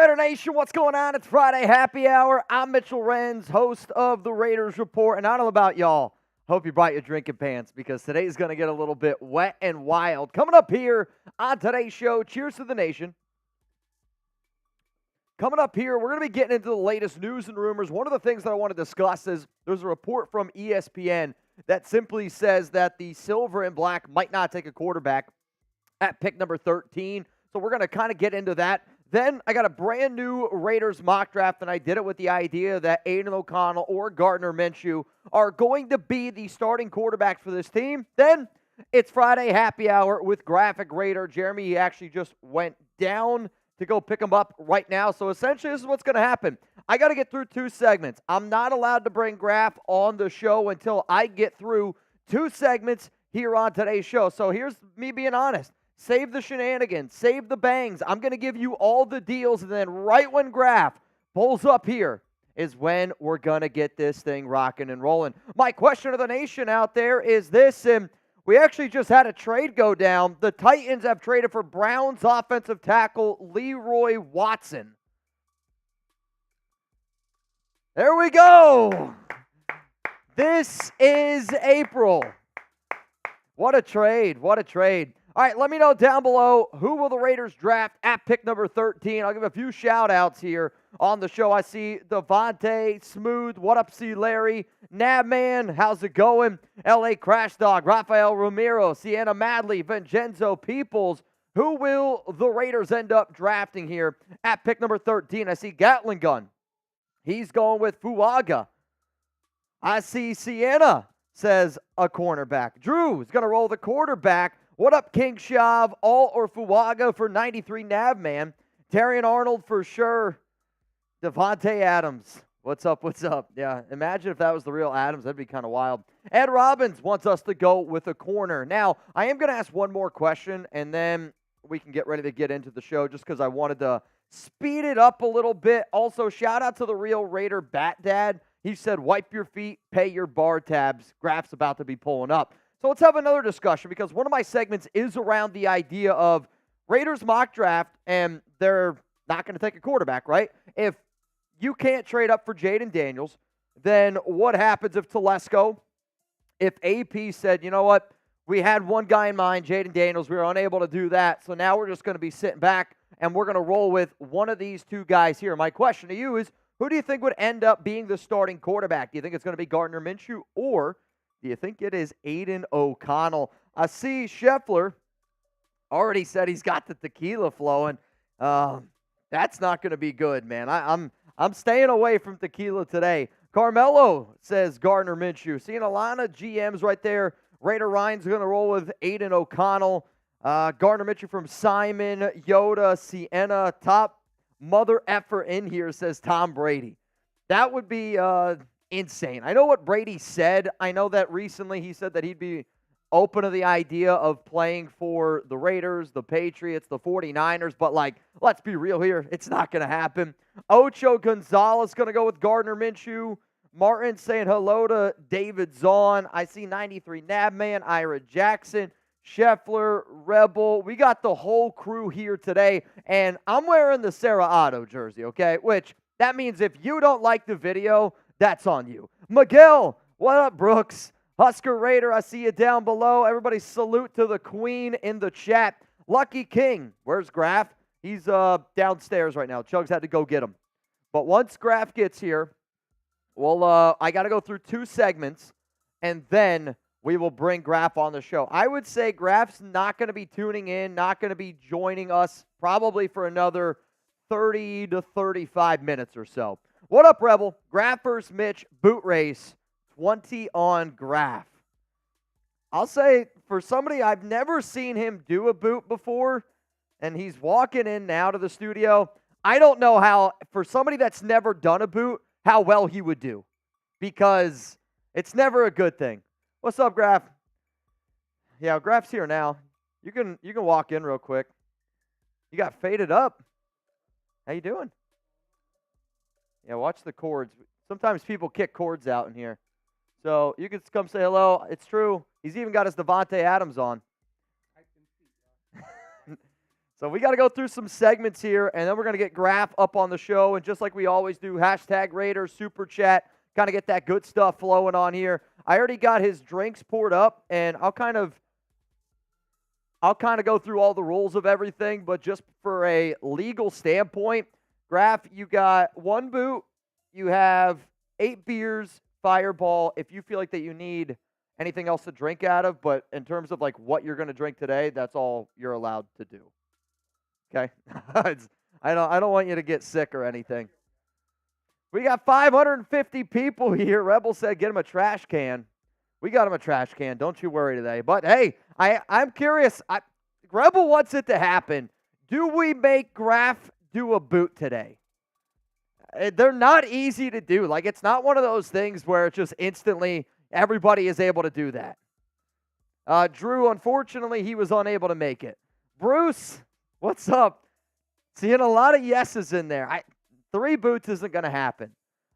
Raider Nation, what's going on? It's Friday Happy Hour. I'm Mitchell Renz, host of the Raiders Report, and I don't know about y'all. Hope you brought your drinking pants because today's going to get a little bit wet and wild. Coming up here on today's show, cheers to the nation. Coming up here, we're going to be getting into the latest news and rumors. One of the things that I want to discuss is there's a report from ESPN that simply says that the silver and black might not take a quarterback at pick number 13. So we're going to kind of get into that. Then I got a brand new Raiders mock draft, and I did it with the idea that Aidan O'Connell or Gardner Minshew are going to be the starting quarterbacks for this team. Then it's Friday Happy Hour with Graphk Raider. Jeremy actually just went down to go pick him up right now. So essentially, this is what's going to happen. I got to get through two segments. I'm not allowed to bring Graphk on the show until I get through two segments here on today's show. So here's me being honest. Save the shenanigans. Save the bangs. I'm going to give you all the deals, and then right when Graphk pulls up here is when we're going to get this thing rocking and rolling. My question of the nation out there is this, and we actually just had a trade go down. The Titans have traded for Browns offensive tackle Leroy Watson. There we go. This is April. What a trade. What a trade. All right, let me know down below, who will the Raiders draft at pick number 13? I'll give a few shout-outs here on the show. I see Devontae, Smooth, what up, C. Larry, Nabman, how's it going? L.A. Crash Dog, Rafael Romero, Sienna Madley, Vincenzo Peoples. Who will the Raiders end up drafting here at pick number 13? I see Gatling Gun. He's going with Fuaga. I see Sienna says a cornerback. Drew is going to roll the quarterback. What up, King Shav? All or Fuaga for 93 Navman. Terrion Arnold for sure. Devontae Adams. What's up? What's up? Yeah, imagine if that was the real Adams. That'd be kind of wild. Ed Robbins wants us to go with a corner. Now, I am going to ask one more question, and then we can get ready to get into the show just because I wanted to speed it up a little bit. Also, shout out to the real Raider Bat Dad. He said, wipe your feet, pay your bar tabs. Graph's about to be pulling up. So let's have another discussion because one of my segments is around the idea of Raiders mock draft, and they're not going to take a quarterback, right? If you can't trade up for Jayden Daniels, then what happens if Telesco, if AP said, you know what, we had one guy in mind, Jayden Daniels, we were unable to do that, so now we're just going to be sitting back and we're going to roll with one of these two guys here. My question to you is, who do you think would end up being the starting quarterback? Do you think it's going to be Gardner Minshew, or do you think it is Aidan O'Connell? I see Scheffler already said he's got the tequila flowing. That's not going to be good, man. I'm staying away from tequila today. Carmelo says Gardner Minshew. Seeing a lot of GMs right there. Raider Ryan's going to roll with Aidan O'Connell. Gardner Minshew from Simon, Yoda, Sienna. Top mother effer in here says Tom Brady. That would be insane. I know what Brady said. I know that recently he said that he'd be open to the idea of playing for the Raiders, the Patriots, the 49ers, but let's be real here. It's not going to happen. Ocho Gonzalez going to go with Gardner Minshew. Martin saying hello to David Zahn. I see 93 Nabman, Ira Jackson, Scheffler, Rebel. We got the whole crew here today, and I'm wearing the Sarah Otto jersey, okay? Which, that means if you don't like the video, that's on you. Miguel, what up, Brooks? Husker Raider, I see you down below. Everybody salute to the queen in the chat. Lucky King, where's Graphk? He's downstairs right now. Chugs had to go get him. But once Graphk gets here, well, I got to go through two segments, and then we will bring Graphk on the show. I would say Graph's not going to be tuning in, not going to be joining us probably for another 30 to 35 minutes or so. What up, Rebel? Graphk versus Mitch, boot race, 20 on Graphk. I'll say, for somebody, I've never seen him do a boot before, and he's walking in now to the studio. I don't know how, for somebody that's never done a boot, how well he would do, because it's never a good thing. What's up, Graphk? Yeah, Graph's here now. You can walk in real quick. You got faded up. How you doing? Yeah, watch the cords. Sometimes people kick cords out in here. So you can come say hello. It's true. He's even got his Devontae Adams on. So we got to go through some segments here, and then we're going to get Graphk up on the show. And just like we always do, hashtag Raiders, Super Chat, kind of get that good stuff flowing on here. I already got his drinks poured up, and I'll kind of go through all the rules of everything, but just for a legal standpoint, Graphk, you got 1 boot, you have 8 beers, Fireball, if you feel like that you need anything else to drink out of, but in terms of like what you're going to drink today, that's all you're allowed to do. Okay? I don't want you to get sick or anything. We got 550 people here. Rebel said get him a trash can. We got him a trash can. Don't you worry today. But hey, I'm curious. Rebel wants it to happen. Do we make Graphk do a boot today? They're not easy to do. Like, it's not one of those things where it's just instantly everybody is able to do that. Drew, unfortunately, he was unable to make it. Bruce, what's up? Seeing a lot of yeses in there. 3 boots isn't going to happen.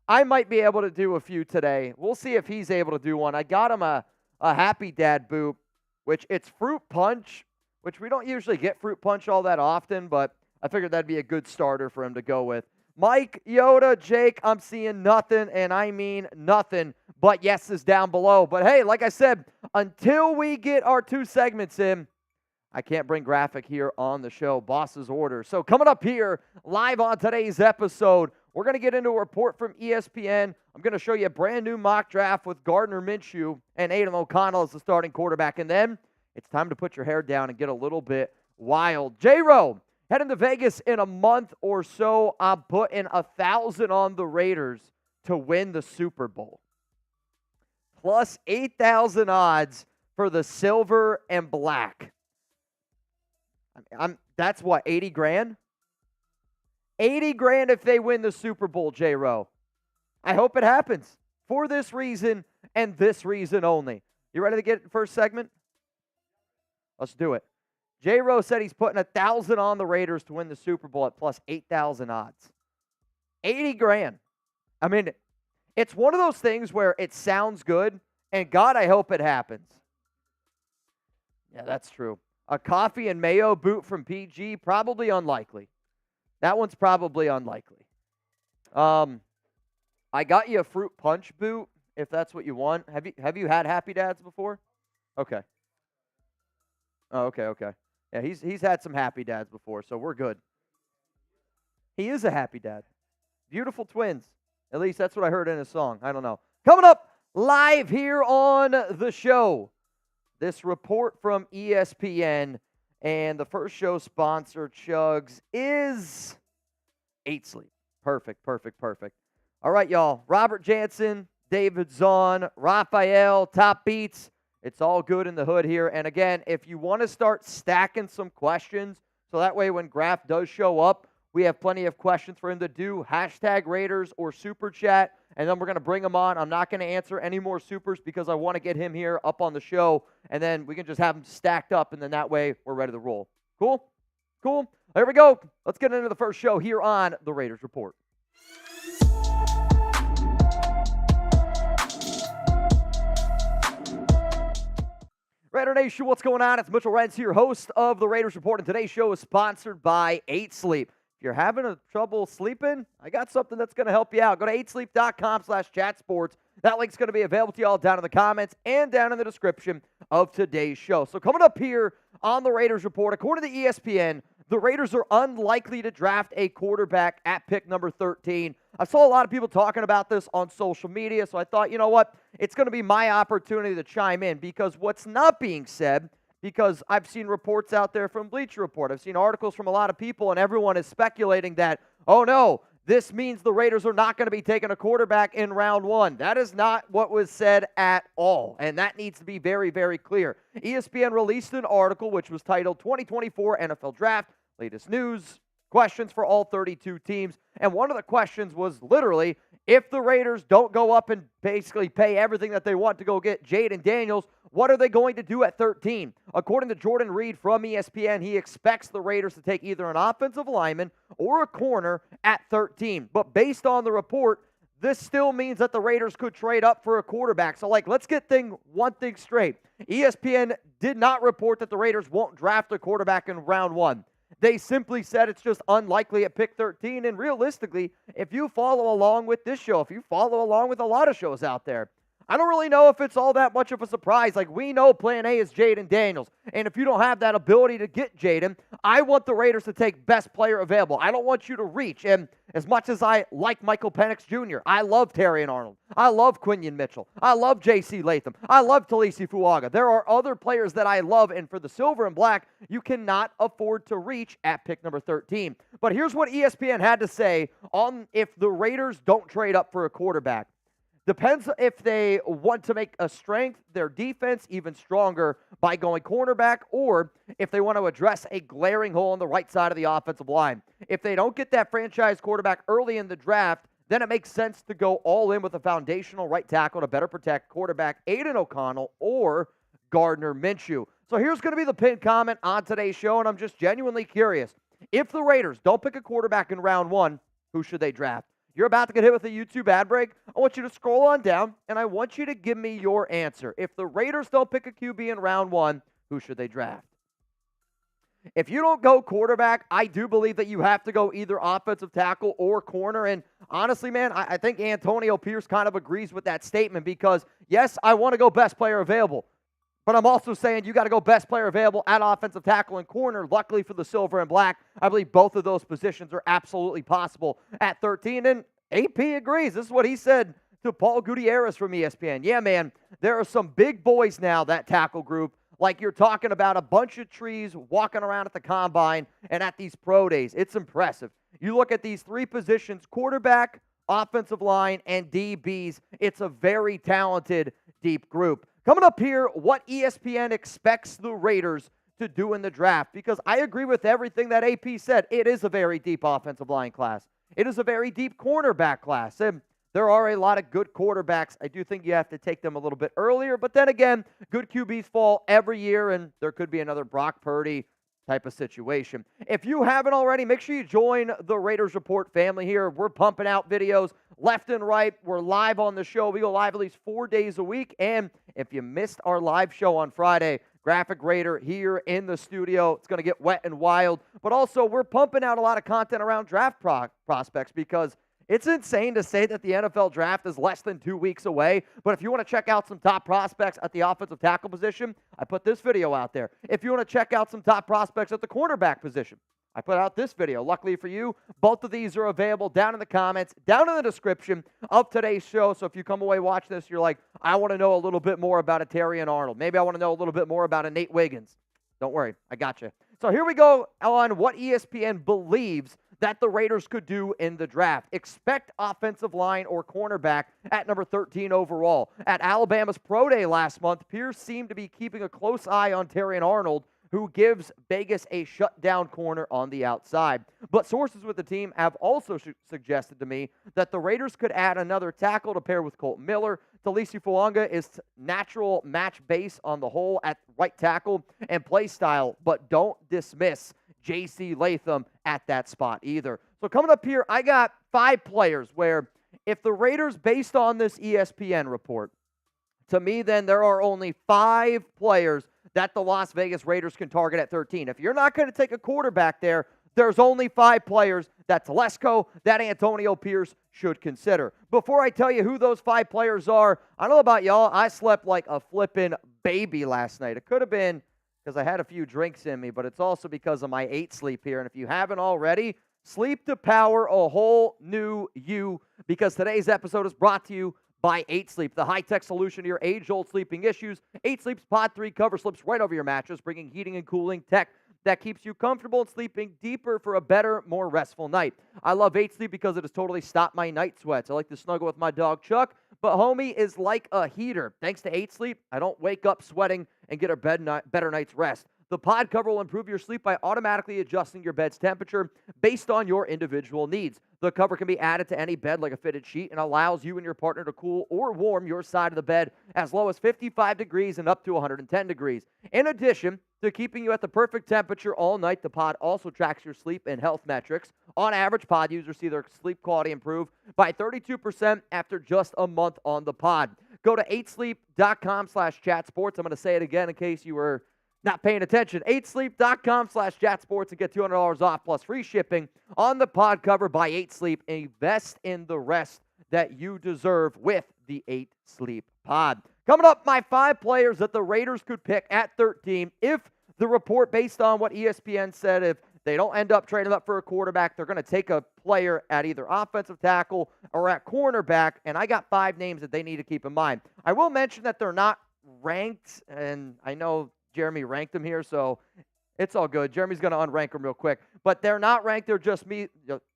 I might be able to do a few today. We'll see if he's able to do one. I got him a Happy Dad boot, which it's fruit punch, which we don't usually get fruit punch all that often, but I figured that'd be a good starter for him to go with. Mike, Yoda, Jake, I'm seeing nothing, and I mean nothing but yeses down below. But hey, like I said, until we get our 2 segments in, I can't bring Graphk here on the show. Boss's order. So coming up here, live on today's episode, we're going to get into a report from ESPN. I'm going to show you a brand new mock draft with Gardner Minshew and Aidan O'Connell as the starting quarterback. And then it's time to put your hair down and get a little bit wild. J-Row, heading to Vegas in a month or so. I'm putting 1,000 on the Raiders to win the Super Bowl. Plus 8,000 odds for the silver and black. That's what, 80 grand? 80 grand if they win the Super Bowl, J-Row. I hope it happens for this reason and this reason only. You ready to get the first segment? Let's do it. J-Row said he's putting 1,000 on the Raiders to win the Super Bowl at plus 8,000 odds. 80 grand. I mean, it's one of those things where it sounds good, and God, I hope it happens. Yeah, that's true. A coffee and mayo boot from PG, probably unlikely. That one's probably unlikely. I got you a fruit punch boot, if that's what you want. Have you had Happy Dads before? Okay. Oh, okay. Yeah, he's had some Happy Dads before, so we're good. He is a happy dad. Beautiful twins. At least that's what I heard in his song. I don't know. Coming up live here on the show, this report from ESPN, and the first show sponsor, Chugs, is 8 Sleep. Perfect. All right, y'all. Robert Jansen, David Zahn, Raphael, Top Beats. It's all good in the hood here. And again, if you want to start stacking some questions, so that way when Graphk does show up, we have plenty of questions for him to do. Hashtag Raiders or Super Chat, and then we're going to bring him on. I'm not going to answer any more supers because I want to get him here up on the show, and then we can just have him stacked up, and then that way we're ready to roll. Cool? There we go. Let's get into the first show here on the Raiders Report. Raider Nation, what's going on? It's Mitchell Renz here, host of the Raiders Report, and today's show is sponsored by 8 Sleep. If you're having trouble sleeping, I got something that's going to help you out. Go to 8sleep.com/chatsports. That link's going to be available to you all down in the comments and down in the description of today's show. So coming up here on the Raiders Report, according to ESPN, the Raiders are unlikely to draft a quarterback at pick number 13. I saw a lot of people talking about this on social media, so I thought, you know what? It's going to be my opportunity to chime in, because what's not being said, because I've seen reports out there from Bleacher Report, I've seen articles from a lot of people, and everyone is speculating that, oh no, this means the Raiders are not going to be taking a quarterback in round 1. That is not what was said at all, and that needs to be very, very clear. ESPN released an article which was titled 2024 NFL Draft, Latest News, Questions for all 32 teams, and one of the questions was literally, if the Raiders don't go up and basically pay everything that they want to go get Jayden Daniels, what are they going to do at 13? According to Jordan Reed from ESPN, he expects the Raiders to take either an offensive lineman or a corner at 13. But based on the report, this still means that the Raiders could trade up for a quarterback. So, let's get one thing straight. ESPN did not report that the Raiders won't draft a quarterback in round 1. They simply said it's just unlikely at pick 13. And realistically, if you follow along with this show, if you follow along with a lot of shows out there, I don't really know if it's all that much of a surprise. Like, we know plan A is Jayden Daniels. And if you don't have that ability to get Jayden, I want the Raiders to take best player available. I don't want you to reach. And as much as I like Michael Penix Jr., I love Terrion Arnold. I love Quinion Mitchell. I love J.C. Latham. I love Talisi Fuaga. There are other players that I love. And for the silver and black, you cannot afford to reach at pick number 13. But here's what ESPN had to say on if the Raiders don't trade up for a quarterback. Depends if they want to make a strength, their defense, even stronger by going cornerback, or if they want to address a glaring hole on the right side of the offensive line. If they don't get that franchise quarterback early in the draft, then it makes sense to go all in with a foundational right tackle to better protect quarterback Aidan O'Connell or Gardner Minshew. So here's going to be the pinned comment on today's show, and I'm just genuinely curious. If the Raiders don't pick a quarterback in round 1, who should they draft? You're about to get hit with a YouTube ad break. I want you to scroll on down, and I want you to give me your answer. If the Raiders don't pick a QB in round 1, who should they draft? If you don't go quarterback, I do believe that you have to go either offensive tackle or corner. And honestly, man, I think Antonio Pierce kind of agrees with that statement because, yes, I want to go best player available. But I'm also saying you got to go best player available at offensive tackle and corner. Luckily for the silver and black, I believe both of those positions are absolutely possible at 13. And AP agrees. This is what he said to Paul Gutierrez from ESPN. Yeah, man, there are some big boys now, that tackle group. Like you're talking about a bunch of trees walking around at the combine and at these pro days. It's impressive. You look at these 3 positions, quarterback, offensive line, and DBs. It's a very talented, deep group. Coming up here, what ESPN expects the Raiders to do in the draft, because I agree with everything that AP said. It is a very deep offensive line class. It is a very deep cornerback class, and there are a lot of good quarterbacks. I do think you have to take them a little bit earlier, but then again, good QBs fall every year, and there could be another Brock Purdy type of situation. If you haven't already, make sure you join the Raiders Report family here. We're pumping out videos left and right. We're live on the show. We go live at least 4 days a week. And if you missed our live show on Friday, Graphk Raider here in the studio. It's going to get wet and wild. But also, we're pumping out a lot of content around draft prospects because it's insane to say that the NFL draft is less than 2 weeks away, but if you want to check out some top prospects at the offensive tackle position, I put this video out there. If you want to check out some top prospects at the cornerback position, I put out this video. Luckily for you, both of these are available down in the comments, down in the description of today's show. So if you come away watching this, you're like, I want to know a little bit more about a Terrion Arnold. Maybe I want to know a little bit more about a Nate Wiggins. Don't worry, I got you. So here we go on what ESPN believes that the Raiders could do in the draft. Expect offensive line or cornerback at number 13 overall. At Alabama's Pro Day last month, Pierce seemed to be keeping a close eye on Terrion Arnold, who gives Vegas a shutdown corner on the outside. But sources with the team have also suggested to me that the Raiders could add another tackle to pair with Colton Miller. Talisi Fuaga is natural match base on the whole at right tackle and play style, but don't dismiss J.C. Latham at that spot either. So coming up here, I got 5 players where if the Raiders, based on this ESPN report, to me then there are only 5 players that the Las Vegas Raiders can target at 13. If you're not going to take a quarterback there, there's only 5 players that Telesco, that Antonio Pierce should consider. Before I tell you who those 5 players are, I don't know about y'all, I slept like a flippin' baby last night. It could have been because I had a few drinks in me, but it's also because of my 8 sleep here. And if you haven't already, sleep to power a whole new you, because today's episode is brought to you by 8 Sleep, the high-tech solution to your age-old sleeping issues. 8 Sleep's Pod 3 cover slips right over your mattress, bringing heating and cooling tech that keeps you comfortable and sleeping deeper for a better, more restful night. I love 8 Sleep because it has totally stopped my night sweats. I like to snuggle with my dog, Chuck, but homie is like a heater. Thanks to 8 Sleep, I don't wake up sweating and get a better night's rest. The pod cover will improve your sleep by automatically adjusting your bed's temperature based on your individual needs. The cover can be added to any bed like a fitted sheet and allows you and your partner to cool or warm your side of the bed as low as 55 degrees and up to 110 degrees. In addition to keeping you at the perfect temperature all night, the pod also tracks your sleep and health metrics. On average, pod users see their sleep quality improve by 32% after just a month on the pod. Go to 8sleep.com/chatsports. I'm going to say it again in case you were not paying attention. 8sleep.com/JatSports and get $200 off plus free shipping on the pod cover by 8 Sleep. Invest in the rest that you deserve with the 8 Sleep pod. Coming up, my 5 players that the Raiders could pick at 13 if the report, based on what ESPN said, if they don't end up trading up for a quarterback, they're going to take a player at either offensive tackle or at cornerback, and I got 5 names that they need to keep in mind. I will mention that they're not ranked, and I know Jeremy ranked them here, so it's all good. Jeremy's going to unrank them real quick. But they're not ranked. They're just me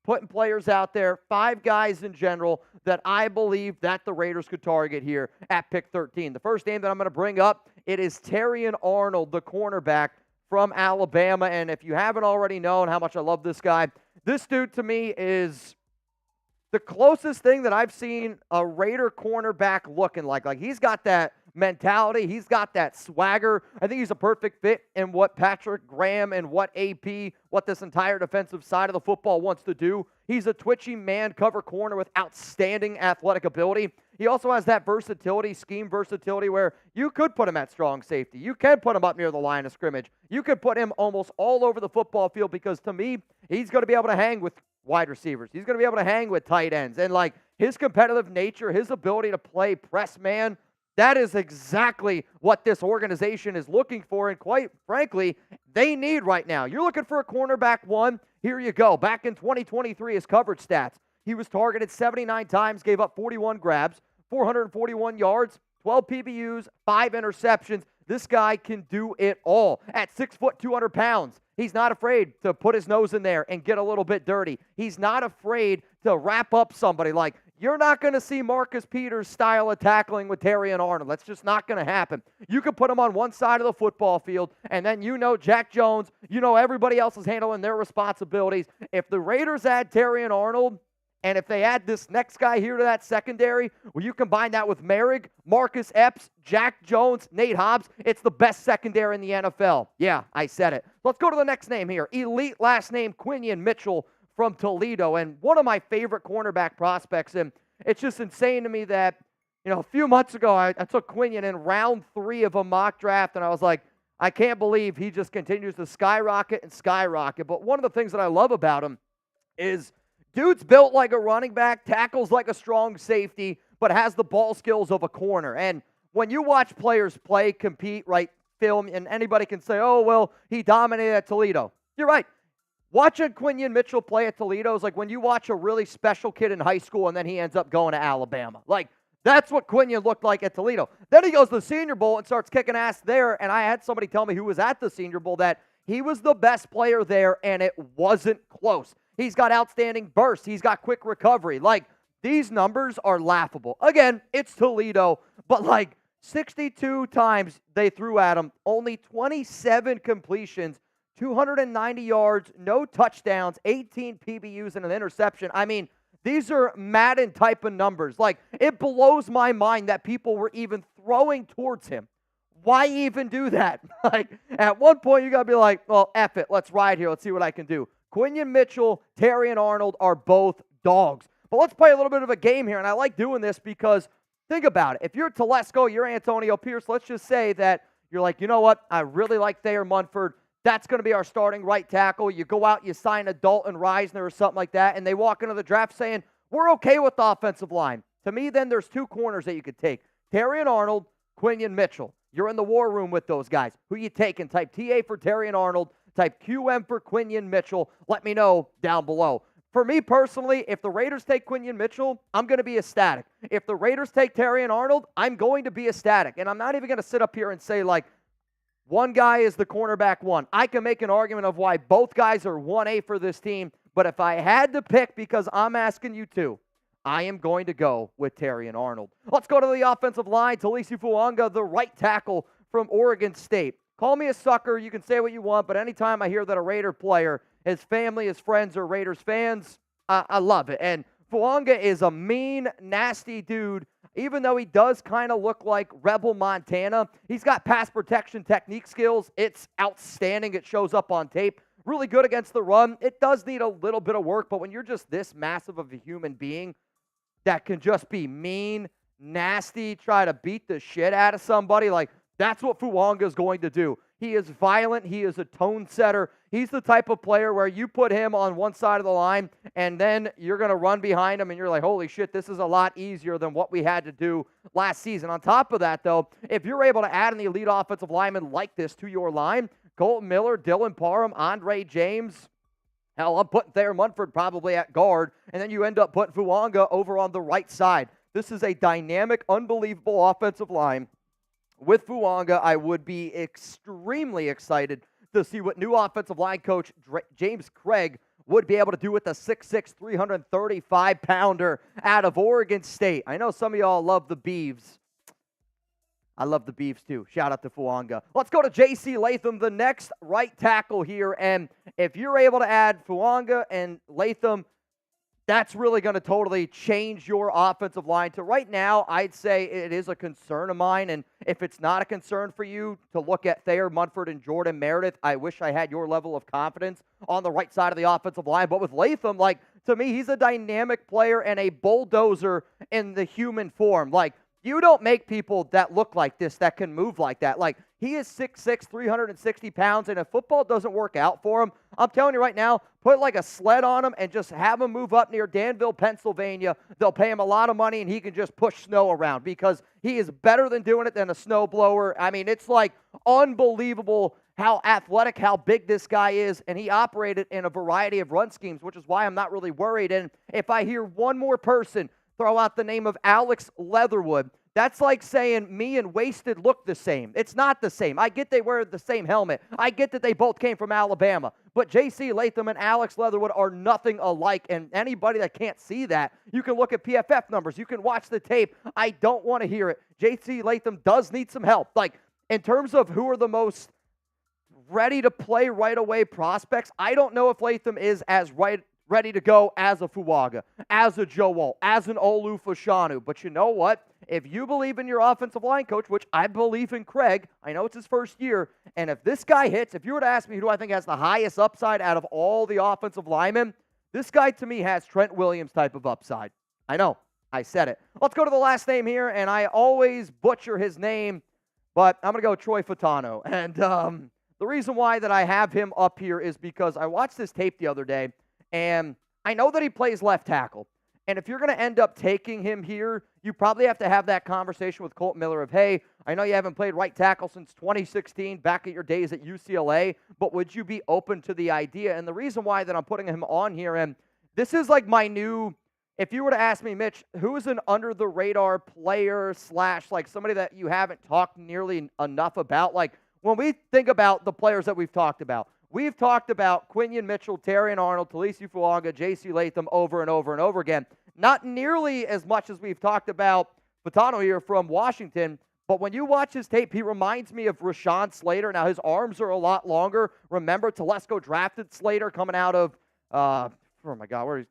putting players out there, 5 guys in general that I believe that the Raiders could target here at pick 13. The first name that I'm going to bring up, it is Terrion Arnold, the cornerback from Alabama. And if you haven't already known how much I love this guy, this dude to me is the closest thing that I've seen a Raider cornerback looking like. Like, he's got that mentality. He's got that swagger. I think he's a perfect fit in what Patrick Graham and what AP, what this entire defensive side of the football wants to do. He's a twitchy man cover corner with outstanding athletic ability. He also has that versatility, scheme versatility, where you could put him at strong safety. You can put him up near the line of scrimmage. You could put him almost all over the football field because, to me, he's going to be able to hang with wide receivers. He's going to be able to hang with tight ends. And, like, his competitive nature, his ability to play press man, that is exactly what this organization is looking for, and quite frankly, they need right now. You're looking for a cornerback 1, here you go. Back in 2023, his coverage stats, he was targeted 79 times, gave up 41 grabs, 441 yards, 12 PBUs, 5 interceptions. This guy can do it all. At 6 foot, 200 pounds, he's not afraid to put his nose in there and get a little bit dirty. He's not afraid to wrap up somebody. Like, you're not going to see Marcus Peters' style of tackling with Terrion Arnold. That's just not going to happen. You can put him on one side of the football field, and then Jack Jones, everybody else is handling their responsibilities. If the Raiders add Terrion Arnold, and if they add this next guy here to that secondary, well, you combine that with Merrick, Marcus Epps, Jack Jones, Nate Hobbs, it's the best secondary in the NFL. Yeah, I said it. Let's go to the next name here. Elite last name, Quinion Mitchell from Toledo, and one of my favorite cornerback prospects. And it's just insane to me that, a few months ago, I took Quinion in round 3 of a mock draft, and I was like, I can't believe he just continues to skyrocket and skyrocket. But one of the things that I love about him is dude's built like a running back, tackles like a strong safety, but has the ball skills of a corner. And when you watch players play, compete, right, film, and anybody can say, oh, well, he dominated at Toledo. You're right. Watching Quinion Mitchell play at Toledo is like when you watch a really special kid in high school and then he ends up going to Alabama. Like, that's what Quinion looked like at Toledo. Then he goes to the Senior Bowl and starts kicking ass there, and I had somebody tell me who was at the Senior Bowl that he was the best player there, and it wasn't close. He's got outstanding bursts. He's got quick recovery. Like, these numbers are laughable. Again, it's Toledo, but like 62 times they threw at him, only 27 completions, 290 yards, no touchdowns, 18 PBUs, and an interception. I mean, these are Madden type of numbers. Like, it blows my mind that people were even throwing towards him. Why even do that? Like, at one point, you got to be like, well, F it. Let's ride here. Let's see what I can do. Quinion Mitchell, Terrion Arnold are both dogs. But let's play a little bit of a game here, and I like doing this because think about it. If you're Telesco, you're Antonio Pierce, let's just say that you're like, you know what? I really like Thayer Munford. That's going to be our starting right tackle. You go out, you sign a Dalton Risner or something like that, and they walk into the draft saying, we're okay with the offensive line. To me, then there's 2 corners that you could take. Terrion Arnold, Quinion Mitchell. You're in the war room with those guys. Who you taking? Type TA for Terrion Arnold. Type QM for Quinion Mitchell. Let me know down below. For me personally, if the Raiders take Quinion Mitchell, I'm going to be ecstatic. If the Raiders take Terrion Arnold, I'm going to be ecstatic. And I'm not even going to sit up here and say, like, one guy is the cornerback 1. I can make an argument of why both guys are 1A for this team. But if I had to pick, because I'm asking you to, I am going to go with Terrion Arnold. Let's go to the offensive line. Talisi Fuanga, the right tackle from Oregon State. Call me a sucker. You can say what you want, but anytime I hear that a Raider player, his family, his friends are Raiders fans, I love it. And Fuanga is a mean, nasty dude. Even though he does kind of look like Rebel Montana, he's got pass protection technique skills. It's outstanding. It shows up on tape. Really good against the run. It does need a little bit of work, but when you're just this massive of a human being that can just be mean, nasty, try to beat the shit out of somebody, like, that's what Fuanga is going to do. He is violent. He is a tone setter. He's the type of player where you put him on one side of the line, and then you're going to run behind him, and you're like, holy shit, this is a lot easier than what we had to do last season. On top of that, though, if you're able to add an elite offensive lineman like this to your line, Colton Miller, Dylan Parham, Andre James, hell, I'm putting Thayer Munford probably at guard, and then you end up putting Fuanga over on the right side. This is a dynamic, unbelievable offensive line. With Fuanga, I would be extremely excited to see what new offensive line coach James Craig would be able to do with the 6'6", 335-pounder out of Oregon State. I know some of y'all love the Beavs. I love the Beavs too. Shout out to Fuanga. Let's go to J.C. Latham, the next right tackle here. And if you're able to add Fuanga and Latham, that's really going to totally change your offensive line. To right now, I'd say it is a concern of mine. And if it's not a concern for you to look at Thayer Munford and Jordan Meredith, I wish I had your level of confidence on the right side of the offensive line. But with Latham, like, to me, he's a dynamic player and a bulldozer in the human form. Like, you don't make people that look like this, that can move like that. Like, he is 6'6", 360 pounds, and if football doesn't work out for him, I'm telling you right now, put like a sled on him and just have him move up near Danville, Pennsylvania. They'll pay him a lot of money, and he can just push snow around because he is better than doing it than a snowblower. I mean, it's like unbelievable how athletic, how big this guy is, and he operated in a variety of run schemes, which is why I'm not really worried. And if I hear one more person throw out the name of Alex Leatherwood, that's like saying me and Wasted look the same. It's not the same. I get they wear the same helmet. I get that they both came from Alabama. But J.C. Latham and Alex Leatherwood are nothing alike. And anybody that can't see that, you can look at PFF numbers. You can watch the tape. I don't want to hear it. J.C. Latham does need some help. Like, in terms of who are the most ready to play right away prospects, I don't know if Latham is as ready to go as a Fuaga, as a Joe Walt, as an Olu Fashanu. But you know what? If you believe in your offensive line coach, which I believe in Craig, I know it's his first year, and if this guy hits, if you were to ask me who do I think has the highest upside out of all the offensive linemen, this guy to me has Trent Williams type of upside. I know, I said it. Let's go to the last name here, and I always butcher his name, but I'm going to go Troy Fatano. And the reason why that I have him up here is because I watched this tape the other day, and I know that he plays left tackle. And if you're going to end up taking him here, you probably have to have that conversation with Colton Miller of, hey, I know you haven't played right tackle since 2016, back at your days at UCLA, but would you be open to the idea? And the reason why that I'm putting him on here, and this is like my new, if you were to ask me, Mitch, who is an under-the-radar player / like somebody that you haven't talked nearly enough about? Like, when we think about the players that we've talked about Quinion Mitchell, Terrion Arnold, Talisi Fuaga, J.C. Latham over and over and over again. Not nearly as much as we've talked about Fatano here from Washington, but when you watch his tape, he reminds me of Rashawn Slater. Now, his arms are a lot longer. Remember, Telesco drafted Slater coming out of,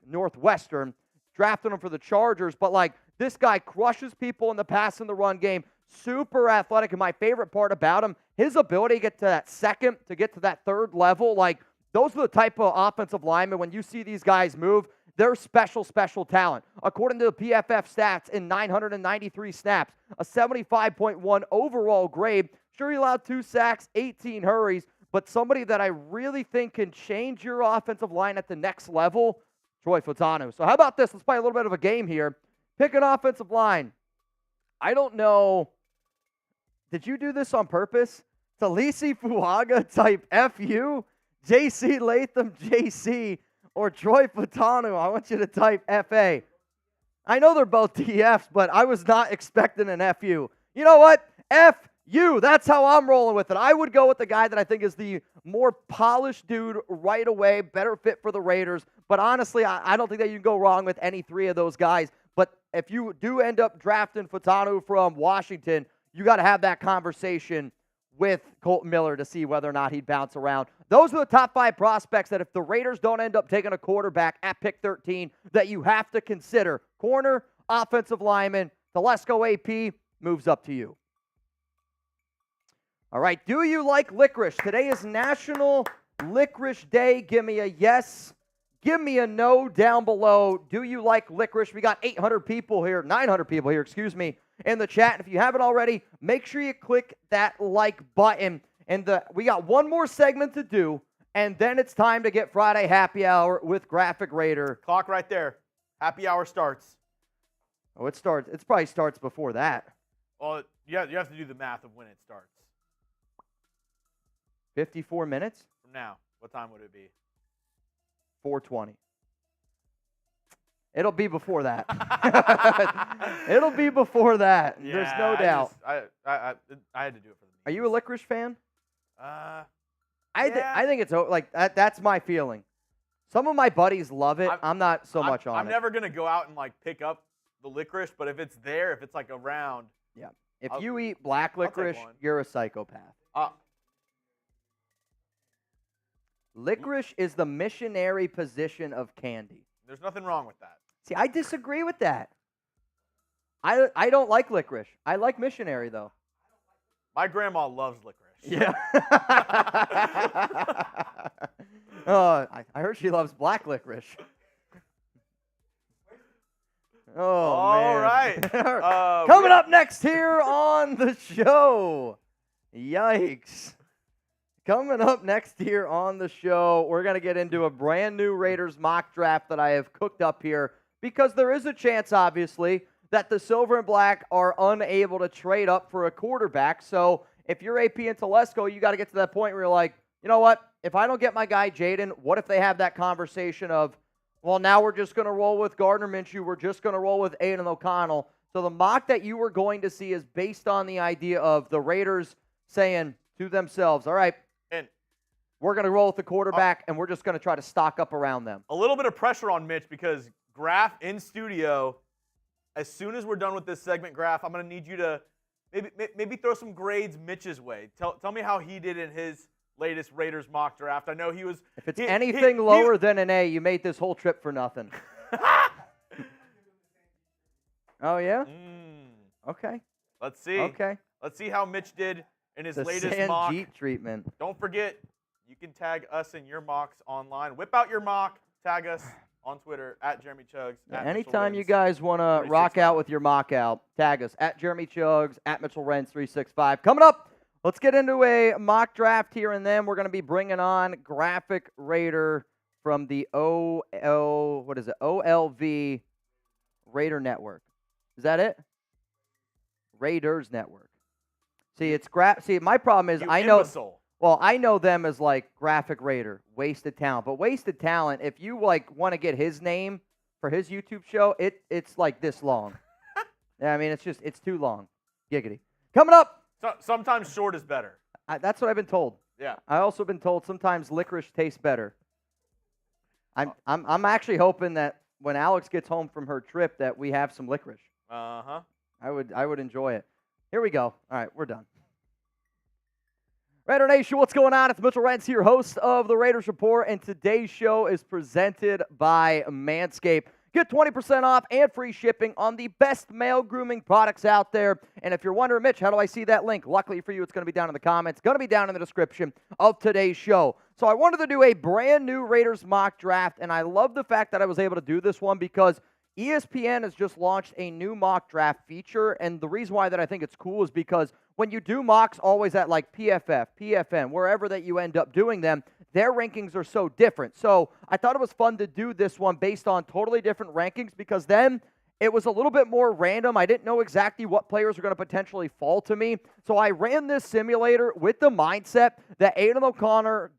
Northwestern, drafted him for the Chargers. But, like, this guy crushes people in the pass and the run game. Super athletic, and my favorite part about him, his ability to get to that second, to get to that third level, like, those are the type of offensive linemen, when you see these guys move, they're special talent. According to the PFF stats, in 993 snaps, a 75.1 overall grade. Sure, he allowed 2 sacks, 18 hurries, but somebody that I really think can change your offensive line at the next level, Troy Fatano. So how about this? Let's play a little bit of a game here. Pick an offensive line. I don't know. Did you do this on purpose? Talisi Fuaga type FU, JC Latham JC, or Troy Fatano. I want you to type FA. I know they're both TFs, but I was not expecting an FU. You know what? FU. That's how I'm rolling with it. I would go with the guy that I think is the more polished dude right away, better fit for the Raiders. But honestly, I don't think that you can go wrong with any 3 of those guys. But if you do end up drafting Fatano from Washington, you got to have that conversation with Colton Miller to see whether or not he'd bounce around. Those are the top 5 prospects that if the Raiders don't end up taking a quarterback at pick 13, that you have to consider. Corner, offensive lineman, Telesco AP moves up to you. All right, do you like licorice? Today is National Licorice Day. Give me a yes. Give me a no down below. Do you like licorice? We got 900 people here, in the chat. And if you haven't already, make sure you click that like button. And we got one more segment to do, and then it's time to get Friday Happy Hour with Graphk Raider. Clock right there. Happy Hour starts. Oh, it starts. It probably starts before that. Well, yeah, you have to do the math of when it starts. 54 minutes? From now. What time would it be? 4:20. It'll be before that. It'll be before that. Yeah, There's no doubt. I had to do it for the Are you a licorice fan? Yeah. I think it's like that's my feeling. Some of my buddies love it. I'm not so much on it. I'm never gonna go out and like pick up the licorice, but if it's there, if it's like around. Yeah. If you eat black licorice, you're a psychopath. Licorice is the missionary position of candy. There's nothing wrong with that. See, I disagree with that. I don't like licorice. I like missionary, though. My grandma loves licorice. Yeah. I heard she loves black licorice. Oh, all man. right. Coming up next here on the show. Yikes. Coming up next here on the show, we're going to get into a brand new Raiders mock draft that I have cooked up here because there is a chance, obviously, that the Silver and Black are unable to trade up for a quarterback. So if you're AP and Telesco, you got to get to that point where you're like, you know what? If I don't get my guy Jayden, what if they have that conversation of, well, now we're just going to roll with Gardner Minshew. We're just going to roll with Aidan O'Connell. So the mock that you were going to see is based on the idea of the Raiders saying to themselves, all right, we're going to roll with the quarterback, and we're just going to try to stock up around them. A little bit of pressure on Mitch because Graphk in studio, as soon as we're done with this segment, Graphk, I'm going to need you to maybe throw some grades Mitch's way. Tell me how he did in his latest Raiders mock draft. I know he was... If it's anything lower than an A, you made this whole trip for nothing. Oh, yeah? Okay. Let's see. Okay. Let's see how Mitch did in his latest sand mock. Jeep treatment. Don't forget, you can tag us in your mocks online. Whip out your mock. Tag us on Twitter at Jeremy Chugs. Anytime you guys want to rock out with your mock out, tag us at Jeremy Chugs, at Mitchell Renz 365. Coming up, let's get into a mock draft here, and then we're going to be bringing on Graphk Raider from the OLV Raider Network. Is that it? Raiders Network. See, my problem is I know them as like Graphk Raider, Wasted Talent. But Wasted Talent, if you like want to get his name for his YouTube show, it's like this long. Yeah, I mean, it's too long. Giggity. Coming up. So, sometimes short is better. That's what I've been told. Yeah. I also been told sometimes licorice tastes better. I'm actually hoping that when Alex gets home from her trip that we have some licorice. Uh-huh. I would enjoy it. Here we go. All right, we're done. Raider Nation, what's going on? It's Mitchell Renz here, host of the Raiders Report, and today's show is presented by Manscaped. Get 20% off and free shipping on the best male grooming products out there. And if you're wondering, Mitch, how do I see that link? Luckily for you, it's going to be down in the comments. Going to be down in the description of today's show. So I wanted to do a brand new Raiders mock draft, and I love the fact that I was able to do this one because ESPN has just launched a new mock draft feature, and the reason why that I think it's cool is because when you do mocks always at like PFF, PFN, wherever that you end up doing them, their rankings are so different. So I thought it was fun to do this one based on totally different rankings because then it was a little bit more random. I didn't know exactly what players were going to potentially fall to me. So I ran this simulator with the mindset that Aidan O'Connell,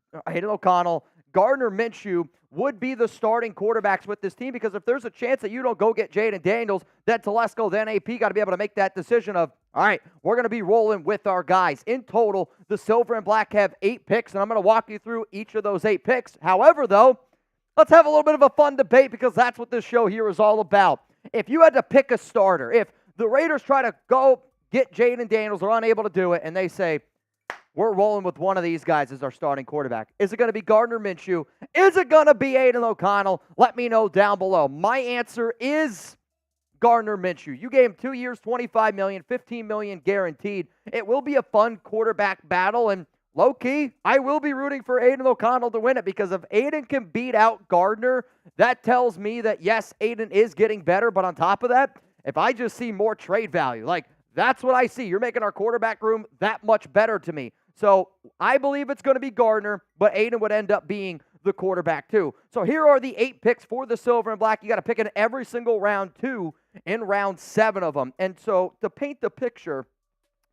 Gardner Minshew would be the starting quarterbacks with this team because if there's a chance that you don't go get Jayden Daniels, then Telesco, then AP got to be able to make that decision of, all right, we're going to be rolling with our guys. In total, the Silver and Black have 8 picks, and I'm going to walk you through each of those 8 picks. However, though, let's have a little bit of a fun debate because that's what this show here is all about. If you had to pick a starter, if the Raiders try to go get Jayden Daniels, they're unable to do it, and they say, we're rolling with one of these guys as our starting quarterback. Is it going to be Gardner Minshew? Is it going to be Aidan O'Connell? Let me know down below. My answer is Gardner Minshew. You gave him 2 years, $25 million, $15 million guaranteed. It will be a fun quarterback battle, and low-key, I will be rooting for Aidan O'Connell to win it because if Aidan can beat out Gardner, that tells me that, yes, Aidan is getting better, but on top of that, if I just see more trade value, like that's what I see. You're making our quarterback room that much better to me. So I believe it's going to be Gardner, but Aidan would end up being the quarterback too. So here are the 8 picks for the Silver and Black. You got to pick in every single round, 2 in round 7 of them. And so to paint the picture,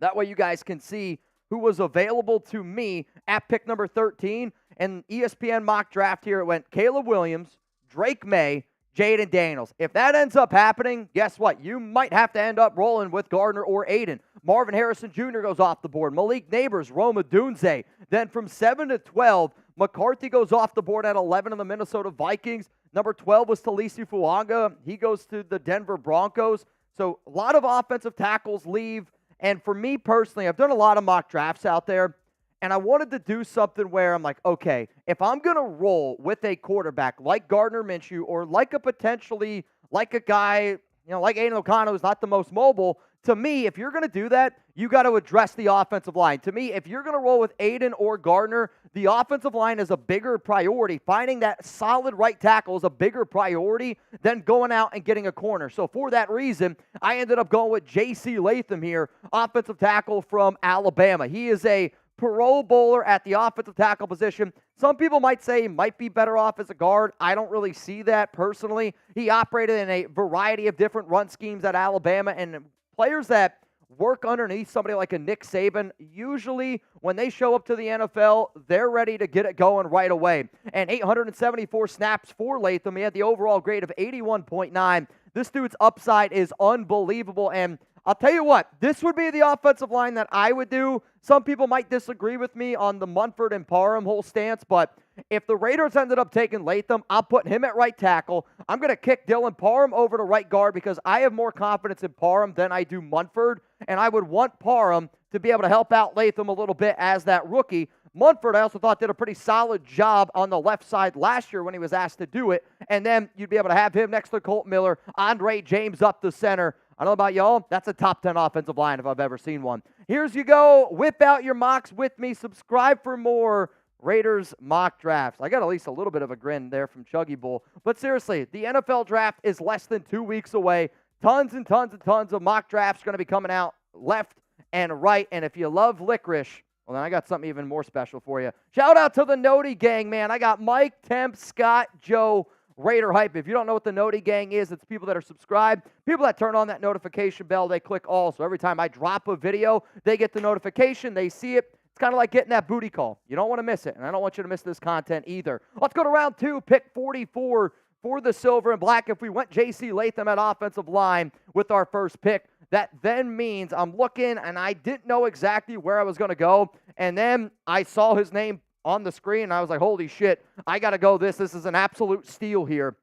that way you guys can see who was available to me at pick number 13. And ESPN mock draft here, it went Caleb Williams, Drake May, Jayden Daniels. If that ends up happening, guess what? You might have to end up rolling with Gardner or Aidan. Marvin Harrison Jr. goes off the board. Malik Neighbors, Rome Odunze. Then from 7 to 12, McCarthy goes off the board at 11 of the Minnesota Vikings. Number 12 was Talisi Fuanga. He goes to the Denver Broncos. So a lot of offensive tackles leave. And for me personally, I've done a lot of mock drafts out there. And I wanted to do something where I'm like, okay, if I'm going to roll with a quarterback like Gardner Minshew or like a potentially, like a guy, like Aidan O'Connell who's not the most mobile, to me, if you're going to do that, you got to address the offensive line. To me, if you're going to roll with Aidan or Gardner, the offensive line is a bigger priority. Finding that solid right tackle is a bigger priority than going out and getting a corner. So for that reason, I ended up going with J.C. Latham here, offensive tackle from Alabama. He is a Pro Bowler at the offensive tackle position. Some people might say he might be better off as a guard. I don't really see that personally. He operated in a variety of different run schemes at Alabama, and players that work underneath somebody like a Nick Saban, usually when they show up to the NFL, they're ready to get it going right away. And 874 snaps for Latham. He had the overall grade of 81.9. This dude's upside is unbelievable, and I'll tell you what, this would be the offensive line that I would do. Some people might disagree with me on the Munford and Parham whole stance, but if the Raiders ended up taking Latham, I'm putting him at right tackle. I'm going to kick Dylan Parham over to right guard because I have more confidence in Parham than I do Munford, and I would want Parham to be able to help out Latham a little bit as that rookie. Munford, I also thought, did a pretty solid job on the left side last year when he was asked to do it, and then you'd be able to have him next to Colt Miller, Andre James up the center. I don't know about y'all, that's a top 10 offensive line if I've ever seen one. Here's you go. Whip out your mocks with me. Subscribe for more Raiders mock drafts. I got at least a little bit of a grin there from Chuggy Bull. But seriously, the NFL draft is less than 2 weeks away. Tons and tons and tons of mock drafts going to be coming out left and right. And if you love licorice, well, then I got something even more special for you. Shout out to the Noti gang, man. I got Mike, Temp, Scott, Joe, Raider Hype. If you don't know what the Noti gang is, it's people that are subscribed, people that turn on that notification bell, they click all. So every time I drop a video, they get the notification, they see it. It's kind of like getting that booty call. You don't want to miss it, and I don't want you to miss this content either. Let's go to round 2, pick 44 for the Silver and Black. If we went J.C. Latham at offensive line with our first pick, that then means I'm looking, and I didn't know exactly where I was going to go, and then I saw his name on the screen, and I was like, holy shit, I got to go this. This is an absolute steal here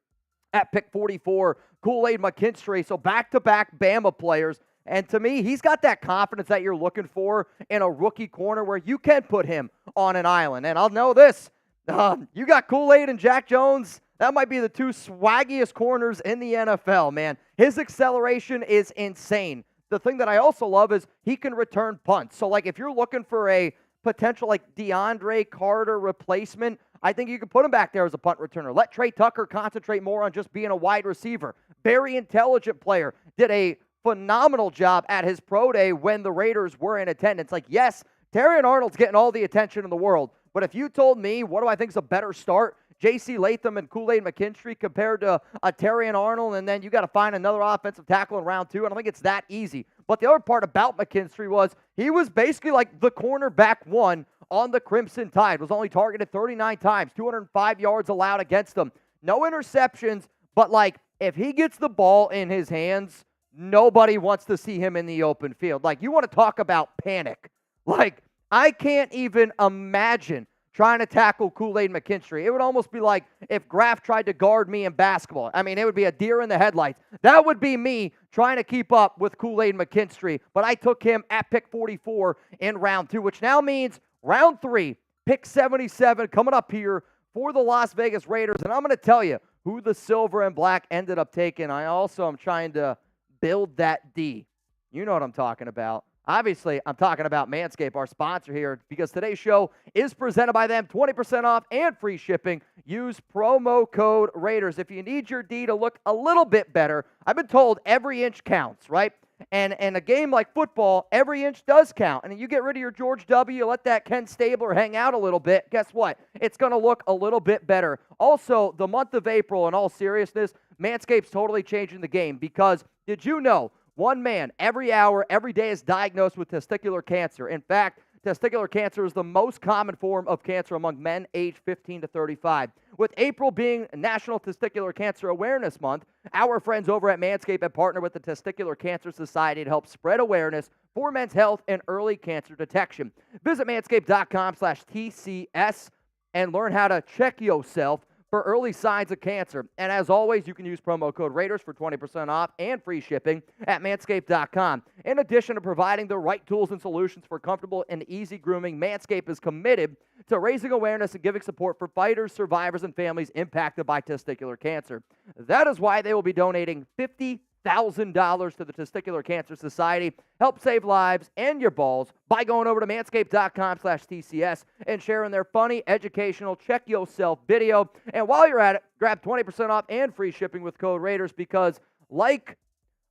at pick 44, Kool-Aid McKinstry. So back-to-back Bama players. And to me, he's got that confidence that you're looking for in a rookie corner where you can put him on an island. And I'll know this, you got Kool-Aid and Jack Jones. That might be the 2 swaggiest corners in the NFL, man. His acceleration is insane. The thing that I also love is he can return punts. So, like, if you're looking for a potential, like, DeAndre Carter replacement, I think you can put him back there as a punt returner. Let Trey Tucker concentrate more on just being a wide receiver. Very intelligent player. Did a phenomenal job at his pro day when the Raiders were in attendance. Like, yes, Terrion Arnold's getting all the attention in the world, but if you told me what do I think is a better start, J.C. Latham and Kool-Aid McKinstry compared to a Terrion Arnold, and then you got to find another offensive tackle in round 2, I don't think it's that easy. But the other part about McKinstry was he was basically like the cornerback 1 on the Crimson Tide, was only targeted 39 times, 205 yards allowed against them. No interceptions, but like if he gets the ball in his hands, nobody wants to see him in the open field. Like, you want to talk about panic. Like, I can't even imagine trying to tackle Kool-Aid McKinstry. It would almost be like if Graphk tried to guard me in basketball. I mean, it would be a deer in the headlights. That would be me trying to keep up with Kool-Aid McKinstry. But I took him at pick 44 in round 2, which now means round 3, pick 77 coming up here for the Las Vegas Raiders. And I'm going to tell you who the Silver and Black ended up taking. I also am trying to build that D. You know what I'm talking about. Obviously, I'm talking about Manscaped, our sponsor here, because today's show is presented by them. 20% off and free shipping. Use promo code Raiders. If you need your D to look a little bit better, I've been told every inch counts, right? And in a game like football, every inch does count. And you get rid of your George W., let that Ken Stabler hang out a little bit, guess what? It's going to look a little bit better. Also, the month of April, in all seriousness, Manscaped's totally changing the game because did you know one man every hour, every day is diagnosed with testicular cancer? In fact, testicular cancer is the most common form of cancer among men aged 15 to 35. With April being National Testicular Cancer Awareness Month, our friends over at Manscaped have partnered with the Testicular Cancer Society to help spread awareness for men's health and early cancer detection. Visit manscaped.com/TCS and learn how to check yourself for early signs of cancer. And as always, you can use promo code Raiders for 20% off and free shipping at manscaped.com. In addition to providing the right tools and solutions for comfortable and easy grooming, Manscaped is committed to raising awareness and giving support for fighters, survivors, and families impacted by testicular cancer. That is why they will be donating $50,000 to the Testicular Cancer Society. Help save lives and your balls by going over to manscaped.com/TCS and sharing their funny, educational, check yourself video. And while you're at it, grab 20% off and free shipping with code Raiders because, like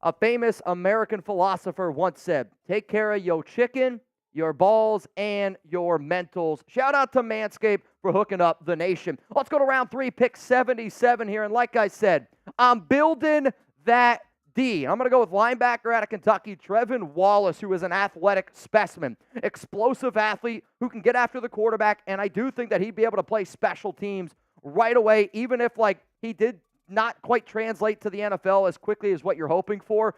a famous American philosopher once said, take care of your chicken, your balls, and your mentals. Shout out to Manscaped for hooking up the nation. Let's go to round 3, pick 77 here. And like I said, I'm building that D. I'm going to go with linebacker out of Kentucky, Trevin Wallace, who is an athletic specimen, explosive athlete who can get after the quarterback, and I do think that he'd be able to play special teams right away, even if, he did not quite translate to the NFL as quickly as what you're hoping for.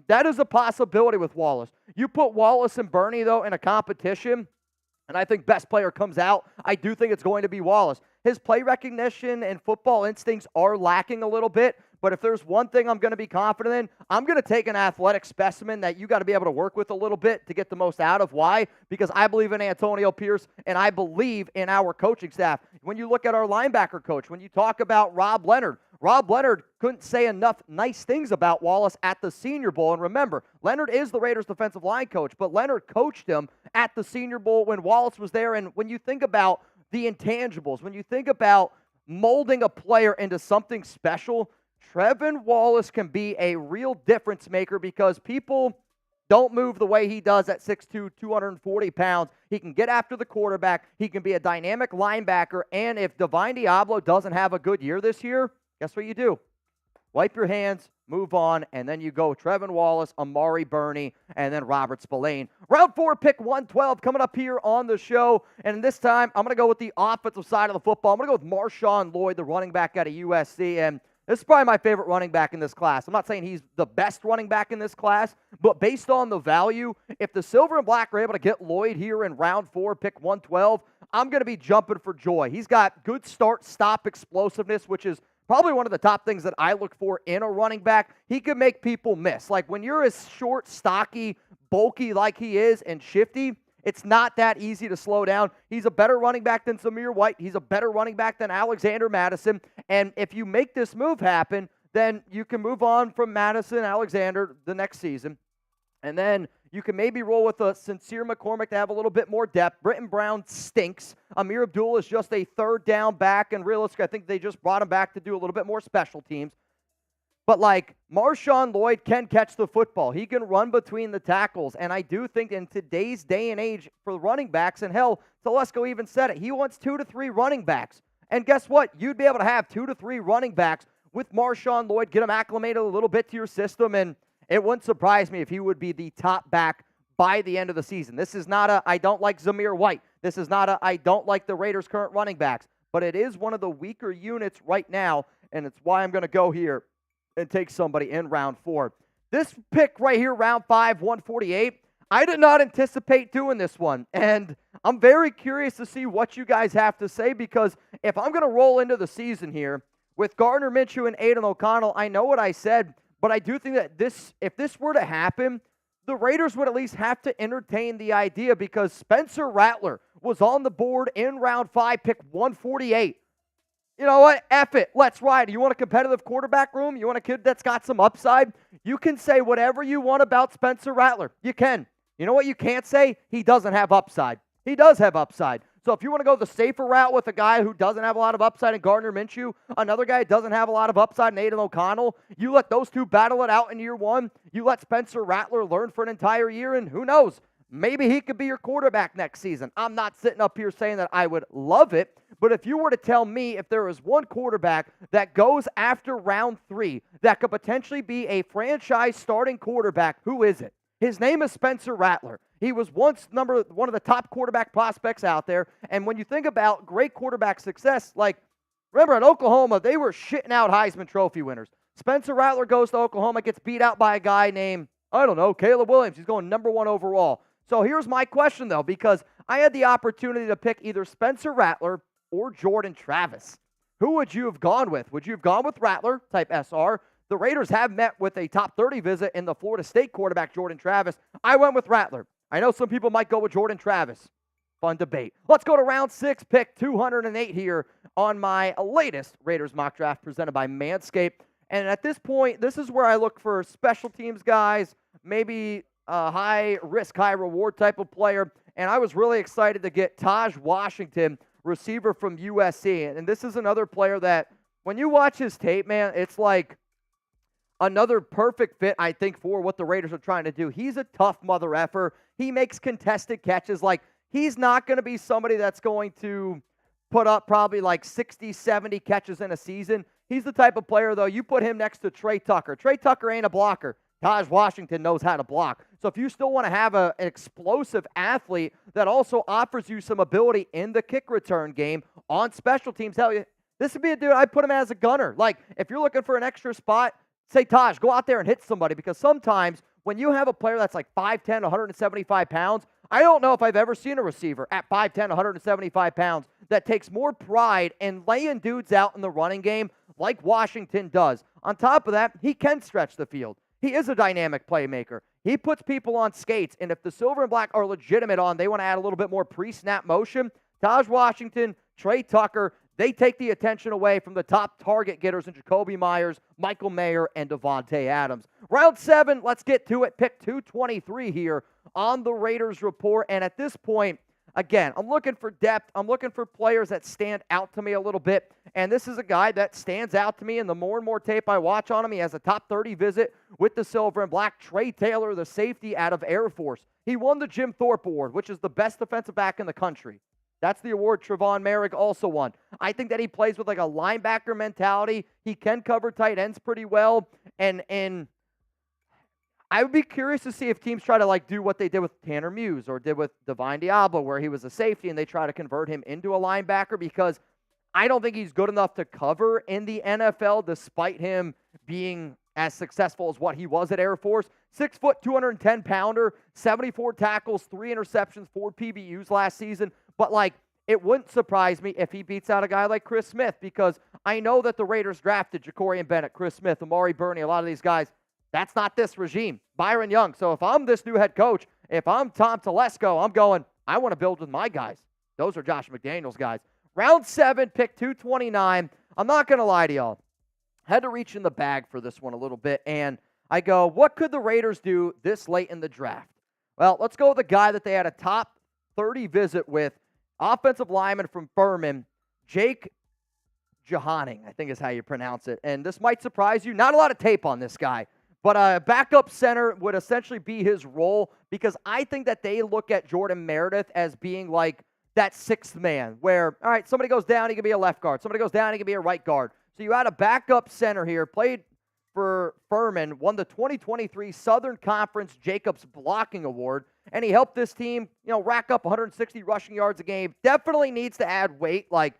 That is a possibility with Wallace. You put Wallace and Bernie, though, in a competition, and I think best player comes out. I do think it's going to be Wallace. His play recognition and football instincts are lacking a little bit, but if there's one thing I'm going to be confident in, I'm going to take an athletic specimen that you got to be able to work with a little bit to get the most out of. Why? Because I believe in Antonio Pierce, and I believe in our coaching staff. When you look at our linebacker coach, when you talk about Rob Leonard couldn't say enough nice things about Wallace at the Senior Bowl. And remember, Leonard is the Raiders' defensive line coach, but Leonard coached him at the Senior Bowl when Wallace was there. And when you think about the intangibles, when you think about molding a player into something special, Trevin Wallace can be a real difference maker because people don't move the way he does at 6'2", 240 pounds. He can get after the quarterback. He can be a dynamic linebacker. And if Divine Diablo doesn't have a good year this year, guess what you do? Wipe your hands, move on, and then you go Trevin Wallace, Amari Burney, and then Robert Spillane. Round 4, pick 112 coming up here on the show. And this time, I'm going to go with the offensive side of the football. I'm going to go with Marshawn Lloyd, the running back out of USC. And this is probably my favorite running back in this class. I'm not saying he's the best running back in this class, but based on the value, if the Silver and Black are able to get Lloyd here in round 4, pick 112, I'm going to be jumping for joy. He's got good start-stop explosiveness, which is probably one of the top things that I look for in a running back. He could make people miss. When you're as short, stocky, bulky like he is and shifty, it's not that easy to slow down. He's a better running back than Zamir White. He's a better running back than Alexander Madison. And if you make this move happen, then you can move on from Madison, Alexander the next season. And then you can maybe roll with a Sincere McCormick to have a little bit more depth. Britton Brown stinks. Amir Abdul is just a third down back. And realistically, I think they just brought him back to do a little bit more special teams. But Marshawn Lloyd can catch the football. He can run between the tackles. And I do think in today's day and age for the running backs, and hell, Telesco even said it, he wants 2 to 3 running backs. And guess what? You'd be able to have 2 to 3 running backs with Marshawn Lloyd, get him acclimated a little bit to your system, and it wouldn't surprise me if he would be the top back by the end of the season. This is not a I don't like Zamir White. This is not a I don't like the Raiders' current running backs. But it is one of the weaker units right now, and it's why I'm going to go here and take somebody in round 4. This pick right here, round 5, 148, I did not anticipate doing this one. And I'm very curious to see what you guys have to say, because if I'm going to roll into the season here with Gardner Minshew and Aidan O'Connell, I know what I said, but I do think that if this were to happen, the Raiders would at least have to entertain the idea, because Spencer Rattler was on the board in round 5, pick 148. You know what? F it. Let's ride. You want a competitive quarterback room? You want a kid that's got some upside? You can say whatever you want about Spencer Rattler. You can. You know what you can't say? He doesn't have upside. He does have upside. So if you want to go the safer route with a guy who doesn't have a lot of upside in Gardner Minshew, another guy who doesn't have a lot of upside in Aidan O'Connell, you let those two battle it out in year one. You let Spencer Rattler learn for an entire year, and who knows? Maybe he could be your quarterback next season. I'm not sitting up here saying that I would love it, but if you were to tell me if there is one quarterback that goes after round 3 that could potentially be a franchise starting quarterback, who is it? His name is Spencer Rattler. He was once one of the top quarterback prospects out there, and when you think about great quarterback success, like, remember at Oklahoma, they were shitting out Heisman Trophy winners. Spencer Rattler goes to Oklahoma, gets beat out by a guy named, I don't know, Caleb Williams. He's going number 1 overall. So here's my question, though, because I had the opportunity to pick either Spencer Rattler or Jordan Travis. Who would you have gone with? Would you have gone with Rattler, type SR? The Raiders have met with a top 30 visit in the Florida State quarterback, Jordan Travis. I went with Rattler. I know some people might go with Jordan Travis. Fun debate. Let's go to round 6, pick 208 here on my latest Raiders mock draft presented by Manscaped. And at this point, this is where I look for special teams guys, maybe a high risk, high reward type of player. And I was really excited to get Taj Washington, receiver from USC. And this is another player that when you watch his tape, man, it's like another perfect fit, I think, for what the Raiders are trying to do. He's a tough mother effer. He makes contested catches. Like, he's not going to be somebody that's going to put up probably like 60, 70 catches in a season. He's the type of player, though, you put him next to Trey Tucker. Trey Tucker ain't a blocker. Taj Washington knows how to block. So if you still want to have an explosive athlete that also offers you some ability in the kick return game on special teams, hell, this would be a dude, I'd put him as a gunner. Like, if you're looking for an extra spot, say, Taj, go out there and hit somebody, because sometimes when you have a player that's like 5'10", 175 pounds, I don't know if I've ever seen a receiver at 5'10", 175 pounds that takes more pride in laying dudes out in the running game like Washington does. On top of that, he can stretch the field. He is a dynamic playmaker. He puts people on skates, and if the silver and black are legitimate on, they want to add a little bit more pre-snap motion, Taj Washington, Trey Tucker, they take the attention away from the top target getters in Jacoby Myers, Michael Mayer, and Devontae Adams. Round 7, let's get to it. Pick 223 here on the Raiders report. And at this point, again, I'm looking for depth. I'm looking for players that stand out to me a little bit. And this is a guy that stands out to me, and the more and more tape I watch on him, he has a top 30 visit with the silver and black. Trey Taylor, the safety out of Air Force. He won the Jim Thorpe Award, which is the best defensive back in the country. That's the award Trevon Merrick also won. I think that he plays with like a linebacker mentality. He can cover tight ends pretty well. And I would be curious to see if teams try to like do what they did with Tanner Muse or did with Divine Diablo, where he was a safety and they try to convert him into a linebacker, because I don't think he's good enough to cover in the NFL despite him being as successful as what he was at Air Force. 6 foot, 210-pounder, 74 tackles, 3 interceptions, 4 PBUs last season. But, like, it wouldn't surprise me if he beats out a guy like Chris Smith, because I know that the Raiders drafted Jacorian Bennett, Chris Smith, Amari Burney, a lot of these guys. That's not this regime. Byron Young. So if I'm this new head coach, if I'm Tom Telesco, I'm going, I want to build with my guys. Those are Josh McDaniels guys. Round 7, pick 229. I'm not going to lie to y'all. Had to reach in the bag for this one a little bit, and I go, what could the Raiders do this late in the draft? Well, let's go with a guy that they had a top 30 visit with, offensive lineman from Furman, Jake Johanning, I think is how you pronounce it. And this might surprise you. Not a lot of tape on this guy, but a backup center would essentially be his role, because I think that they look at Jordan Meredith as being like that sixth man where, all right, somebody goes down, he can be a left guard. Somebody goes down, he can be a right guard. So you had a backup center here, played for Furman, won the 2023 Southern Conference Jacobs Blocking Award, and he helped this team, rack up 160 rushing yards a game. Definitely needs to add weight, like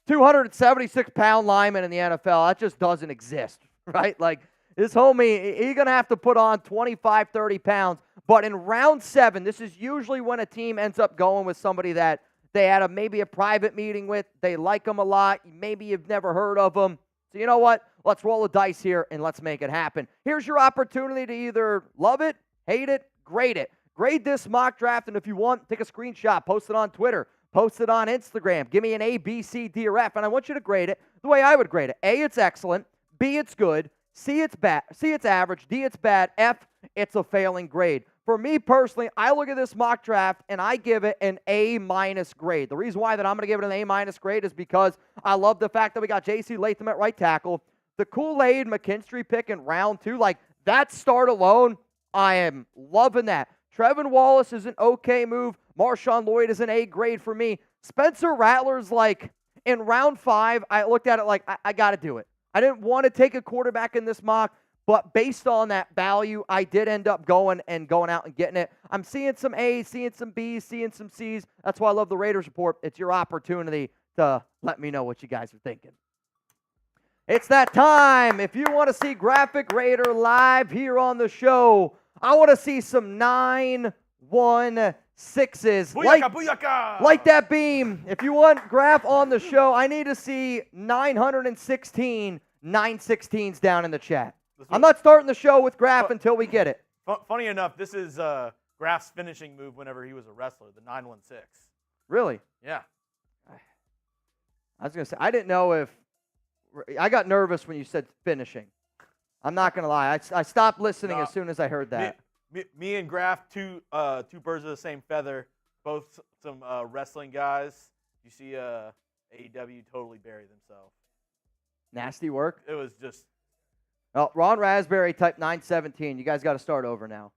276-pound lineman in the NFL. That just doesn't exist, right? Like, this homie, he's going to have to put on 25, 30 pounds. But in round 7, this is usually when a team ends up going with somebody that they had maybe a private meeting with. They like them a lot. Maybe you've never heard of them. So you know what? Let's roll the dice here and let's make it happen. Here's your opportunity to either love it, hate it, grade it. Grade this mock draft, and if you want, take a screenshot, post it on Twitter, post it on Instagram. Give me an A, B, C, D, or F, and I want you to grade it the way I would grade it. A, it's excellent. B, it's good. C, it's bad. C, it's average. D, it's bad. F, it's a failing grade. for me personally, I look at this mock draft and I give it an A- grade. The reason why that I'm going to give it an A- grade is because I love the fact that we got J.C. Latham at right tackle. The Kool-Aid McKinstry pick in round 2, like that start alone, I am loving that. Trevin Wallace is an okay move. Marshawn Lloyd is an A grade for me. Spencer Rattler's like in round 5, I looked at it like I got to do it. I didn't want to take a quarterback in this mock, but based on that value, I did end up going out and getting it. I'm seeing some A's, seeing some B's, seeing some C's. That's why I love the Raiders Report. It's your opportunity to let me know what you guys are thinking. It's that time. If you want to see Graphk Raider live here on the show, I want to see some 9-1-6s. Booyaka, Like that beam. If you want Graphk on the show, I need to see 916 916s down in the chat. I'm not starting the show with Graphk until we get it. Funny enough, this is Graph's finishing move whenever he was a wrestler, the 916. Really? Yeah. I was going to say, I didn't know if – I got nervous when you said finishing. I'm not going to lie. I stopped listening as soon as I heard that. Me and Graphk, two birds of the same feather, both some wrestling guys. You see AEW totally bury themselves. Nasty work. It was just – Oh, Ron Raspberry type 917. You guys got to start over now.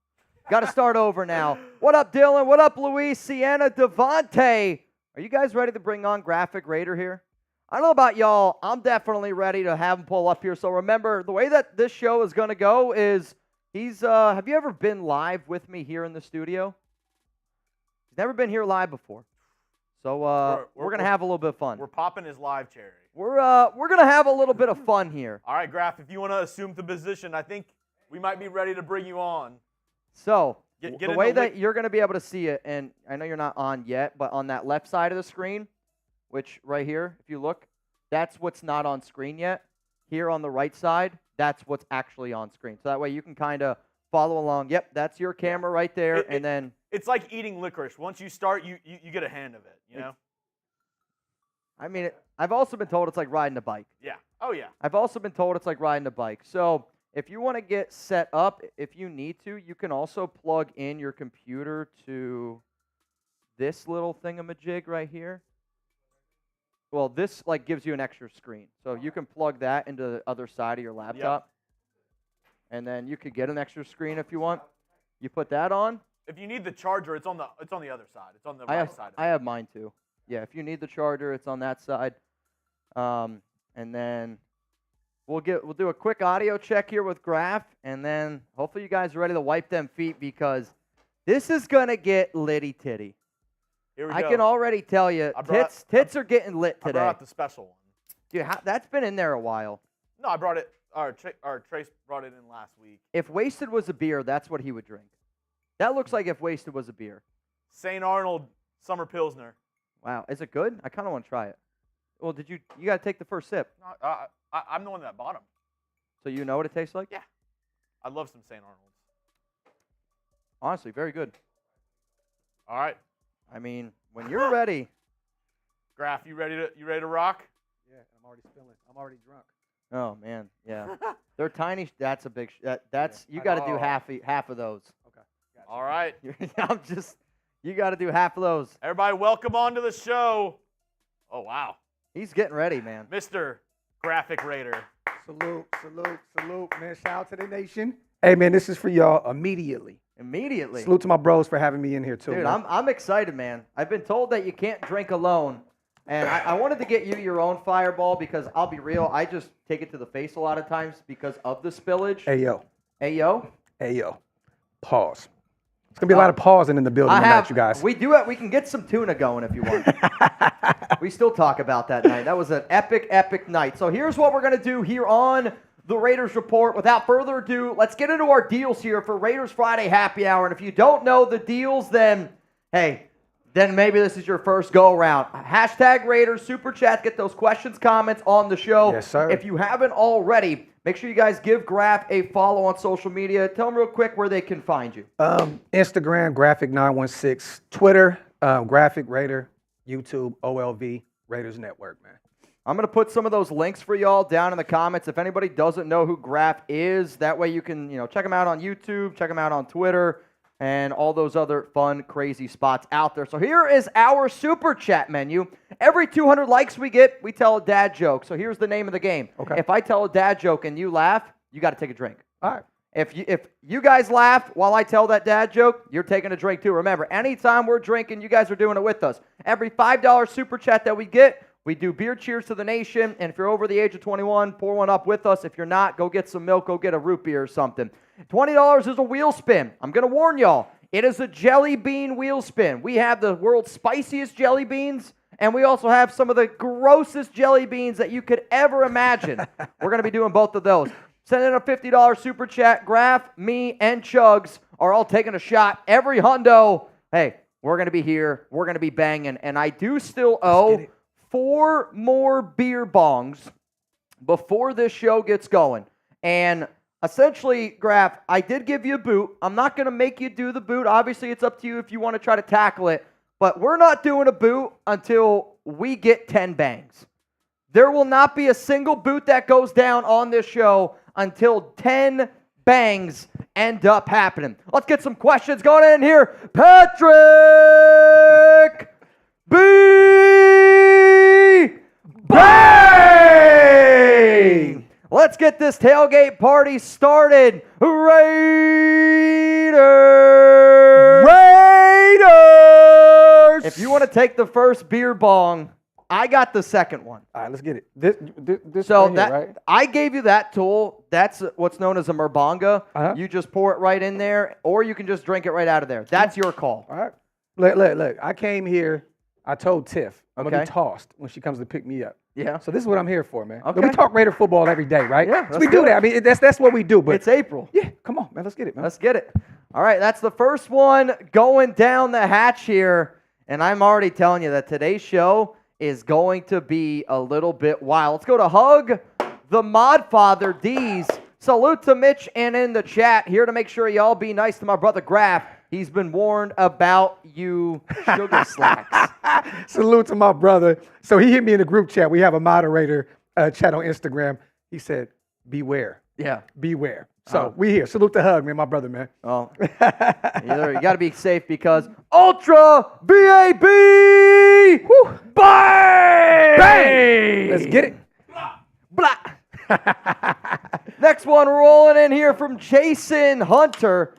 Got to start over now. What up, Dylan? What up, Luis? Sienna, Devontae. Are you guys ready to bring on Graphk Raider here? I don't know about y'all. I'm definitely ready to have him pull up here. So remember, the way that this show is going to go is he's have you ever been live with me here in the studio? He's never been here live before. So we're going to have a little bit of fun. We're popping his live cherry. We're going to have a little bit of fun here. All right, Graphk, if you want to assume the position, I think we might be ready to bring you on. So, the way that you're going to be able to see it, and I know you're not on yet, but on that left side of the screen, which right here, if you look, that's what's not on screen yet. Here on the right side, that's what's actually on screen. So that way you can kind of follow along. Yep, that's your camera right there, and then... It's like eating licorice. Once you start, you get a hand of it, you know? I mean, I've also been told it's like riding a bike. Yeah. Oh, yeah. I've also been told it's like riding a bike. So if you want to get set up, if you need to, you can also plug in your computer to this little thingamajig right here. Well, this like gives you an extra screen. So you can plug that into the other side of your laptop. Yep. And then you could get an extra screen if you want. You put that on. If you need the charger, it's on the other side. It's on the right side. I have mine too. Yeah, if you need the charger, it's on that side. And then we'll do a quick audio check here with Graphk, and then hopefully you guys are ready to wipe them feet because this is gonna get litty titty. Here we go. I can already tell you, tits are getting lit today. I brought out the special one. Dude, that's been in there a while. No, I brought it. Trace brought it in last week. If Wasted was a beer, that's what he would drink. That looks like if Wasted was a beer. St. Arnold Summer Pilsner. Wow, is it good? I kind of want to try it. Well, you got to take the first sip. No, I'm the one that bought them. So you know what it tastes like? Yeah. I love some St. Arnold's. Honestly, very good. All right. I mean, when you're ready. Graphk, you ready to rock? Yeah, I'm already spilling. I'm already drunk. Oh man, yeah. They're tiny. That's a big. You got to do half of those. Okay. Gotcha. All right. You got to do half of those. Everybody, welcome on to the show. Oh wow. He's getting ready, man. Mr. Graphk Raider. Salute, man. Shout out to the nation. Hey, man, this is for y'all immediately. Immediately. Salute to my bros for having me in here, too. Dude, man. I'm excited, man. I've been told that you can't drink alone. And I wanted to get you your own fireball because I'll be real, I just take it to the face a lot of times because of the spillage. Hey, yo. Hey, yo. Hey, yo. Pause. It's going to be a lot of pausing in the building tonight, you guys. We can get some tuna going if you want. We still talk about that night. That was an epic, epic night. So here's what we're going to do here on the Raiders Report. Without further ado, let's get into our deals here for Raiders Friday Happy Hour. And if you don't know the deals, then, hey, then maybe this is your first go-around. Hashtag Raiders, Super Chat, get those questions, comments on the show. Yes, sir. If you haven't already, make sure you guys give Graphk a follow on social media. Tell them real quick where they can find you. Instagram, Graphk916. Twitter, Graphk Raider. YouTube, OLV, Raiders Network, man. I'm going to put some of those links for y'all down in the comments. If anybody doesn't know who Graphk is, that way you can check him out on YouTube, check him out on Twitter. and all those other fun, crazy spots out there. So here is our Super Chat menu. Every 200 likes we get, we tell a dad joke. So here's the name of the game. Okay. If I tell a dad joke and you laugh, you got to take a drink. All right. If you guys laugh while I tell that dad joke, you're taking a drink too. Remember, anytime we're drinking, you guys are doing it with us. Every $5 Super Chat that we get, we do beer cheers to the nation. And if you're over the age of 21, pour one up with us. If you're not, go get some milk, go get a root beer or something. $20 is a wheel spin. I'm going to warn y'all, it is a jelly bean wheel spin. We have the world's spiciest jelly beans, and we also have some of the grossest jelly beans that you could ever imagine. We're going to be doing both of those. Send in a $50 Super Chat. Graphk, me, and Chugs are all taking a shot. Every hundo, hey, we're going to be here. We're going to be banging. And I do still owe 4 more beer bongs before this show gets going. And essentially, Graphk, I did give you a boot. I'm not going to make you do the boot. Obviously, it's up to you if you want to try to tackle it. But we're not doing a boot until we get 10 bangs. There will not be a single boot that goes down on this show until 10 bangs end up happening. Let's get some questions going in here. Patrick B. Bang! Let's get this tailgate party started. Raiders! If you want to take the first beer bong, I got the second one. All right, let's get it. This So right that here, right? I gave you that tool. That's what's known as a merbonga. Uh-huh. You just pour it right in there, or you can just drink it right out of there. That's your call. All right. Look. I came here. I told Tiff I'm gonna Okay. be tossed when she comes to pick me up. Yeah. So this is what I'm here for, man. Okay. We talk Raider football every day, right? Yeah, So we let's do do that. I mean, that's what we do. But It's April. yeah, come on, man. Let's get it, man. Let's get it. All right, that's the first one going down the hatch here. And I'm already telling you that today's show is going to be a little bit wild. Let's go to Hug the Modfather D's. Salute to Mitch and in the chat. Here to make sure y'all be nice to my brother Graphk. He's been warned about you sugar slacks. Salute to my brother. So he hit me in the group chat. We have a moderator chat on Instagram. He said, beware. Yeah. Beware. So we here. Salute to Hug, man, my brother, man. Oh, you got to be safe because Ultra BAB! Woo, bang! Bang! Let's get it. Blah. Next one rolling in here from Jason Hunter.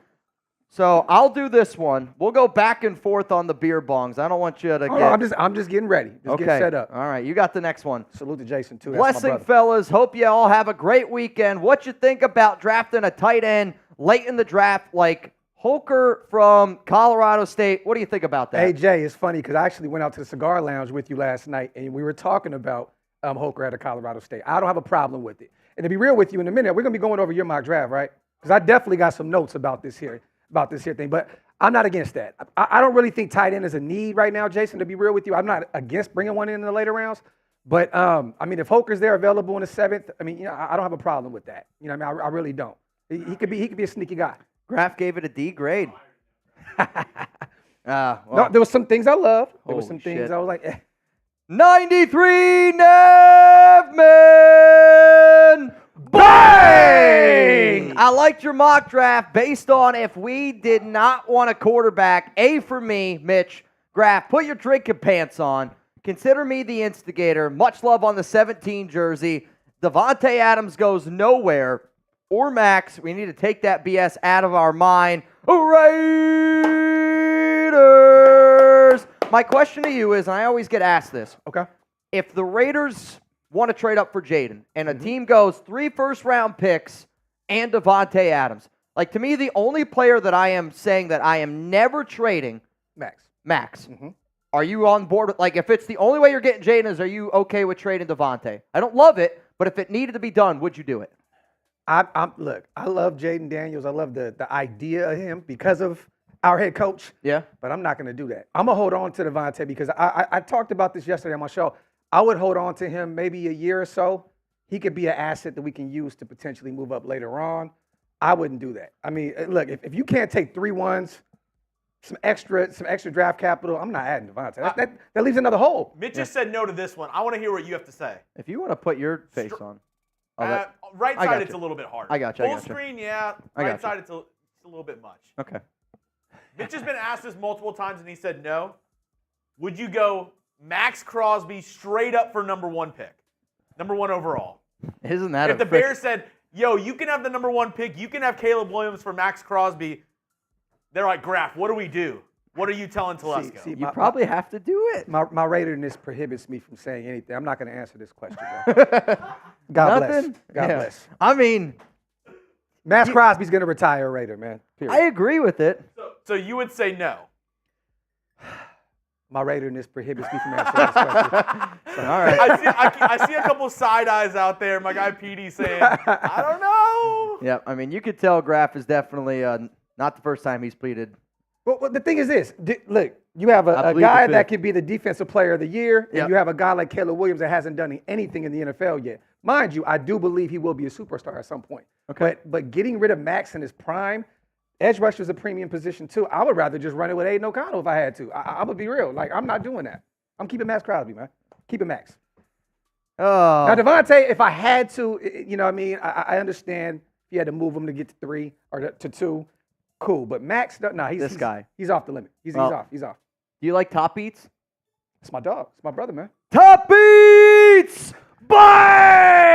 So I'll do this one. We'll go back and forth on the beer bongs. I don't want you to Hold get... on, I'm just getting ready. Just okay. getting set up. All right, you got the next one. Salute to Jason, too. That's my Blessing, brother. fellas. Hope you all have a great weekend. What you think about drafting a tight end late in the draft like Holker from Colorado State? What do you think about that? Hey, Jay, it's funny because I actually went out to the cigar lounge with you last night, and we were talking about Holker out of Colorado State. I don't have a problem with it. And to be real with you, in a minute, we're going to be going over your mock draft, right? Because I definitely got some notes about this here thing. But I'm not against that. I don't really think tight end is a need right now, Jason, to be real with you. I'm not against bringing one in the later rounds. But, I mean, if Holker's there available in the 7th, I mean, I don't have a problem with that. You know what I mean? I really don't. He could be a sneaky guy. Graphk gave it a D grade. No, there was some things I loved. There was Holy some things shit. I was like, 93 Nevman! Bang! I liked your mock draft based on if we did not want a quarterback. A for me, Mitch. Graphk, put your drinking pants on. Consider me the instigator. Much love on the 17 jersey. Devontae Adams goes nowhere. Or Max, we need to take that BS out of our mind. Raiders! My question to you is, and I always get asked this. okay. If the Raiders want to trade up for Jayden and a team goes 3 first-round picks and Devontae Adams, like to me, the only player that I am saying that I am never trading, Max. Are you on board with, like, if it's the only way you're getting Jayden is, are you okay with trading Devontae? I don't love it, but if it needed to be done, would you do it? Look, I love Jayden Daniels. I love the idea of him because of our head coach. Yeah. But I'm not going to do that. I'm going to hold on to Devontae because I talked about this yesterday on my show. I would hold on to him maybe a year or so. He could be an asset that we can use to potentially move up later on. I wouldn't do that. I mean, look, if you can't take 3 1s, some extra draft capital, I'm not adding Devontae. That leaves another hole. Mitch just said no to this one. I want to hear what you have to say. If you want to put your face on. Right I side, got it's you. a little bit hard. I got you. Full screen, yeah. I got Right you. side, it's a little bit much. Okay. Mitch has been asked this multiple times, and he said no. Would you go Max Crosby straight up for #1 pick? #1 overall. Isn't that if the Bears said, yo, you can have the #1 pick, you can have Caleb Williams for Max Crosby, they're like, Graphk, what do we do? What are you telling Telesco? See, you probably have to do it. My Raiderness prohibits me from saying anything. I'm not going to answer this question. God bless. Nothing? God Yeah. bless. I mean, Max Crosby's going to retire a Raider, man. Period. I agree with it. So you would say no. My Raiderness prohibits me from answering this question. All right. I see a couple side eyes out there. My guy PD saying, I don't know. Yeah, I mean, you could tell Graphk is definitely not the first time he's pleaded. Well, the thing is this. Look, you have a guy that could be the defensive player of the year, and you have a guy like Caleb Williams that hasn't done anything in the NFL yet. Mind you, I do believe he will be a superstar at some point. Okay. But getting rid of Max in his prime, edge rusher is a premium position too. I would rather just run it with Aidan O'Connell if I had to. I'm going to be real. Like, I'm not doing that. I'm keeping Max Crosby, man. Keeping Max. Oh. Now, Devontae, if I had to, you know what I mean? I understand if you had to move him to get to 3 or to 2. Cool, but Max, no, he's off the limit. He's off. He's off. Do you like Top Beats? It's my dog. It's my brother, man. Top Beats! Bang!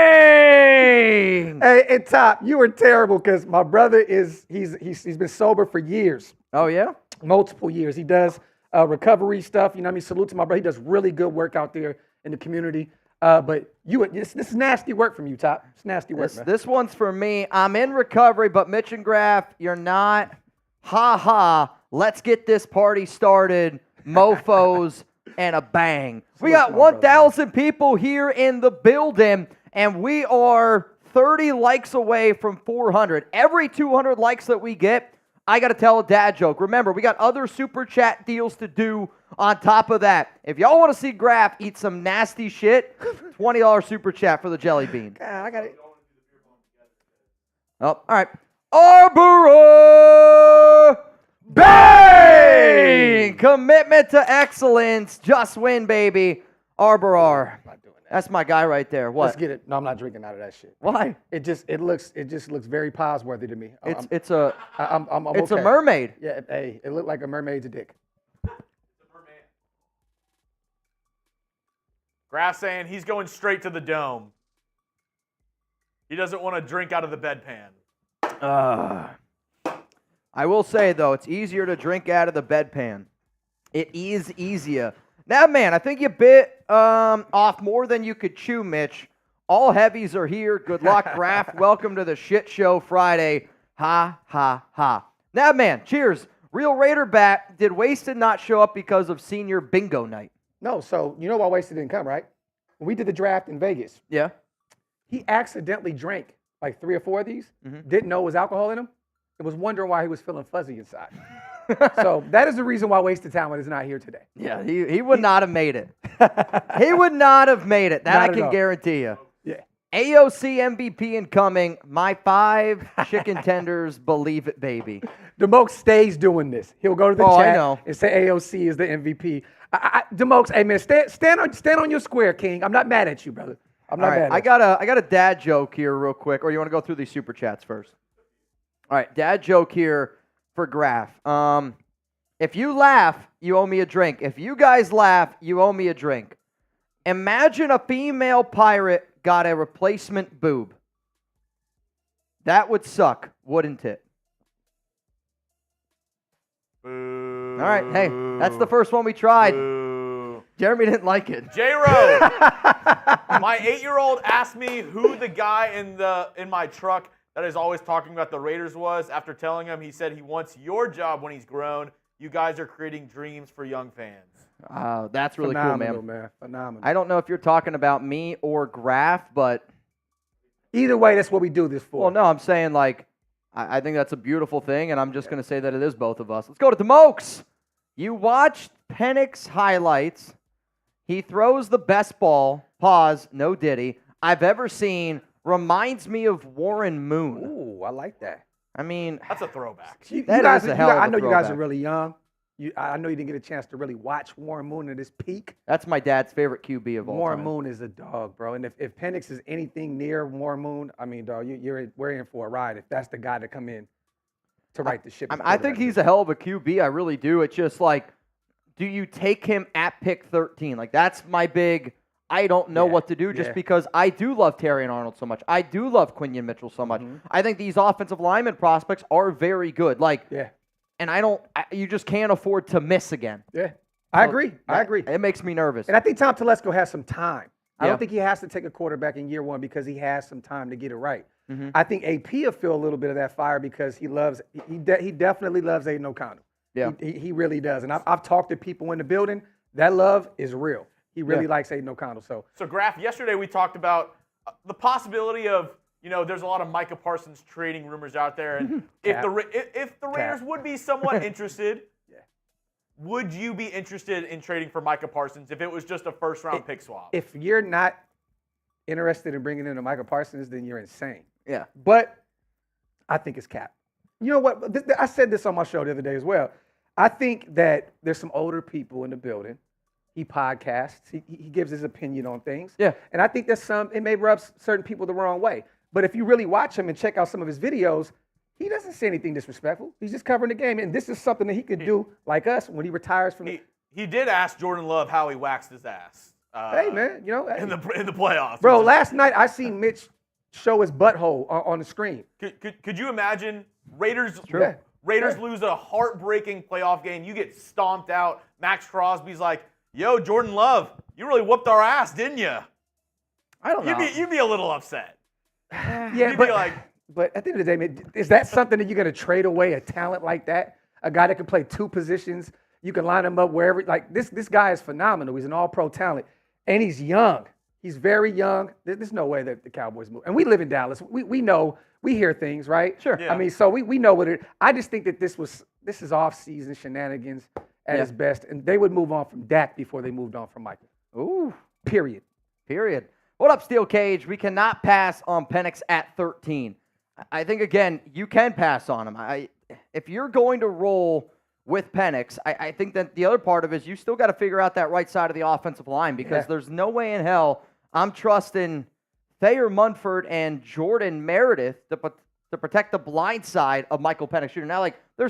Hey, and Top, you were terrible because my brother he's been sober for years, Oh, yeah? multiple years. He does recovery stuff. You know what I mean? Salute to my brother. He does really good work out there in the community. But this is nasty work from you, Top. It's nasty work, man. This one's for me. I'm in recovery, but Mitch and Graphk, you're not. Ha ha. Let's get this party started. Mofos and a bang. We got 1,000 people here in the building, and we are 30 likes away from 400. Every 200 likes that we get, I got to tell a dad joke. Remember, we got other super chat deals to do on top of that. If y'all want to see Graphk eat some nasty shit, $20 super chat for the jelly bean. God, I got it. Oh, all right. Arbor! Bang! Commitment to excellence. Just win, baby. Arbor. I'm not doing that. That's my guy right there. What? Let's get it. No, I'm not drinking out of that shit. Why? It just looks very pause worthy to me. It's a okay. mermaid. Yeah, hey, it looked like a mermaid's dick. Graphk saying he's going straight to the dome. He doesn't want to drink out of the bedpan. I will say, though, it's easier to drink out of the bedpan. It is easier. Now, man, I think you bit off more than you could chew, Mitch. All heavies are here. Good luck, Graphk. Welcome to the Shit Show Friday. Ha, ha, ha. Now, man, cheers. Real Raider bat. Did Wasted not show up because of senior bingo night? No, so you know why Wasted didn't come, right? When we did the draft in Vegas, Yeah. he accidentally drank like 3 or 4 of these, didn't know it was alcohol in them, and was wondering why he was feeling fuzzy inside. So that is the reason why Wasted Talent is not here today. Yeah, he would not have made it. He would not have made it. That Not I at can all. guarantee you. Yeah. AOC MVP incoming. My 5 chicken tenders. Believe it, baby. Demokes stays doing this. He'll go to the Oh, I chat know. and say AOC is the MVP. Demokes, hey man, stand on your square, King. I'm not mad at you, brother. I'm not All right, mad at I got a dad joke here real quick, or you want to go through these super chats first? All right, dad joke here for Graphk. If you laugh, you owe me a drink. If you guys laugh, you owe me a drink. Imagine a female pirate got a replacement boob. That would suck, wouldn't it? Boo. All right, hey, that's the first one we tried. Boo. Jeremy didn't like it. J-Ro, my 8-year-old asked me who the guy in my truck that is always talking about the Raiders was. After telling him, he said he wants your job when he's grown. You guys are creating dreams for young fans. That's really Phenomenal, cool, man. Phenomenal. I don't know if you're talking about me or Graphk, but Either way, that's what we do this for. well, no, I'm saying like I think that's a beautiful thing, and I'm just going to say that it is both of us. Let's go to Demokes. You watched Penix highlights. He throws the best ball, pause, no diddy, I've ever seen. Reminds me of Warren Moon. Ooh, I like that. I mean, That's a throwback. That is a hell of a I know you guys throwback. are really young. I know you didn't get a chance to really watch Warren Moon at his peak. that's my dad's favorite QB of all Warren time. Moon is a dog, bro. And if Penix is anything near Warren Moon, I mean, dog, we're in for a ride if that's the guy to come in. to right the ship. I think he's a hell of a QB. I really do. It's just like, do you take him at pick 13? Like, that's my big, I don't know what to do just because I do love Terry and Arnold so much. I do love Quinion Mitchell so much. I think these offensive lineman prospects are very good. Like, and you just can't afford to miss again. Yeah. I agree. It makes me nervous. And I think Tom Telesco has some time. I don't think he has to take a quarterback in year one because he has some time to get it right. I think AP will feel a little bit of that fire because he definitely loves Aidan O'Connell. Yeah. He really does. And I've talked to people in the building. That love is real. He really likes Aidan O'Connell. So Graphk, yesterday we talked about the possibility of, there's a lot of Micah Parsons trading rumors out there. And if the Raiders would be somewhat interested, would you be interested in trading for Micah Parsons if it was just a first-round pick swap? If you're not interested in bringing in a Micah Parsons, then you're insane. Yeah. But I think it's cap. You know what? I said this on my show the other day as well. I think that there's some older people in the building. He podcasts. He gives his opinion on things. Yeah. And I think it may rub certain people the wrong way. But if you really watch him and check out some of his videos, he doesn't say anything disrespectful. He's just covering the game. And this is something that he could do like us when he retires from He did ask Jordan Love how he waxed his ass. Hey, man, in the playoffs. Bro, last night I seen Mitch show his butthole on the screen. Could you imagine Raiders Sure. lose a heartbreaking playoff game? You get stomped out. Max Crosby's like, yo, Jordan Love, you really whooped our ass, didn't you? I don't know. You'd be a little upset. Yeah, but at the end of the day, man, is that something that you're going to trade away, a talent like that? A guy that can play two positions, you can line him up wherever. Like, this guy is phenomenal. He's an all-pro talent, and he's young. He's very young. There's no way that the Cowboys move. And we live in Dallas. We know. We hear things, right? Sure. Yeah. I mean, so we know what it. I just think that this is off-season shenanigans at its best, and they would move on from Dak before they moved on from Michael. Ooh. Period. What up, Steel Cage? We cannot pass on Penix at 13. I think, again, you can pass on him. If you're going to roll with Penix, I think that the other part of it is you still got to figure out that right side of the offensive line because there's no way in hell I'm trusting Thayer Munford and Jordan Meredith to protect the blind side of Michael Penix Jr. Now, like, they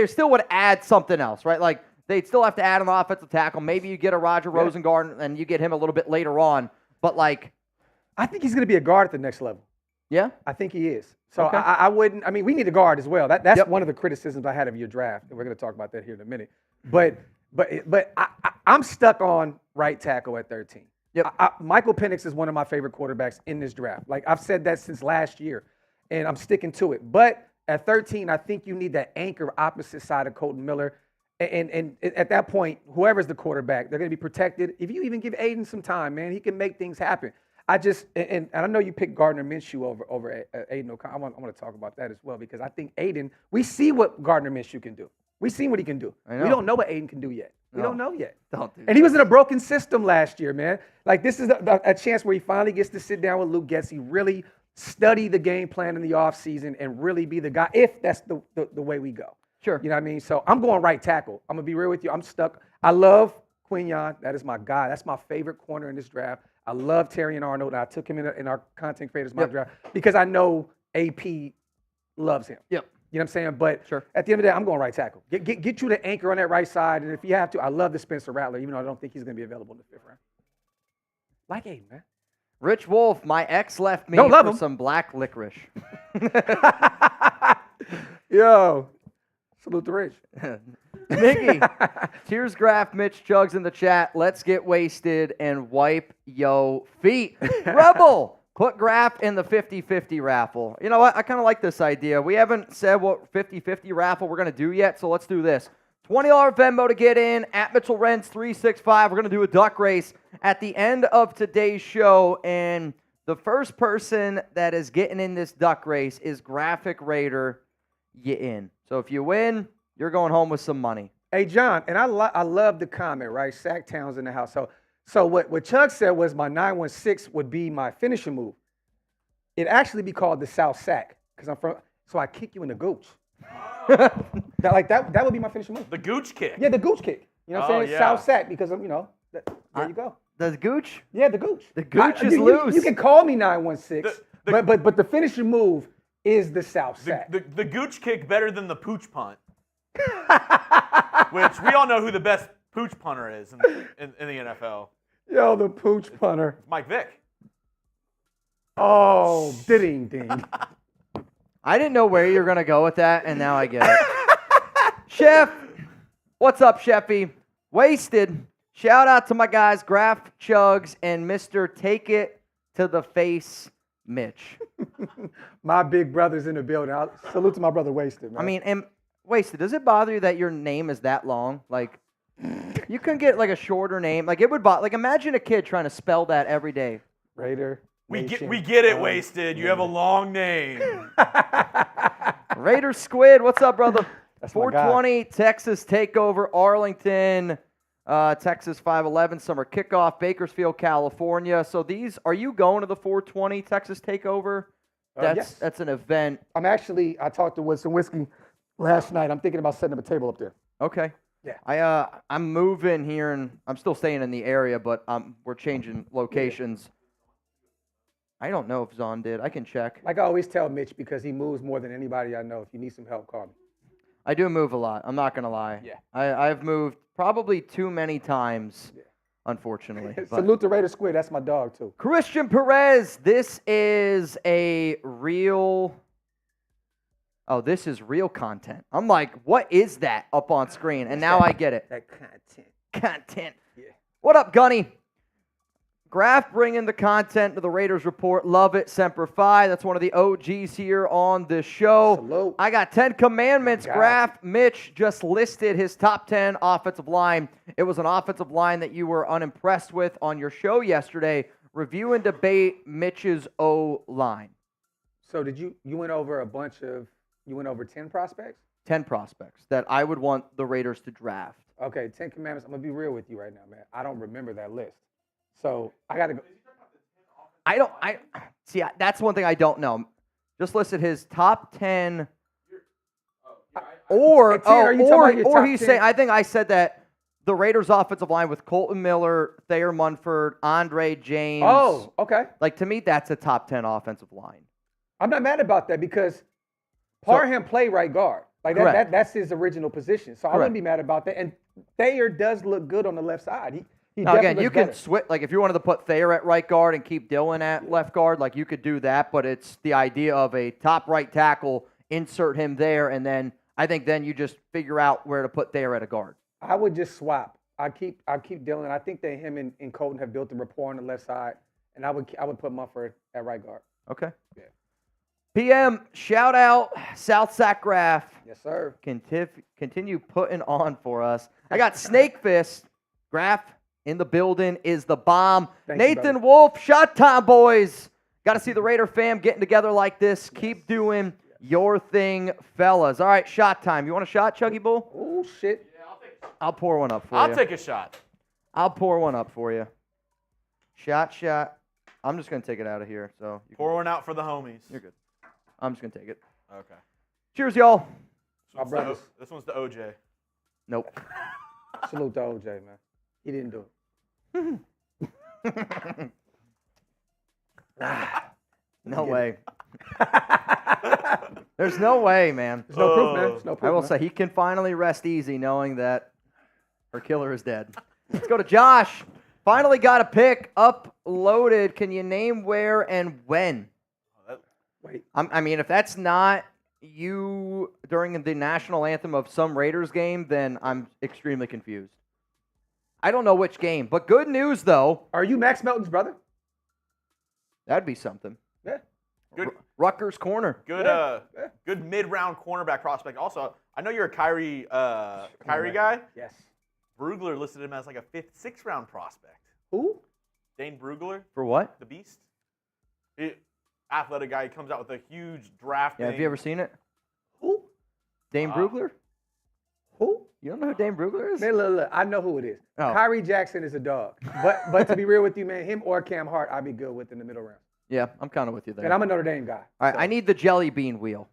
still would add something else, right? Like, they'd still have to add an offensive tackle. Maybe you get a Roger Rosengard and you get him a little bit later on. But, like, I think he's going to be a guard at the next level. Yeah? I think he is. So Okay. I wouldn't. I mean, we need a guard as well. That's one of the criticisms I had of your draft, and we're going to talk about that here in a minute. But I'm stuck on right tackle at 13. Yep. Michael Penix is one of my favorite quarterbacks in this draft. Like, I've said that since last year, and I'm sticking to it. But at 13, I think you need that anchor opposite side of Colton Miller. And at that point, whoever's the quarterback, they're going to be protected. If you even give Aidan some time, man, he can make things happen. And I know you picked Gardner Minshew over Aidan O'Connell. I want to talk about that as well because I think Aidan, we see what Gardner Minshew can do. We see what he can do. We don't know what Aidan can do yet. We don't know yet. And he was in a broken system last year, man. Like, this is a chance where he finally gets to sit down with Luke Getsy, really study the game plan in the offseason, and really be the guy, if that's the way we go. Sure. You know what I mean? So I'm going right tackle. I'm going to be real with you. I'm stuck. I love Quinion. That is my guy. That's my favorite corner in this draft. I love Terry and Arnold. I took him in our content creators mock draft because I know AP loves him. Yep. You know what I'm saying? But Sure. at the end of the day, I'm going right tackle. Get you the anchor on that right side. And if you have to, I love the Spencer Rattler, even though I don't think he's going to be available in the 5th round. Like Aidan, man. Rich Wolf, my ex left me Don't love for him. some black licorice. Yo. Salute the Rich. Mickey, Tears Graphk, Mitch Chugs in the chat. Let's get wasted and wipe yo feet. Rebel, put Graphk in the 50-50 raffle. You know what? I kind of like this idea. We haven't said what 50-50 raffle we're going to do yet, so let's do this. $20 Venmo to get in at Mitchell Renz 365. We're going to do a duck race at the end of today's show, and the first person that is getting in this duck race is Graphk Raider. You in. So if you win, you're going home with some money. Hey, John, and I love the comment, right? Sacktown's in the house. So what Chuck said was my 916 would be my finishing move. It'd actually be called the South Sack because I'm from. So I kick you in the gooch. that would be my finishing move. The gooch kick. Yeah, the gooch kick. You know what I'm saying? yeah. South Sack because there you go. The gooch? Yeah, the gooch. The gooch is loose. You can call me 916, but the finishing move is the South sack. The gooch kick better than the pooch punt. Which we all know who the best pooch punter is in the NFL. Yo, the pooch punter. It's Mike Vick. Oh, ding ding. I didn't know where you're going to go with that, and now I get it. Chef, what's up, Sheffy? Wasted. Shout out to my guys, Graphk Chugs and Mr. Take It to the Face, Mitch. My big brother's in the building. Salute to my brother Wasted, man. I mean, and Wasted, does it bother you that your name is that long? Like, you couldn't get like a shorter name. Like, it would bother. Like, imagine a kid trying to spell that every day. Raider. We get it, Wasted. You have a long name. Raider Squid, what's up, brother? That's my guy. 420 Texas Takeover, Arlington, Texas 511 Summer Kickoff, Bakersfield, California. So are you going to the 420 Texas Takeover? Yes. That's an event. I talked to Winston Whiskey last night. I'm thinking about setting up a table up there. Okay. Yeah. I'm moving here, and I'm still staying in the area, but we're changing locations. I don't know if Zahn did. I can check. Like I always tell Mitch, because he moves more than anybody I know. If you need some help, call me. I do move a lot. I'm not going to lie. Yeah. I've moved probably too many times, unfortunately. But Salute to Raider Squid. That's my dog, too. Christian Perez, this is real content. I'm like, what is that up on screen? And now I get it. That Content. Yeah. What up, Gunny? Graphk bringing the content to the Raiders Report. Love it. Semper Fi. That's one of the OGs here on the show. Salute. I got 10 commandments. God. Graphk. Mitch just listed his top 10 offensive line. It was an offensive line that you were unimpressed with on your show yesterday. Review and debate Mitch's O-line. So you went over 10 prospects? 10 prospects that I would want the Raiders to draft. Okay, 10 commandments. I'm going to be real with you right now, man. I don't remember that list. So I got to go. That's one thing I don't know. Just listed his top 10. Or he's saying, I think I said that the Raiders' offensive line with Colton Miller, Thayer Munford, Andre James. Oh, okay. Like, to me, that's a top 10 offensive line. I'm not mad about that because Parham play right guard. Like that's his original position. So I wouldn't be mad about that. And Thayer does look good on the left side. Now, again, you can switch. Like, if you wanted to put Thayer at right guard and keep Dillon at left guard, like, you could do that. But it's the idea of a top right tackle, insert him there, and then I think then you just figure out where to put Thayer at a guard. I would just swap. I keep Dillon. I think that him and Colton have built a rapport on the left side, and I would put Mumford at right guard. Okay. Yeah. PM, shout out South Sac Graphk. Yes, sir. Continue putting on for us. I got Snake Fist. Graphk in the building is the bomb. Nathan Wolf, shot time, boys. Got to see the Raider fam getting together like this. Yes. Keep doing your thing, fellas. All right, shot time. You want a shot, Chuggy Bull? Oh, shit. Yeah, I'll take a shot. I'll pour one up for you. I'll take a shot. I'll pour one up for you. Shot. I'm just going to take it out of here. So pour one out for the homies. You're good. I'm just going to take it. Okay. Cheers, y'all. This one's to OJ. Nope. Salute to OJ, man. He didn't do it. No way. There's no way, man. There's no proof, man. There's no proof, I will say he can finally rest easy knowing that her killer is dead. Let's go to Josh. Finally got a pick uploaded. Can you name where and when? Wait. I mean, if that's not you during the national anthem of some Raiders game, then I'm extremely confused. I don't know which game, but good news, though. Are you Max Melton's brother? That'd be something. Yeah. Good. Rutgers corner. Good mid-round cornerback prospect. Also, I know you're a Kyrie guy. Yes. Brugler listed him as like a 5th, 6th round prospect. Who? Dane Brugler. For what? The Beast. Athletic guy. He comes out with a huge draft. Yeah, have you ever seen it? Who? Dane Brugler? Who? You don't know who Dane Brugler is? Man, look, I know who it is. Oh. Kyrie Jackson is a dog. But to be real with you, man, him or Cam Hart, I'd be good with in the middle round. Yeah, I'm kind of with you there. And I'm a Notre Dame guy. All right, I need the jelly bean wheel.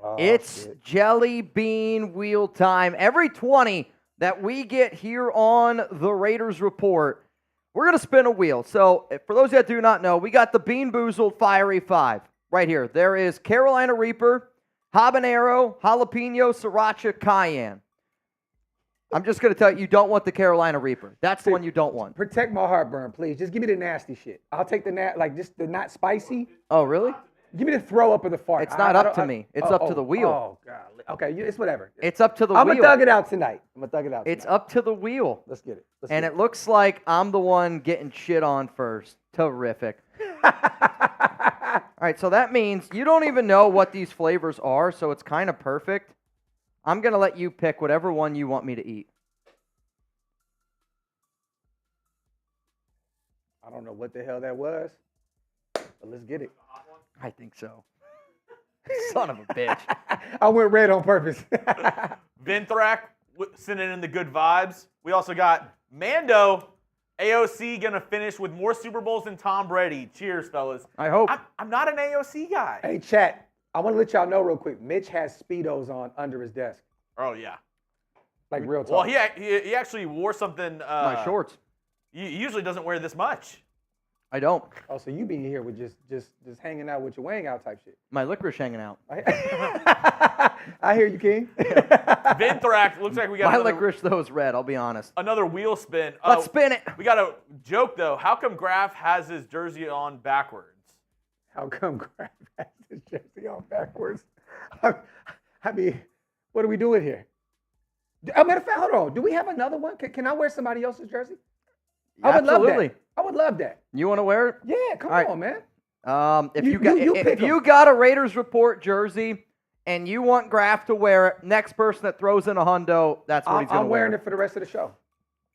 Oh, It's jelly bean wheel time. Every 20 that we get here on the Raiders Report, we're going to spin a wheel. So for those that do not know, we got the Bean Boozled Fiery 5 right here. There is Carolina Reaper, Habanero, Jalapeno, Sriracha, Cayenne. I'm just going to tell you, you don't want the Carolina Reaper. That's the one you don't want. Protect my heartburn, please. Just give me the nasty shit. I'll take the just the not spicy. Oh, really? Give me the throw up of the fart. It's not up to me. It's up to the wheel. Oh, God. Okay, it's whatever. It's up to the I'm wheel. going to thug it out tonight. It's up to the wheel. Let's get it. And it looks like I'm the one getting shit on first. Terrific. All right, so that means you don't even know what these flavors are, so it's kind of perfect. I'm going to let you pick whatever one you want me to eat. I don't know what the hell that was, but let's get it. I think so. Son of a bitch. I went red on purpose. Vinthrak sending in the good vibes. We also got Mando, AOC going to finish with more Super Bowls than Tom Brady. Cheers, fellas. I hope. I'm not an AOC guy. Hey, chat, I want to let y'all know real quick. Mitch has Speedos on under his desk. Oh, yeah. Like real talk. Well, he actually wore something. My shorts. He usually doesn't wear this much. I don't. Oh, so you be here with just hanging out with your weighing out type shit. My licorice hanging out. I hear you, King. Vinthrak, looks like we got My licorice, though, is red, I'll be honest. another wheel spin. Let's spin it. We got a joke, though. How come Graphk has his jersey on backwards? How come Graphk has his jersey on backwards? I mean, what are we doing here? Matter of fact, hold on. Do we have another one? Can I wear somebody else's jersey? I would love that. I would love that. You want to wear it? Yeah, come right. on, man. If you got a Raiders Report jersey and you want Graphk to wear it, next person that throws in a hundo, that's what he's going to wear. I'm wearing it for the rest of the show.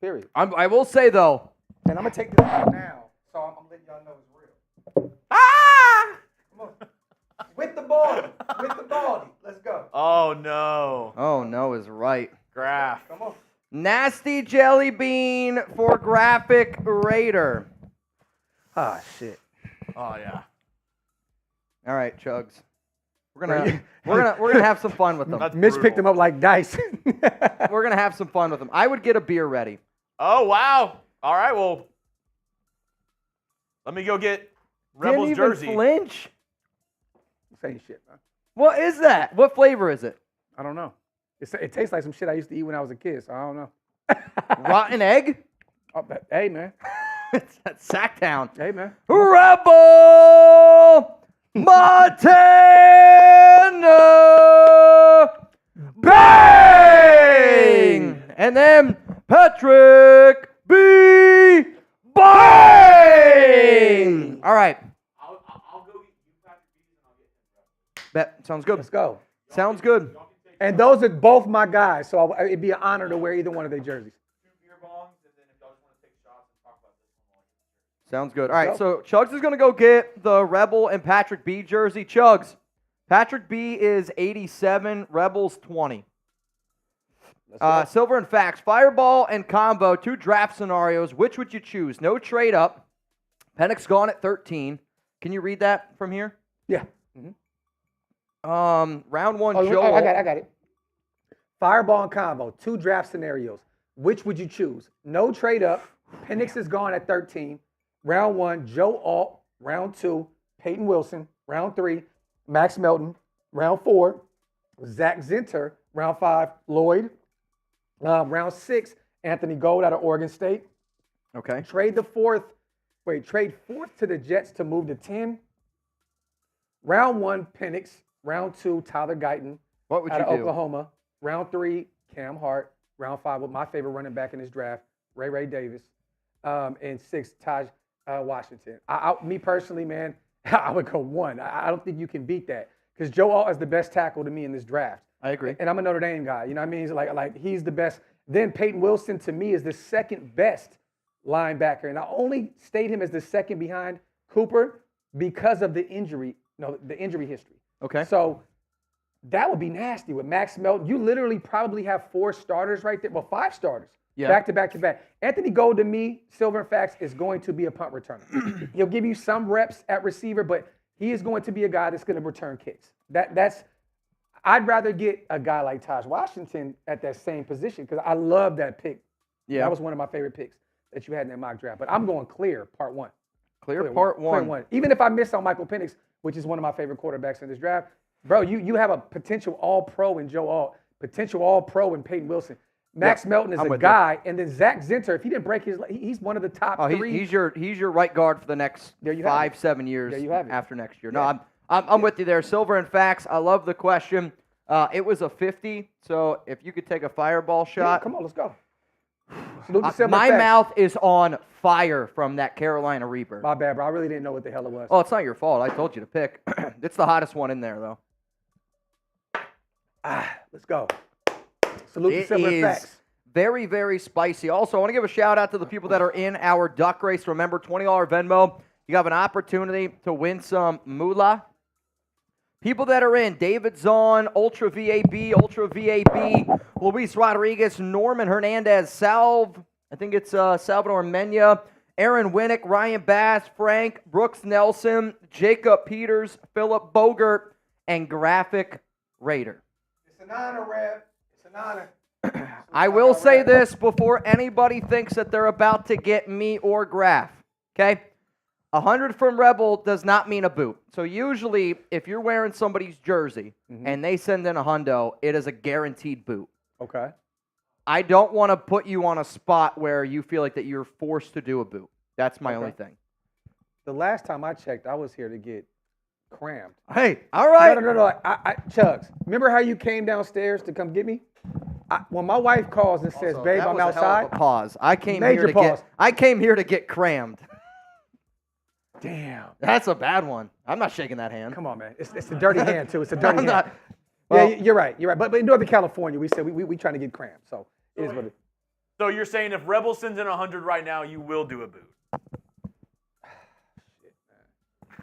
Period. I will say, though. And I'm going to take this out now, so I'm letting y'all know it's real. Ah! Come on. With the baldy. Let's go. Oh, no. Oh, no is right. Graphk. Come on. Nasty jelly bean for Graphk Raider. Ah, shit. Oh, yeah. All right, Chugs. We're gonna have some fun with them. That's Mitch brutal. picked him up like dice. We're gonna have some fun with them. I would get a beer ready. Oh, wow. All right, well, let me go get Rebels Didn't even jersey. flinch. Same shit, man. What is that? What flavor is it? I don't know. It tastes like some shit I used to eat when I was a kid, so I don't know. Rotten egg? Oh, hey, man. It's at Sacktown. Hey, man. Rebel Montana! Bang! And then Patrick B. Bang! All right. I'll go get you Patrick B's and I'll get him. Bet. Sounds good. Let's go. Sounds good. And those are both my guys, so it'd be an honor to wear either one of their jerseys. 2 beer bongs, and then if y'all just want to take shots and talk about this one. Sounds good. All right, so Chugs is going to go get the Rebel and Patrick B jersey. Chugs, Patrick B is 87, Rebels 20. Silver and Facts, Fireball and Combo, 2 draft scenarios. Which would you choose? No trade up. Penix gone at 13. Can you read that from here? Yeah. Round 1, Oh, Joel. I got it. Fireball and combo, 2 draft scenarios. Which would you choose? No trade up. Penix is gone at 13. Round 1, Joe Alt. Round 2, Peyton Wilson. Round 3, Max Melton. Round 4, Zach Zinter. Round 5, Lloyd. Round 6, Anthony Gold out of Oregon State. Okay. Trade 4th to the Jets to move to 10. Round 1, Penix. Round 2, Tyler Guyton What would out you of do? Oklahoma. Round 3, Cam Hart. Round 5, with my favorite running back in this draft, Ray Davis. And 6, Taj Washington. Me personally, man, I would go 1. I don't think you can beat that because Joe Alt is the best tackle to me in this draft. I agree. And I'm a Notre Dame guy. You know what I mean? He's like he's the best. Then Peyton Wilson, to me, is the second best linebacker. And I only state him as the second behind Cooper because of the injury history. Okay. So that would be nasty with Max Melton. You literally probably have 4 starters right there. Well, 5 starters. Yeah. Back to back to back. Anthony Gold, to me, Silver and Facts, is going to be a punt returner. He'll give you some reps at receiver, but he is going to be a guy that's going to return kicks. I'd rather get a guy like Taj Washington at that same position because I love that pick. Yeah. That was one of my favorite picks that you had in that mock draft. But I'm going clear, part 1. Clear part 1. Clear 1. Even if I miss on Michael Penix, which is one of my favorite quarterbacks in this draft. Bro, you have a potential All-Pro in Joe Alt, potential All-Pro in Peyton Wilson. Max Melton is a guy, and then Zach Zinter, if he didn't break his leg, he's one of the top three. He's your right guard for the next 5-7 years after next year. No, I'm with you there. Silver and Facts, I love the question. It was a 50, so if you could take a fireball shot. Come on, let's go. My mouth is on fire from that Carolina Reaper. My bad, bro. I really didn't know what the hell it was. Oh, it's not your fault. I told you to pick. It's the hottest one in there, though. Let's go. Salute to Silver and Facts. Very, very spicy. Also, I want to give a shout out to the people that are in our duck race. Remember, $20 Venmo. You have an opportunity to win some moolah. People that are in, David Zahn, Ultra VAB, Luis Rodriguez, Norman Hernandez, I think it's Salvador Mena, Aaron Winnick, Ryan Bass, Frank, Brooks Nelson, Jacob Peters, Philip Bogert, and Graphk Raider. It's an honor, Rev. It's an honor. I will say this before anybody thinks that they're about to get me or Graph, okay? 100 from Rebel does not mean a boot. So usually, if you're wearing somebody's jersey and they send in a hundo, it is a guaranteed boot. Okay. I don't want to put you on a spot where you feel like that you're forced to do a boot. That's my only thing. The last time I checked, I was here to get crammed. Hey, all right. No. Chugs, remember how you came downstairs to come get me? When my wife calls and says, "Babe, I'm outside." Pause. I came here to get crammed. Damn. That's a bad one. I'm not shaking that hand. Come on, man. It's a dirty hand, too. It's a dirty hand. You're right. But in Northern California, we said we trying to get crammed. So it is what it is. So you're saying if Rebel sends in 100 right now, you will do a boot?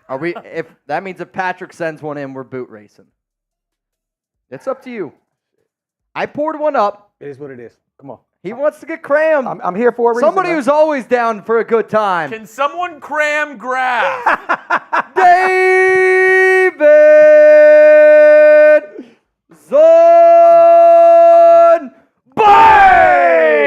Are we? If that means if Patrick sends one in, we're boot racing. It's up to you. I poured one up. It is what it is. Come on. He wants to get crammed. I'm here for a reason. Somebody who's always down for a good time. Can someone cram Graphk? David Zahn. Bang!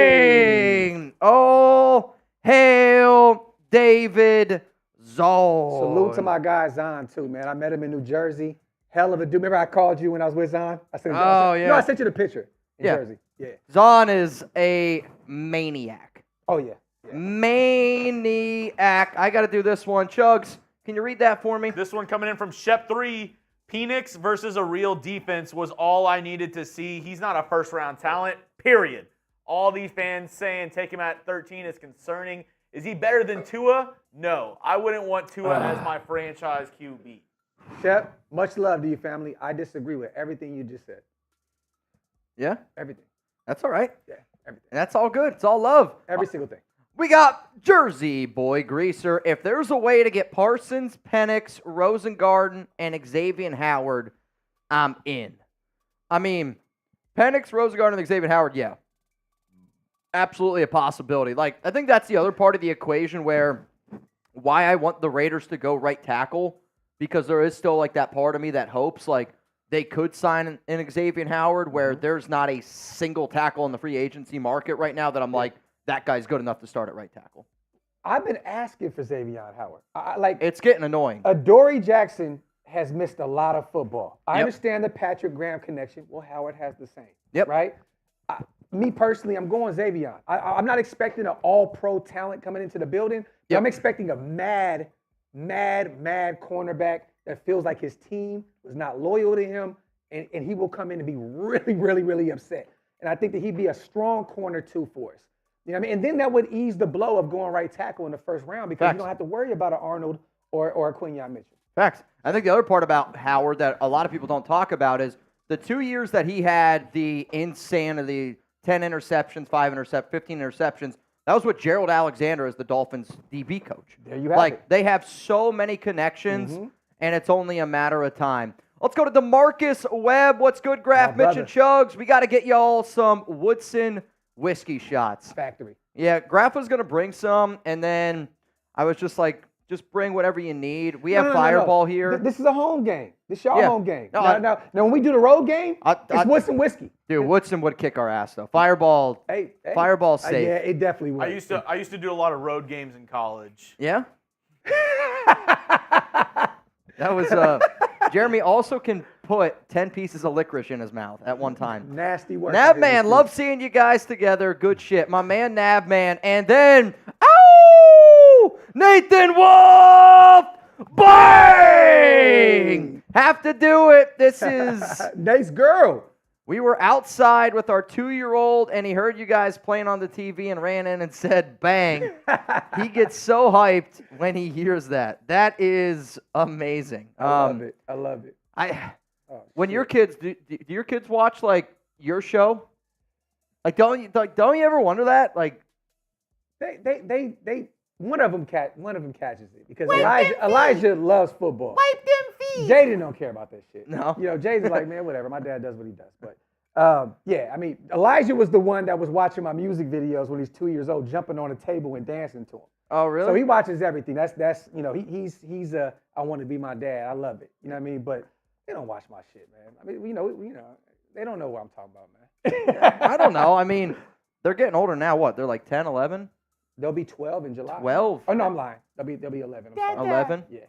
Oh, hail David Zahn. Salute to my guy Zahn, too, man. I met him in New Jersey. Hell of a dude. Remember I called you when I was with Zahn? I sent you the picture in Jersey. Yeah. Zahn is a maniac. Oh, yeah. Maniac. I got to do this one. Chugs, can you read that for me? This one coming in from Shep3. Penix versus a real defense was all I needed to see. He's not a first-round talent, period. All these fans saying take him at 13 is concerning. Is he better than Tua? No. I wouldn't want Tua as my franchise QB. Shep, much love to you, family. I disagree with everything you just said. Yeah? Everything. That's all right. Yeah, everything. That's all good. It's all love. Every single thing. We got Jersey Boy Greaser. If there's a way to get Parsons, Penix, Rosengarten, and Xavier Howard, I'm in. I mean, Penix, Rosengarten, and Xavier Howard, yeah. Absolutely a possibility. Like, I think that's the other part of the equation why I want the Raiders to go right tackle, because there is still like that part of me that hopes like they could sign an Xavier Howard where there's not a single tackle in the free agency market right now that I'm like, that guy's good enough to start at right tackle. I've been asking for Xavier Howard. It's getting annoying. Adoree Jackson has missed a lot of football. I understand the Patrick Graham connection. Well, Howard has the same. Yep. Right? Me personally, I'm going Xavier. I'm not expecting an all-pro talent coming into the building. But I'm expecting a mad cornerback that feels like his team was not loyal to him, and he will come in and be really, really, really upset. And I think that he'd be a strong corner, too, for us. You know what I mean? And then that would ease the blow of going right tackle in the first round because you don't have to worry about an Arnold or a Quinyon Mitchell. Facts. I think the other part about Howard that a lot of people don't talk about is the 2 years that he had the insanity, 10 interceptions, 15 interceptions. That was with Gerald Alexander as the Dolphins DB coach. There you have it. They have so many connections, and it's only a matter of time. Let's go to DeMarcus Webb. What's good, Graph, Mitch, and Chugs? We got to get y'all some Woodson whiskey shots. Factory. Yeah, Graph was going to bring some, and then I was just like, just bring whatever you need. We have Fireball here. This is a home game. This is your home game. Now, when we do the road game, it's Woodson whiskey. Dude, Woodson would kick our ass, though. Fireball, Fireball's safe. Yeah, it definitely would. I used to do a lot of road games in college. Yeah? That was Jeremy also can put 10 pieces of licorice in his mouth at one time. Nasty work. Nav Man, love seeing you guys together. Good shit. My man Nav Man. And then, ow! Nathan Wolf! Bang! Have to do it. This is nice girl. We were outside with our 2-year-old, and he heard you guys playing on the TV and ran in and said, bang. He gets so hyped when he hears that. That is amazing. I love it. I love it. When your kids, do your kids watch, like, your show? Like, don't you ever wonder that? Like, they one of them catches it because Elijah loves football. Wipe them feet. Jayden don't care about that shit. No. You know, Jayden's like, man, whatever. My dad does what he does. But yeah, I mean, Elijah was the one that was watching my music videos when he's 2 years old, jumping on a table and dancing to him. oh, really? So he watches everything. That's you know, he's I want to be my dad. I love it. You know what I mean? But they don't watch my shit, man. I mean, you know, they don't know what I'm talking about, man. I don't know. I mean, they're getting older now. What? They're like 10, 11? They'll be 12 in July. 12? Oh no, I'm lying. They'll be 11. I'm sorry. 11? Yeah.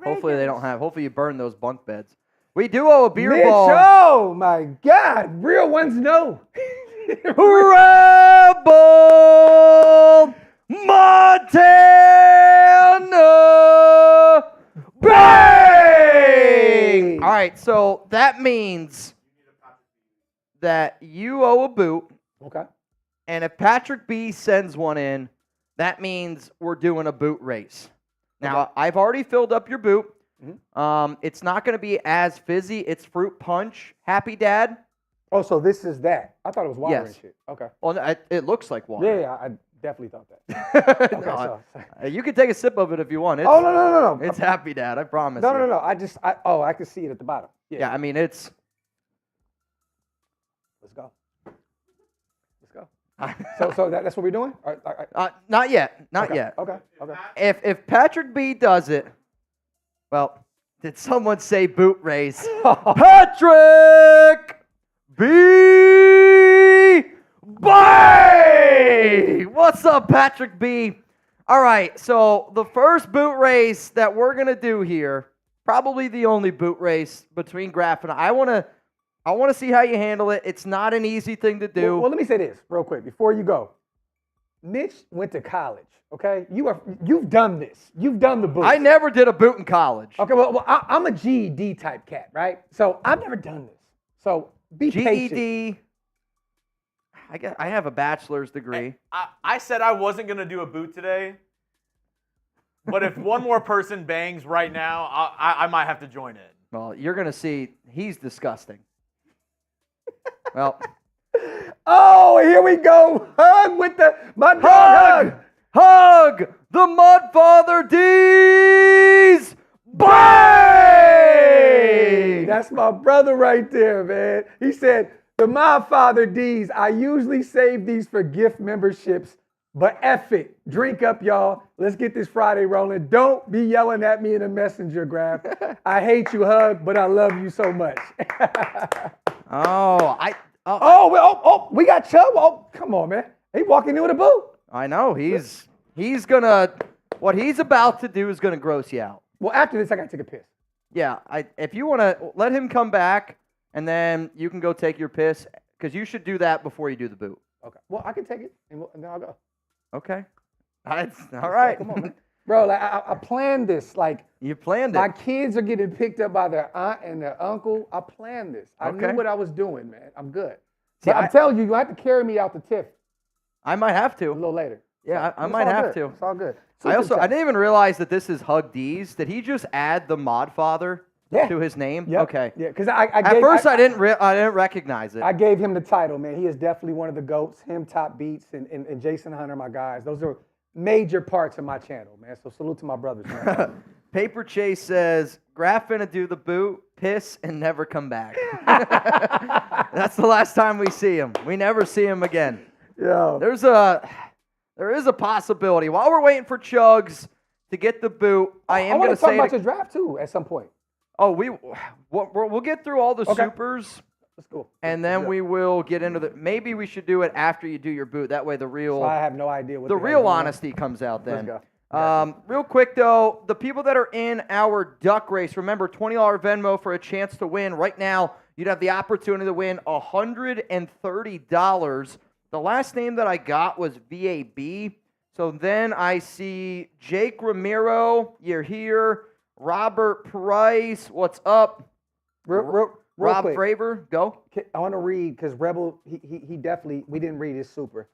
Hopefully they don't have. Hopefully you burn those bunk beds. We do owe a beer ball. Oh my God, real ones know. Rebel Montana Bang! All right, so that means that you owe a boot, Okay. and if Patrick B sends one in, that means we're doing a boot race. Now, Okay. I've already filled up your boot. Mhm. It's not going to be as fizzy. It's fruit punch. Happy Dad? Oh, so this is that. I thought it was water and Yes. shit. Okay. Well, it looks like water. Yeah, I definitely thought that. Okay, No, so. you can take a sip of it if you want. It's, Oh no. It's Happy Dad, I promise. No, you. no. I can see it at the bottom. Yeah, I mean, it's. Let's go. So that's what we're doing? All right. Not yet. Not Okay, yet. Okay. If Patrick B does it, well, did someone say boot race? Patrick B. Bay! What's up, Patrick B? All right, so the first boot race that we're going to do here, probably the only boot race between Graphk and I want to see how you handle it. It's not an easy thing to do. Well, let me say this real quick before you go. Mitch went to college, okay? You've done this. You've done the boots. I never did a boot in college. Okay, well I'm a GED type cat, right? So I've never done this. So be patient. GED. I have a bachelor's degree. I said I wasn't going to do a boot today, but if one more person bangs right now, I might have to join in. Well, you're going to see he's disgusting. Well, Oh, here we go. Hug with my dog. hug the Mudfather D's. Bang! That's my brother right there, man. He said, the My Father D's, I usually save these for gift memberships, but F it. Drink up, y'all. Let's get this Friday rolling. Don't be yelling at me in the messenger, Graphk. I hate you, Hug, but I love you so much. We got Chubb. Oh, come on, man. He walking in with a boot. I know he's gonna. What he's about to do is gonna gross you out. Well, after this, I got to take a piss. Yeah, if you want to let him come back, and then you can go take your piss, because you should do that before you do the boot. Okay. Well, I can take it, and then I'll go. Okay. All right. Come on, man. Bro, like, I planned this. Like, You planned my it. kids are getting picked up by their aunt and their uncle. I planned this. I Okay. knew what I was doing, man. I'm good. See, But I'm telling you, you have to carry me out the TIFF I might have a to. little later. Yeah, So, I it's might all have good. to. It's all good. I didn't even realize that this is Hug D's. Did he just add the Modfather Yeah. to his name? Yep. Okay. Yeah, because At first, I didn't recognize it. I gave him the title, man. He is definitely one of the GOATs. Him, Top Beats, and Jason Hunter, my guys. Those are major parts of my channel, man. So salute to my brothers, man. Paper Chase says, Graphk finna do the boot, piss, and never come back. That's the last time we see him. We never see him again. Yo. There is a possibility. While we're waiting for Chugs to get the boot, I am going to talk say... about your draft, too, at some point. Oh, we'll get through all the Okay. supers, Let's go. and then we will get into the... Maybe we should do it after you do your boot. That way the real... So I have no idea what The hell's real going on. honesty comes out then. Let's Real quick, though, the people that are in our duck race, remember, $20 Venmo for a chance to win. Right now, you'd have the opportunity to win $130. The last name that I got was VAB. So then I see Jake Ramiro, you're here. Robert Price, what's up? Real Rob quick. Fravor, go. I want to read because Rebel, he definitely, we didn't read his super.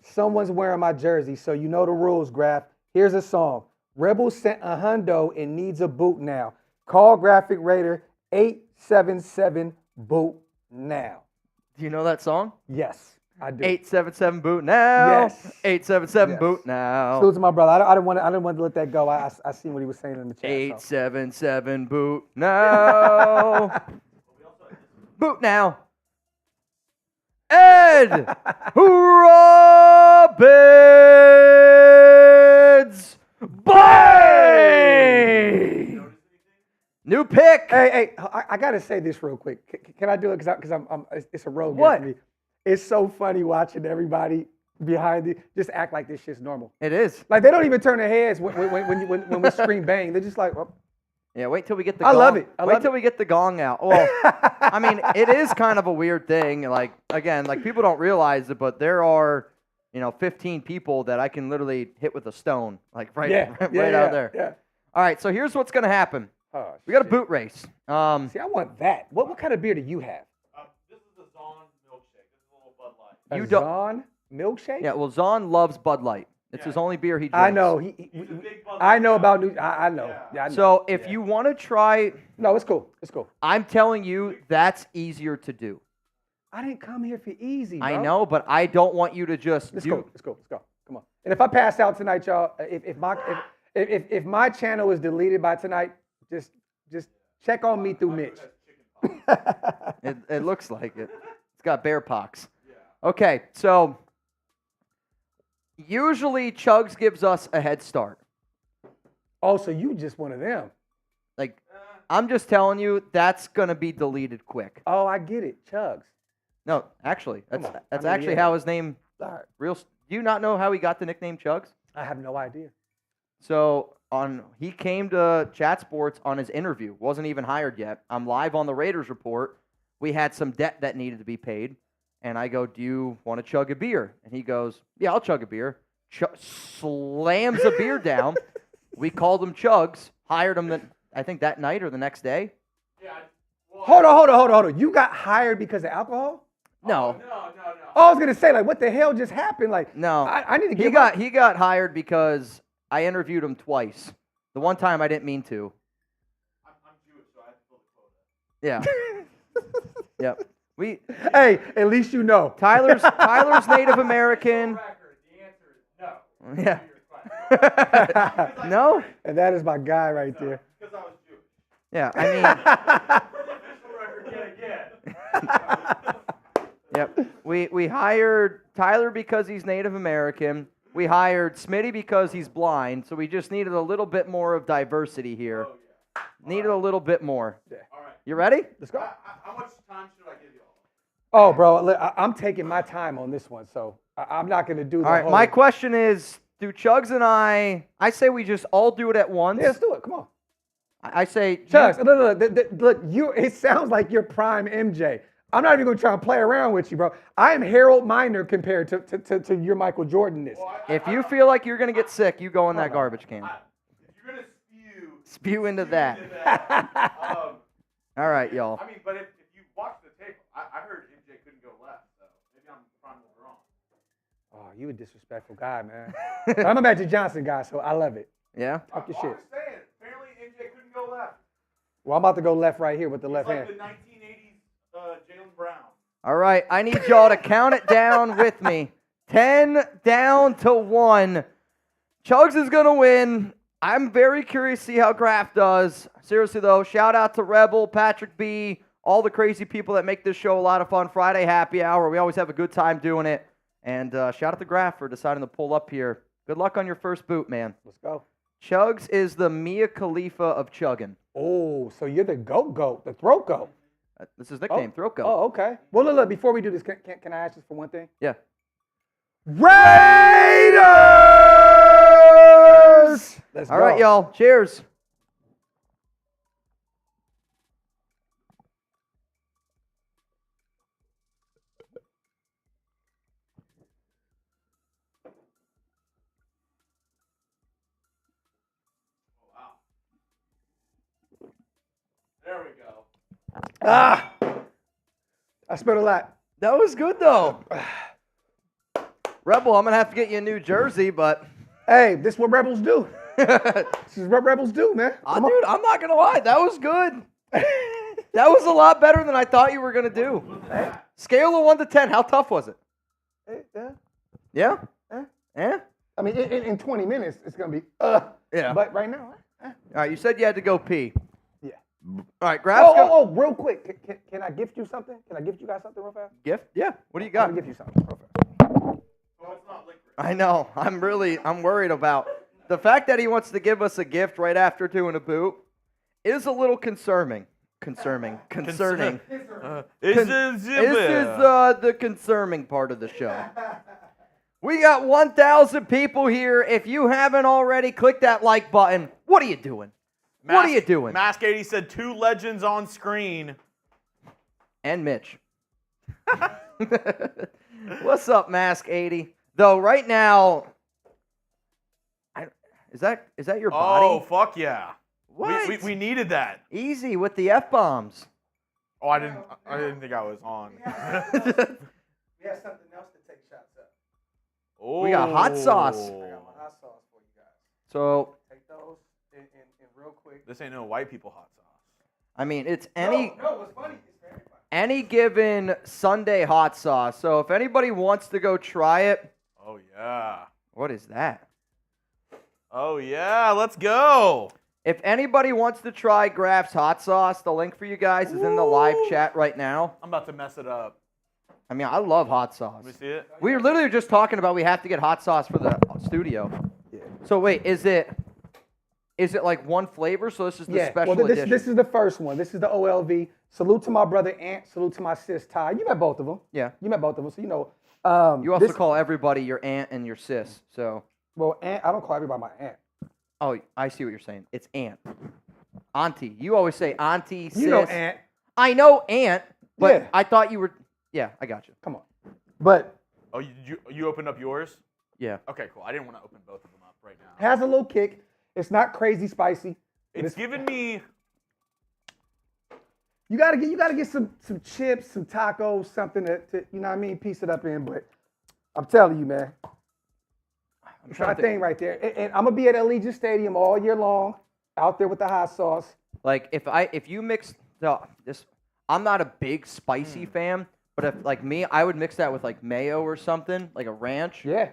Someone's wearing my jersey, so you know the rules, Graphk. Here's a song. Rebel sent a hundo and needs a boot now. Call Graphk Raider 877 boot now. Do you know that song? Yes, I do. 877 boot now. Yes. 877 Yes. boot now. Salute to my brother. I didn't want to let that go. I seen what he was saying in the chat. 877 boot now. Boot now. Ed Robbins Bay. New pick. Hey, I gotta say this real quick. Can I do it? Because it's a road game What? for me. It's so funny watching everybody behind it just act like this shit's normal. It is. Like they don't even turn their heads when we scream bang. They're just like, oh. Yeah, wait till we get the I gong. love it. Wait till we get the gong out. Well, I mean, it is kind of a weird thing. Like, again, like people don't realize it, but there are, 15 people that I can literally hit with a stone, like right out there. Yeah. All right, so here's what's going to happen. Oh, We got a shit. boot race. See, I want that. What kind of beer do you have? This is the Zon milkshake. This is a little Bud Light. You A don't- Zon milkshake? Yeah, well, Zahn loves Bud Light. It's his only beer he drinks. I know. He's a big Bud I Light know guy. about New. I know. Yeah. Yeah, I know. So if you want to try, No, it's cool. It's cool. I'm telling you, that's easier to do. I didn't come here for easy, bro. I know, but I don't want you to just Let's do. go. Let's go. Let's go. Come on. And if I pass out tonight, y'all, if my channel is deleted by tonight, just check on me through Mitch. It looks like it. It's got bear pox. Okay, so usually Chugs gives us a head start. Oh, so you just one of them. Like, I'm just telling you, that's going to be deleted quick. Oh, I get it. Chugs. No, actually, Come that's on. that's I mean, actually yeah. how his name All right. do you not know how he got the nickname Chugs? I have no idea. So he came to Chat Sports on his interview. Wasn't even hired yet. I'm live on the Raiders report. We had some debt that needed to be paid. And I go, do you want to chug a beer? And he goes, yeah, I'll chug a beer. Slams a beer down. We called him Chugs. Hired him, I think, that night or the next day. Yeah. Hold on. You got hired because of alcohol? No. No. Oh, I was gonna say, like, what the hell just happened? Like, No. I need to He give got up. he got hired because I interviewed him twice. The one time I didn't mean to. I'm Jewish, so I have to fill the quota. Yeah. Yep. Hey, at least you know. Tyler's Native American. Record, the answer is no. Yeah. No? And that is my guy right there. Because I was Jewish. Yeah, I mean, For the official record, yet again. yep. We hired Tyler because he's Native American. We hired Smitty because he's blind. So we just needed a little bit more of diversity here. Oh, yeah. Needed a little bit more. All right. You ready? Let's go. How much time should I give you all? Oh, bro, look, I'm taking my time on this one, so I'm not gonna do the All right. whole. My question is, do Chugs and I say we just all do it at once. Yeah, let's do it. Come on. I say, Chugs, look, you. It sounds like you're prime MJ. I'm not even gonna try and play around with you, bro. I am Harold Miner compared to your Michael Jordanness. if you feel like you're going to get sick, you go in that garbage can. If you're gonna Spew into that. All right, y'all. I mean, but if you watch the tape, I heard MJ couldn't go left, so maybe I'm wrong. Oh, you a disrespectful guy, man. I'm a Magic Johnson guy, so I love it. Yeah? Talk your I'm shit. just saying, apparently MJ couldn't go left. Well, I'm about to go left right here with the left It's hand. like the 1980s Jaylen Brown. All right, I need y'all to count it down with me. 10 down to 1. Chugs is going to win. I'm very curious to see how Graphk does. Seriously, though, shout out to Rebel, Patrick B., all the crazy people that make this show a lot of fun. Friday happy hour. We always have a good time doing it. And shout out to Graphk for deciding to pull up here. Good luck on your first boot, man. Let's go. Chugs is the Mia Khalifa of chugging. Oh, so you're the goat, the throat goat. This is his nickname, Throat Goat. Oh, okay. Well, look, before we do this, can I ask you for one thing? Yeah. Raiders! Let's All go. right, y'all. Cheers. There we go. Ah, I spilled a lot. That was good, though. Rebel, I'm going to have to get you a new jersey, but... Hey, this is what rebels do. This is what rebels do, man. Come on. Dude, I'm not going to lie. That was good. That was a lot better than I thought you were going to do. Scale of 1 to 10, how tough was it? Yeah. Yeah? Eh. Eh? I mean, in 20 minutes, it's going to be, Yeah. But right now, All right, you said you had to go pee. yeah. All right, Graphk. Oh, real quick. Can I gift you something? Can I gift you guys something real fast? Gift? Yeah. What do you I'm got? going to gift you something real fast. Oh, it's not liquid. I know. I'm worried about the fact that he wants to give us a gift right after doing a boot is a little concerning. Concerning. This This is is the concerning part of the show. We got 1,000 people here. If you haven't already, click that like button. What are you doing? What are you doing? Mask 80 said 2 legends on screen. And Mitch. What's up, Mask 80? Though right now, is that your body? Oh, fuck yeah. What? We needed that. Easy with the F-bombs. Oh, I didn't think I was on. We have something else to take shots at. Oh. We got hot sauce. I got my hot sauce for you guys. So, Take those and real quick. This ain't no white people hot sauce. I mean, it's any No, what's funny? It's for everybody. any given Sunday hot sauce. So if anybody wants to go try it, Oh, yeah. what is that? Oh, yeah. Let's go. If anybody wants to try Graphk's hot sauce, the link for you guys is in the live chat right now. I'm about to mess it up. I mean, I love hot sauce. Let me see it. We were literally just talking about we have to get hot sauce for the studio. Yeah. So wait, is it like one flavor? So this is the special edition. This is the first one. This is the OLV. Salute to my brother Ant. Salute to my sis Ty. You met both of them. Yeah. You met both of them, so you know. You also call everybody your aunt and your sis. So. Well, Ant. I don't call everybody my aunt. Oh, I see what you're saying. It's aunt. Auntie. You always say auntie, sis. You know Ant. I know aunt, but Yeah. I thought you were. Yeah, I got you. Come on. But Oh, you opened up yours? Yeah. Okay, cool. I didn't want to open both of them up right now. has a little kick. It's not crazy spicy. It's giving me. You gotta get some chips, some tacos, something to you know what I mean, piece it up in. But I'm telling you, man, it's my thing right there. And I'm gonna be at Allegiant Stadium all year long, out there with the hot sauce. Like if you mix this, I'm not a big spicy fan, but if like me, I would mix that with like mayo or something, like a ranch. Yeah.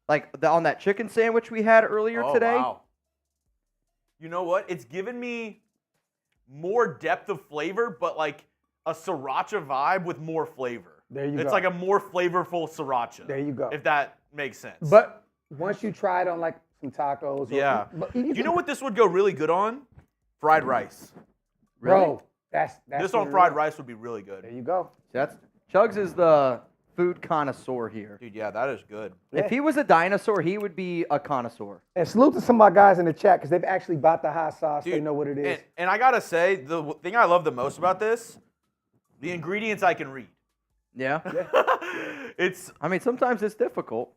Like on that chicken sandwich we had earlier today. Wow. You know what? It's given me more depth of flavor, but like a sriracha vibe with more flavor. There you go. It's like a more flavorful sriracha. There you go. If that makes sense. But once you try it on like some tacos, yeah. You know what this would go really good on? Fried rice. Bro, that's This what on it fried is. rice would be really good. There you go. That's Chugs is the food connoisseur here. Dude, yeah, that is good. If he was a dinosaur, he would be a connoisseur. And salute to some of my guys in the chat because they've actually bought the hot sauce. They Dude, know what it is. And I gotta say, the thing I love the most about this, the ingredients I can read. Yeah. It's I mean, sometimes it's difficult.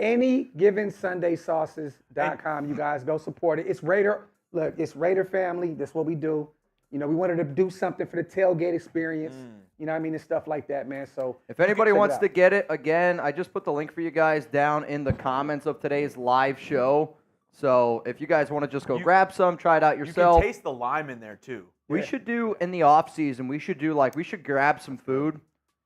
Any given SundaySauces.com, you guys go support it. It's Raider. Look, it's Raider family. That's what we do. You know, we wanted to do something for the tailgate experience. You know what I mean? And stuff like that, man. So If anybody check it wants out. to get it, again, I just put the link for you guys down in the comments of today's live show. So if you guys want to just go grab some, try it out you yourself. can taste the lime in there too. We should do in the off season. We should grab some food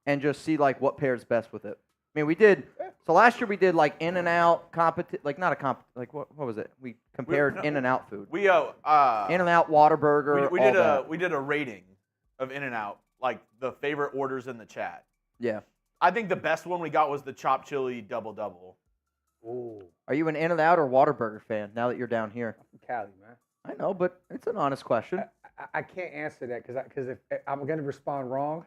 and just see like what pairs best with it. I mean, we did. So last year we did like In-N-Out what was it? We compared In-N-Out food. We In-N-Out, Whataburger. we all did that. we did a rating of In-N-Out, like the favorite orders in the chat. Yeah. I think the best one we got was the chopped chili double. Ooh, Are you an In-N-Out or Whataburger fan now that you're down here? I'm Cali, man. I know, but it's an honest question. I can't answer that because if I'm going to respond wrong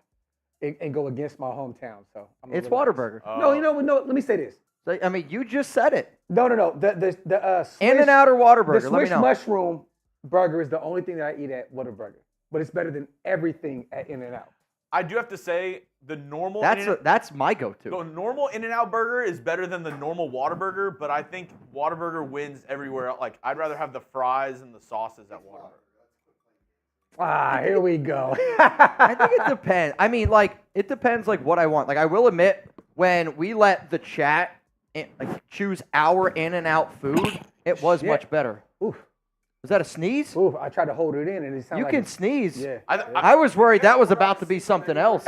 and go against my hometown. So I'm It's relax. Whataburger. No, you know what? No, let me say this. So, I mean, you just said it. No. The Swiss, In-N-Out or Whataburger? the Let me Swiss know. mushroom burger is the only thing that I eat at Whataburger, but it's better than everything at In-N-Out. I do have to say the normal That's my go-to. the normal In-N-Out burger is better than the normal Whataburger, but I think Whataburger wins everywhere else. Like, I'd rather have the fries and the sauces at Whataburger. Here we go. I think it depends. I mean, like, it depends, like, what I want. Like, I will admit, when we let the chat choose our In-N-Out food, it was much better. Oof. Was that a sneeze? Oof, I tried to hold it in, and it sounded You like can sneeze. Yeah. I was worried that was about to be something else.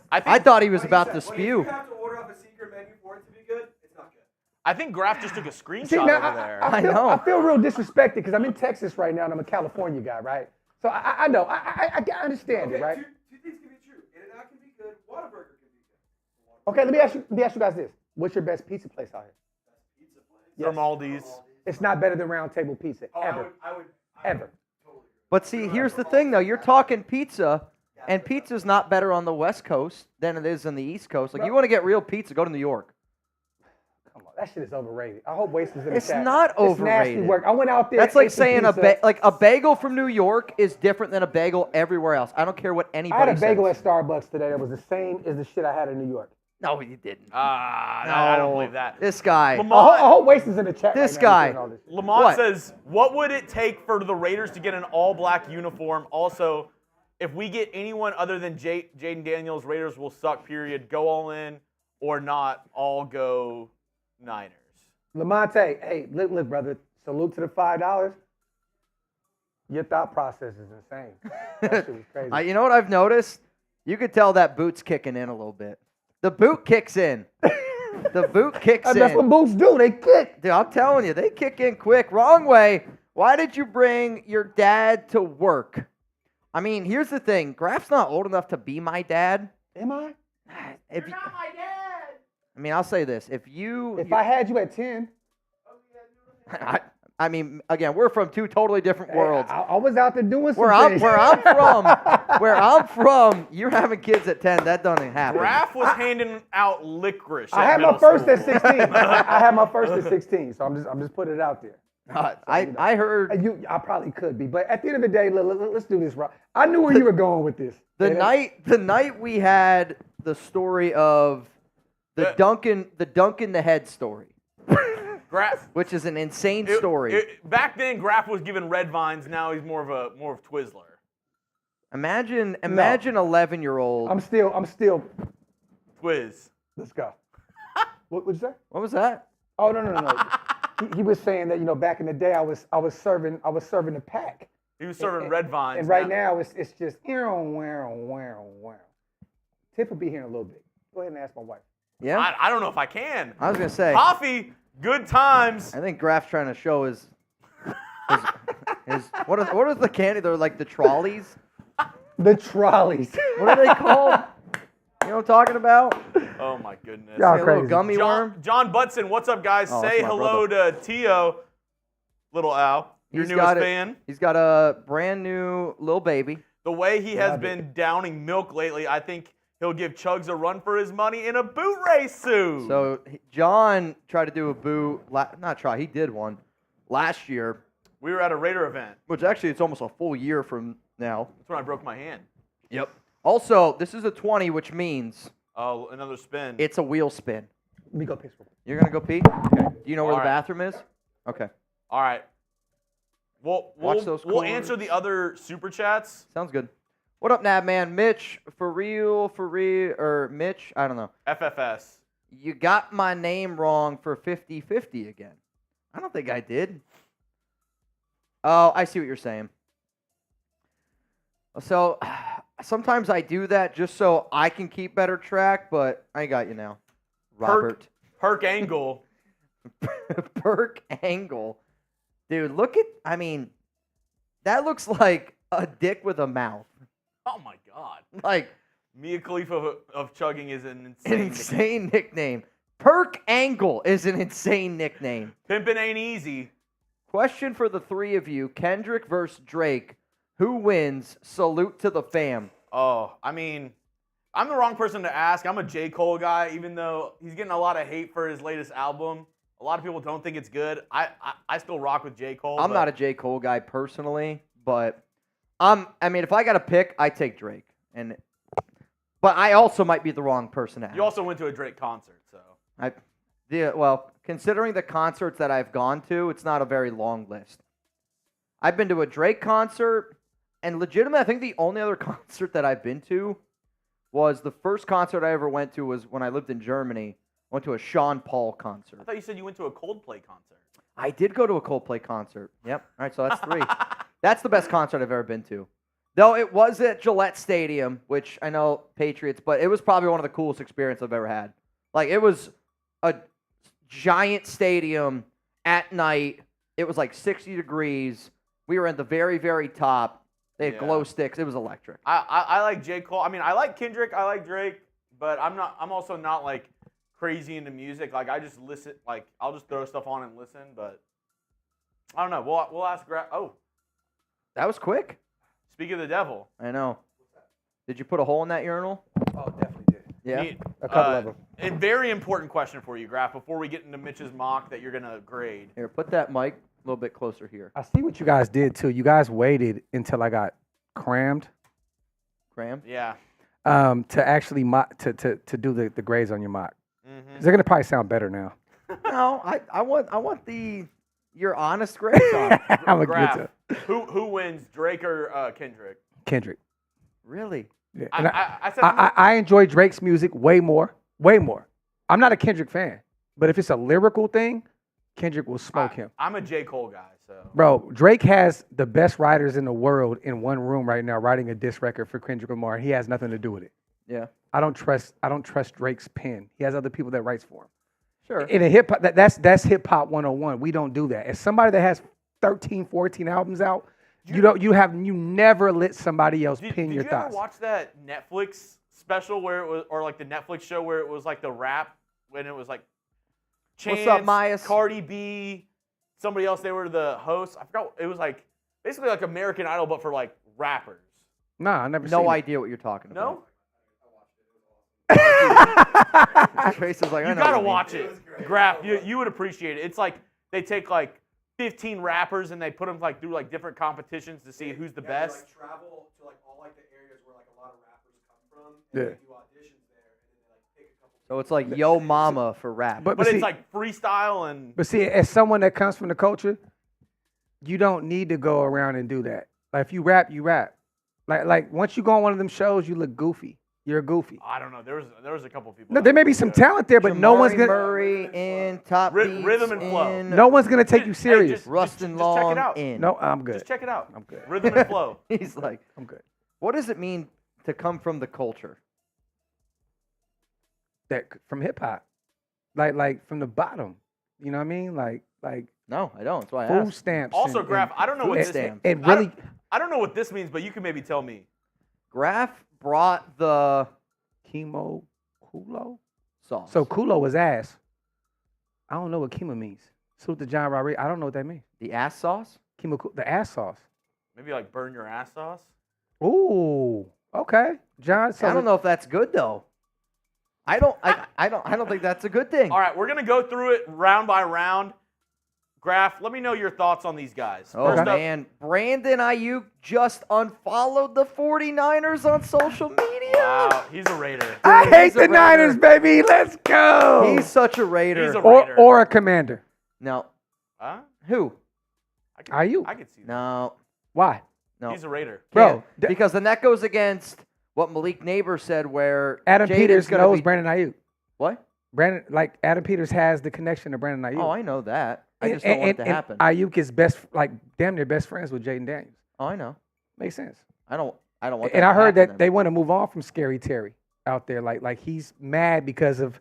I thought he was about to spew. You have to order off a secret menu for it to be good. It's not good. I think Graphk just took a screenshot See, now, over there. I know. I feel real disrespected because I'm in Texas right now and I'm a California guy, right? So I know. I understand it, right? Two things can be true. In-N-Out can be good. Whataburger can be good. Okay, let me ask you guys this. What's your best pizza place out here? Pizza place. From Aldi's. It's not better than Round Table Pizza, ever. Ever. But see, here's the thing, though. You're talking pizza, and pizza's not better on the West Coast than it is on the East Coast. Like, you want to get real pizza, go to New York. Come on, that shit is overrated. I hope Waste is in the It's chat. not It's nasty overrated. work. I went out there. That's like ate some saying pizza. a bagel from New York is different than a bagel everywhere else. I don't care what I anybody had a says. bagel at Starbucks today that was the same as the shit I had in New York. No, you didn't. No, I don't believe that. This guy. Lamont, I hope Waste is in the chat. This right now guy. doing all this. Lamont What? says, what would it take for the Raiders to get an all-black uniform? Also, if we get anyone other than Jayden Daniels, Raiders will suck, period. Go all in or not, all go Niners. Lamonte, hey, look, brother. Salute to the $5. Your thought process is insane. That shit was crazy. You know what I've noticed? You could tell that boot's kicking in a little bit. The boot kicks in. The boot kicks in. That's what boots do. They kick. Dude, I'm telling you, they kick in quick. Wrong way. Why did you bring your dad to work? I mean, here's the thing. Graph's not old enough to be my dad. Am I? You're not my dad. I mean, I'll say this. If I had you at 10, I mean, again, we're from two totally different worlds. I was out there doing some Where I'm things. where I'm from, you're having kids at 10. That doesn't happen. Graphk was handing out licorice. I at had my middle first school. at 16. I had my first at 16, so I'm just putting it out there. I heard I probably could be, but at the end of the day, let's do this right. I knew where you were going with this. the night we had the story of the Duncan the head story, Graphk. which is an insane story. Back then, Graphk was given red vines. Now he's more of Twizzler. Imagine 11-year-old. I'm still. Twiz. Let's go. What'd you say? What was that? Oh no. He was saying that back in the day I was serving the pack. He was serving red vines. And right now it's just Tip will be here in a little bit. Go ahead and ask my wife. Yeah. I don't know if I can. I was gonna say. Coffee, good times. I think Graph's trying to show his what are the candy? They're like the trolleys. The trolleys. What are they called? You know what I'm talking about? Oh my goodness. Y'all Like a little crazy. gummy worm. John Butson, what's up, guys? Oh, Say that's my hello to Tio, little Al, your newest fan. He's got a brand new little baby. The way he has been downing milk lately, I think he'll give Chugs a run for his money in a boot race soon. So John tried to do a boot. He did one last year, we were at a Raider event. which actually it's almost a full year from now. That's when I broke my hand. Yep. Also, this is a 20, which means Oh, another spin. it's a wheel spin. Let me go piss for You're gonna go pee? Okay. Do you know where All the right. bathroom is? Okay. All right. Watch those We'll corners. answer the other super chats. Sounds good. What up, Nab man? Mitch, for real, or Mitch? I don't know. FFS. You got my name wrong for 50-50 again. I don't think I did. Oh, I see what you're saying. So sometimes I do that just so I can keep better track, but I got you now. Robert. Perk Angle. Perk Angle. Dude, that looks like a dick with a mouth. Oh my God. Like Mia Khalifa of chugging is an an insane. insane nickname. Perk Angle is an insane nickname. Pimpin' ain't easy. Question for the three of you. Kendrick versus Drake. Who wins? Salute to the fam. Oh, I mean, I'm the wrong person to ask. I'm a J. Cole guy, even though he's getting a lot of hate for his latest album. A lot of people don't think it's good. I still rock with J. Cole. I'm not a J. Cole guy personally, but I mean, if I got to pick, I take Drake. But I also might be the wrong person to ask. You also went to a Drake concert, so. Well, considering the concerts that I've gone to, it's not a very long list. I've been to a Drake concert, and legitimately, I think the only other concert that I've been to was the first concert I ever went to was when I lived in Germany. I went to a Sean Paul concert. I thought you said you went to a Coldplay concert. I did go to a Coldplay concert. Yep. All right, so that's 3. That's the best concert I've ever been to. Though it was at Gillette Stadium, which I know Patriots, but it was probably one of the coolest experiences I've ever had. Like, it was a giant stadium at night. It was like 60 degrees. We were at the very, very top. They had glow sticks. It was electric. I like J. Cole. I mean, I like Kendrick. I like Drake. But I'm also not, like, crazy into music. Like, I just listen. Like, I'll just throw stuff on and listen. But I don't know. We'll ask Graphk. Oh. That was quick. Speak of the devil. I know. Did you put a hole in that urinal? Oh, definitely did. Yeah. A couple of them. A very important question for you, Graphk, before we get into Mitch's mock that you're going to grade. Here, put that mic a little bit closer here. I see what you guys did too. You guys waited until I got crammed. Cram? Yeah. To actually to do the grades on your mock. Mm-hmm. They're gonna probably sound better now. No, I want your honest grades on. I'm a Graphk, good who wins, Drake or Kendrick? Kendrick. Really? Yeah. I said I enjoy Drake's music way more. Way more. I'm not a Kendrick fan, but if it's a lyrical thing, Kendrick will smoke him. I'm a J. Cole guy, so. Bro, Drake has the best writers in the world in one room right now writing a diss record for Kendrick Lamar. He has nothing to do with it. Yeah. I don't trust Drake's pen. He has other people that writes for him. Sure. In a hip hop, that's hip hop 101. We don't do that. As somebody that has 13, 14 albums out, you never let somebody else pin your thoughts. Did you thoughts. ever watch that Netflix special where it was, or like the Netflix show where it was like the rap when it was like Chance, What's up, Myas? Cardi B, somebody else, they were the hosts. I forgot. It was like basically like American Idol, but for like rappers. Nah, I never seen No it. idea what you're talking about. No? Trace is like, I You know gotta what watch you it. Graphk, you would appreciate it. It's like they take like 15 rappers and they put them like through like different competitions to see who's the best. They, like, travel to like all like the areas where like a lot of rappers come from, and Yeah. they do auditions there, and then they like pick a couple. So it's like Yo Mama for rap. But see, it's like freestyle and But see, as someone that comes from the culture, you don't need to go around and do that. Like if you rap, you rap. Like once you go on one of them shows, you look goofy. You're goofy. I don't know. There was a couple people. No, there may be some talent there, but no one's Jamari gonna. Murray in top beats Rhythm and flow. in. No one's gonna take you serious. just- Rustin just Long check it out. in. No, I'm good. Just check it out. I'm good. Rhythm and flow. He's like, I'm good. what does it mean to come from the culture? That from hip hop, like from the bottom. You know what I mean? Like No, I don't. That's why I food asked. stamps. Also, and- Graphk, I don't know food what this stamps. and really. I don't know what this means, but you can maybe tell me. Graphk brought the Chemo Kulo? sauce. So Kulo was ass. I don't know what chemo means. Salute to John Rodriguez. I don't know what that means. the ass sauce? The ass sauce. Maybe like burn your ass sauce. Ooh, okay. John, so I don't know if that's good though. I don't think that's a good thing. All right, we're gonna go through it round by round. Graphk, let me know your thoughts on these guys. Oh, First up, man. Brandon Ayuk just unfollowed the 49ers on social media. wow, he's a Raider. I Dude, hate he's a the Niners, Raider. baby. Let's go. He's such a Raider. He's a or, or a commander. No. Huh? Who? I Ayuk. could see that. No. Why? No. He's a Raider. Bro, Can't. Because then that goes against what Malik Neighbor said where Adam Jayden's Peters gonna knows be, Brandon Ayuk. What? Adam Peters has the connection to Brandon Ayuk. Oh, I know that. I just don't want it to happen. Ayuk is damn near best friends with Jayden Daniels. Oh, I know. Makes sense. I don't want that And I to heard happen that they want to move on from Scary Terry out there. Like he's mad because of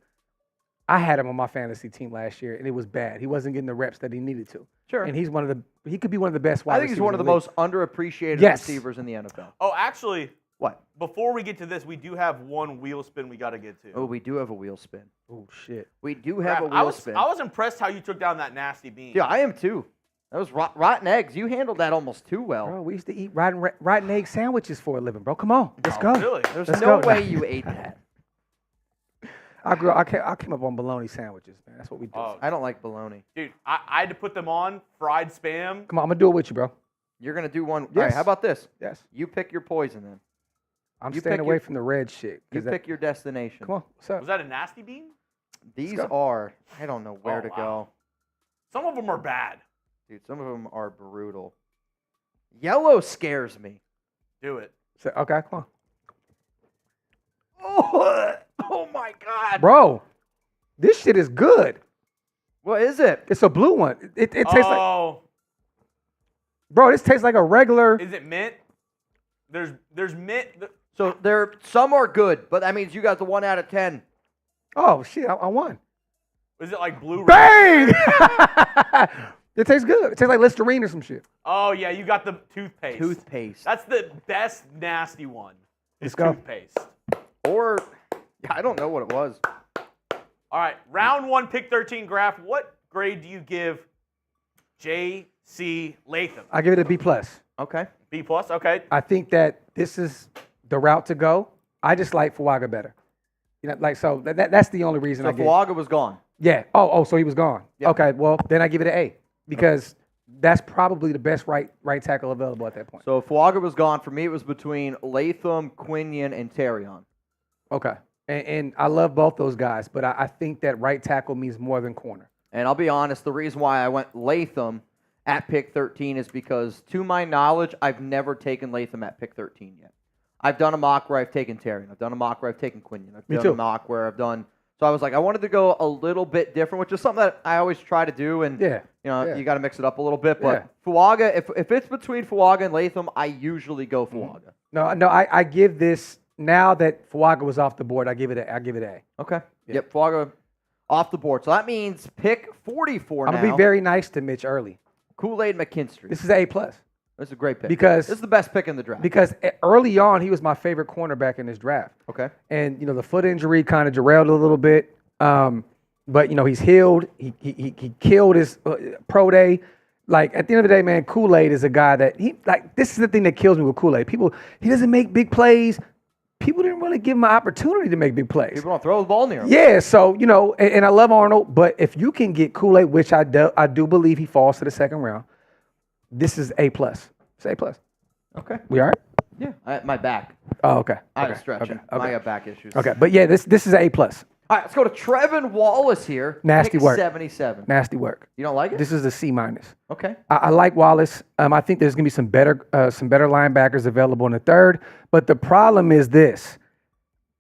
I had him on my fantasy team last year and it was bad. He wasn't getting the reps that he needed to. Sure. And he could be one of the best wide I think he's receivers one of the in league. most underappreciated Yes. receivers in the NFL. Oh, actually, What? before we get to this, we do have one wheel spin we got to get to. Oh, we do have a wheel spin. Oh shit. We do have a Graphk, wheel spin. I was impressed how you took down that nasty bean. Yeah, I am too. That was rotten eggs. You handled that almost too well. Bro, we used to eat rotten egg sandwiches for a living, bro. Come on, let's go. Really? There's Let's no go. way you ate that. I came up on bologna sandwiches, man. That's what we do. Oh, I don't like bologna. dude, I had to put them on fried spam. Come on, I'm gonna do it with you, bro. You're going to do one. All Yes. right, how about this? Yes. You pick your poison then. I'm You staying pick away your- from the red shit. You 'cause pick your destination. Come on, what's up? Was that a nasty bean? These go. are, I don't know where Oh, to wow. go. Some of them are bad. Dude, some of them are brutal. Yellow scares me. Do it. Okay, come on, Oh my God. bro. This shit is good. What is it? It's a blue one. It tastes like, Oh, bro. This tastes like a regular. is it mint? There's mint. So some are good, but that means you got the 1 out of 10. Oh shit, I won. Is it like blue? Bang! It tastes good. It tastes like Listerine or some shit. Oh yeah, you got the toothpaste. Toothpaste. That's the best nasty one. Let's Is go. toothpaste. Or, yeah, I don't know what it was. All right, round 1, pick 13, Graphk. What grade do you give J.C. Latham? I give it a B+. Okay. B plus. Okay. I think that this is the route to go. I just like Fuaga better. You know, like so that's the only reason So I give. Fuaga was gone. Yeah. Oh, so he was gone. Yeah. Okay. Well, then I give it an A because that's probably the best right tackle available at that point. So if Fuaga was gone, for me it was between Latham, Quinion, and Terrion. Okay. And I love both those guys, but I think that right tackle means more than corner. And I'll be honest, the reason why I went Latham at pick 13 is because, to my knowledge, I've never taken Latham at pick 13 yet. I've done a mock where I've taken Terrion. I've done a mock where I've taken Quinion. I've Me done too. a mock where I've done. So I was like, I wanted to go a little bit different, which is something that I always try to do. And Yeah. you got to mix it up a little bit. But Yeah. Fuaga, if it's between Fuaga and Latham, I usually go Fuaga. No, I give this now that Fuaga was off the board. I give it a A. Okay. Yeah. Yep, Fuaga off the board. So that means pick 44 I'm now. gonna be very nice to Mitch early. Kool-Aid McKinstry. This is A+. This is a great pick. Because- this is the best pick in the draft. Because early on he was my favorite cornerback in this draft. Okay. And the foot injury kind of derailed a little bit. But he's healed. He killed his pro day. Like at the end of the day, man, Kool-Aid is a guy that this is the thing that kills me with Kool-Aid. He doesn't make big plays. People didn't really give him an opportunity to make big plays. People don't throw the ball near him. Yeah, so and I love Arnold, but if you can get Kool-Aid, which I do believe he falls to the second round, this is A+. It's A+. Okay. We all right? Yeah. My back. Oh, okay. I had okay. to stretch okay. it. I Okay. got back issues. Okay, but yeah, this is A+. All right, let's go to Trevin Wallace here. Nasty pick work. 77. Nasty work. You don't like it? This is a C-. Okay. I like Wallace. I think there's gonna be some better linebackers available in the third. But the problem is this.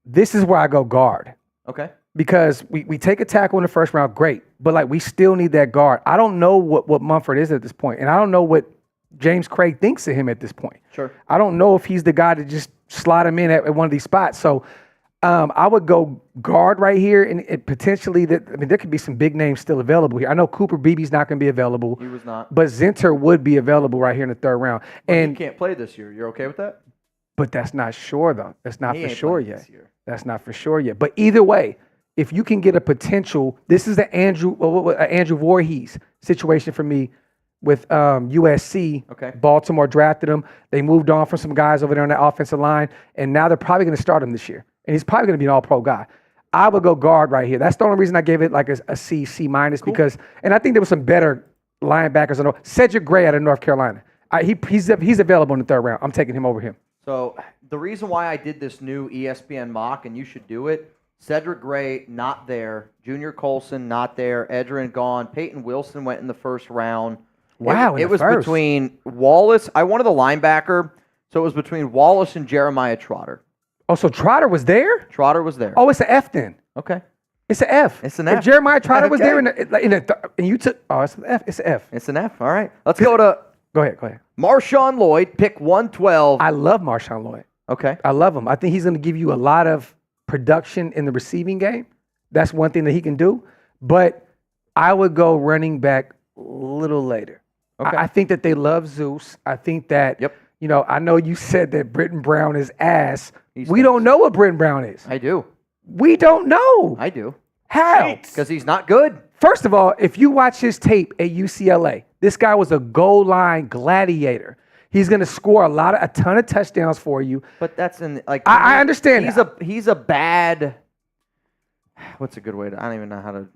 This is where I go guard. Okay. Because we take a tackle in the first round, great. But we still need that guard. I don't know what Mumford is at this point, and I don't know what James Craig thinks of him at this point. Sure. I don't know if he's the guy to just slot him in at one of these spots. So I would go guard right here, and potentially there could be some big names still available here. I know Cooper Beebe's not going to be available. He was not. But Zinter would be available right here in the third round. He And can't play this year. You're okay with that? but that's not sure though. That's not He for ain't sure playing yet. this year. That's not for sure yet. But either way, if you can get a potential, this is the Andrew Voorhees situation for me with USC. Okay. Baltimore drafted him. They moved on from some guys over there on the offensive line, and now they're probably going to start him this year. And he's probably going to be an all-pro guy. I would go guard right here. That's the only reason I gave it like a C minus because, and I think there was some better linebackers. I know Cedric Gray out of North Carolina. He's available in the third round. I'm taking him over him. So the reason why I did this new ESPN mock, and you should do it, Cedric Gray not there, Junior Colson not there, Edrin gone, Peyton Wilson went in the first round. Wow, It was between Wallace. I wanted a linebacker, so it was between Wallace and Jeremiah Trotter. Oh, so Trotter was there? Trotter was there. Oh, it's an F then. Okay. It's an F. It's an If F. Jeremiah Trotter was Okay. there and you took, oh, it's an F. It's an F. It's an F. All right. Let's go to Go ahead. Marshawn Lloyd, pick 112. I love Marshawn Lloyd. Okay. I love him. I think he's going to give you a lot of production in the receiving game. That's one thing that he can do. But I would go running back a little later. Okay. I think that they love Zeus. I think that, Yep. I know you said that Britton Brown is ass. He We stinks. don't know what Britton Brown is. I do. We don't know. I do. How? Yikes. Because he's not good. First of all, if you watch his tape at UCLA, This guy was a goal line gladiator. He's going to score a ton of touchdowns for you. But that's I understand. He's a bad. What's a good way to? I don't even know how to.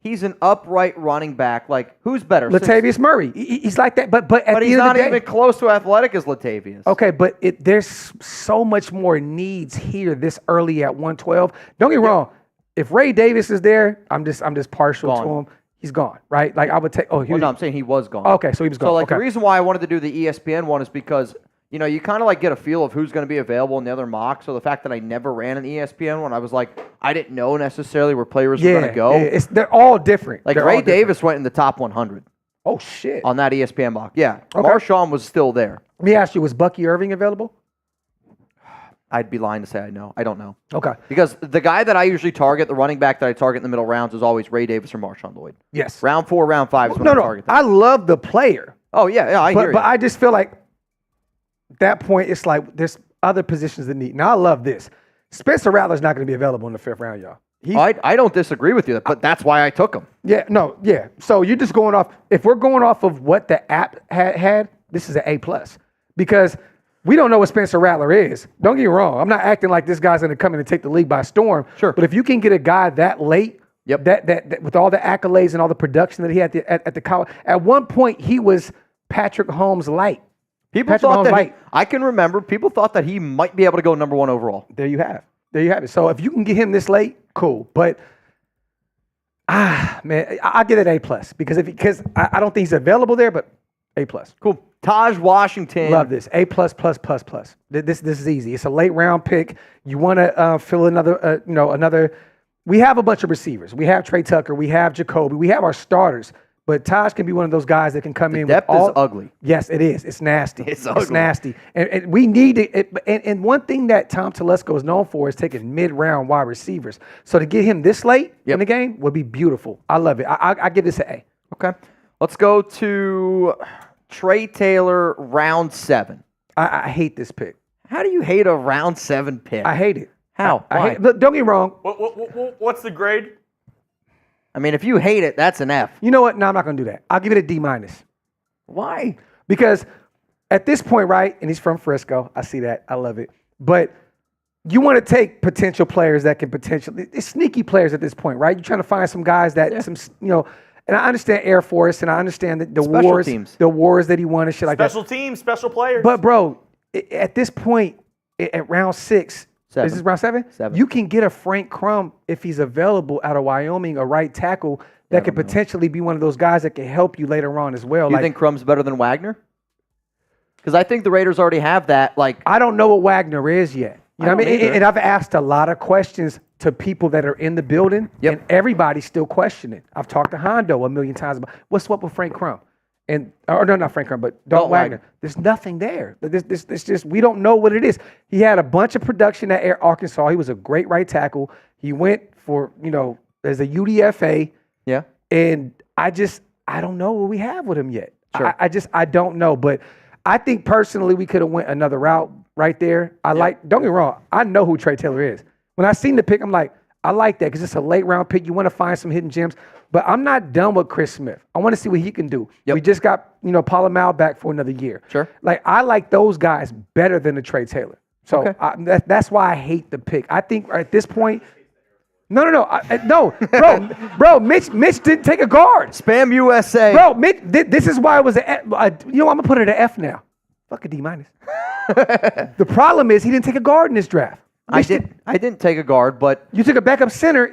He's an upright running back. Like, who's better? Latavius Murray. He's like that. But he's not even close to athletic as Latavius. Okay, but there's so much more needs here this early at 112. Don't get me wrong. If Ray Davis is there, I'm just partial to him. He's gone, right? Like I would take. Oh, no, I'm saying he was gone. Okay, so he was gone. So the reason why I wanted to do the ESPN one is because you kind of like get a feel of who's going to be available in the other mock. So the fact that I never ran an ESPN one, I was like, I didn't know necessarily where players were going to go. Yeah, they're all different. Like Ray Davis went in the top 100. Oh shit! On that ESPN mock, yeah. Okay. Marshawn was still there. Let me ask you: was Bucky Irving available? I'd be lying to say I know. I don't know. Okay. Because the guy that I usually target, the running back that I target in the middle rounds, is always Ray Davis or Marshawn Lloyd. Yes. Round 4, round 5 is when I target them. I love the player. Oh, yeah, I hear you. But I just feel like at that point, it's like there's other positions that need. Now, I love this. Spencer Rattler's not going to be available in the 5th round, y'all. I don't disagree with you, but that's why I took him. Yeah. So you're just going off. If we're going off of what the app had, this is an A+. Because we don't know what Spencer Rattler is. Don't get me wrong. I'm not acting like this guy's going to come in and take the league by storm. Sure. But if you can get a guy that late, that with all the accolades and all the production that he had at the college, at one point he was Patrick Mahomes light. People thought that I can remember people thought that he might be able to go number 1 overall. There you have it. So if you can get him this late, cool. But man, I'll give it A+ because I don't think he's available there, but A+. Cool. Taj Washington. Love this. A++++. This is easy. It's a late round pick. You want to fill another, another. We have a bunch of receivers. We have Trey Tucker. We have Jacoby. We have our starters. But Taj can be one of those guys that can come in. Depth is ugly. Yes, it is. It's nasty. It's ugly. It's nasty. And we need it. And one thing that Tom Telesco is known for is taking mid-round wide receivers. So to get him this late in the game would be beautiful. I love it. I give this an A. Okay. Let's go to Trey Taylor, round 7. I hate this pick. How do you hate a round 7 pick? I hate it. How? I hate it. Look, don't get me wrong. What's the grade? I mean, if you hate it, that's an F. You know what? No, I'm not going to do that. I'll give it a D-. Why? Because at this point, right, and he's from Frisco. I see that. I love it. But you want to take potential players that can potentially – it's sneaky players at this point, right? You're trying to find some guys that and I understand Air Force, and I understand that the wars that he won and shit like that. Special teams, special players. But, bro, at this point, at round 6 – Is this round 7? 7. You can get a Frank Crum if he's available out of Wyoming, a right tackle that could potentially be one of those guys that can help you later on as well. You think Crum's better than Wagner? Because I think the Raiders already have that. I don't know what Wagner is yet. You know what I mean? And I've asked a lot of questions to people that are in the building, and everybody's still questioning. I've talked to Hondo a million times about what's up with Frank Crum. Not Frank Crum, but Dalton Wagner. There's nothing there. This just we don't know what it is. He had a bunch of production at Arkansas. He was a great right tackle. He went for as a UDFA. Yeah. And I don't know what we have with him yet. Sure. I don't know. But I think personally we could have went another route right there. Don't get me wrong. I know who Trey Taylor is. When I seen the pick, I'm like, I like that because it's a late round pick. You want to find some hidden gems. But I'm not done with Chris Smith. I want to see what he can do. Yep. We just got, Palomal back for another year. Sure. I like those guys better than the Trey Taylor. So that's why I hate the pick. I think at this point, no, bro, Mitch didn't take a guard. Spam USA. Bro, Mitch, this is why it was I'm going to put it at F now. Fuck a D-. The problem is he didn't take a guard in this draft. I didn't take a guard, but you took a backup center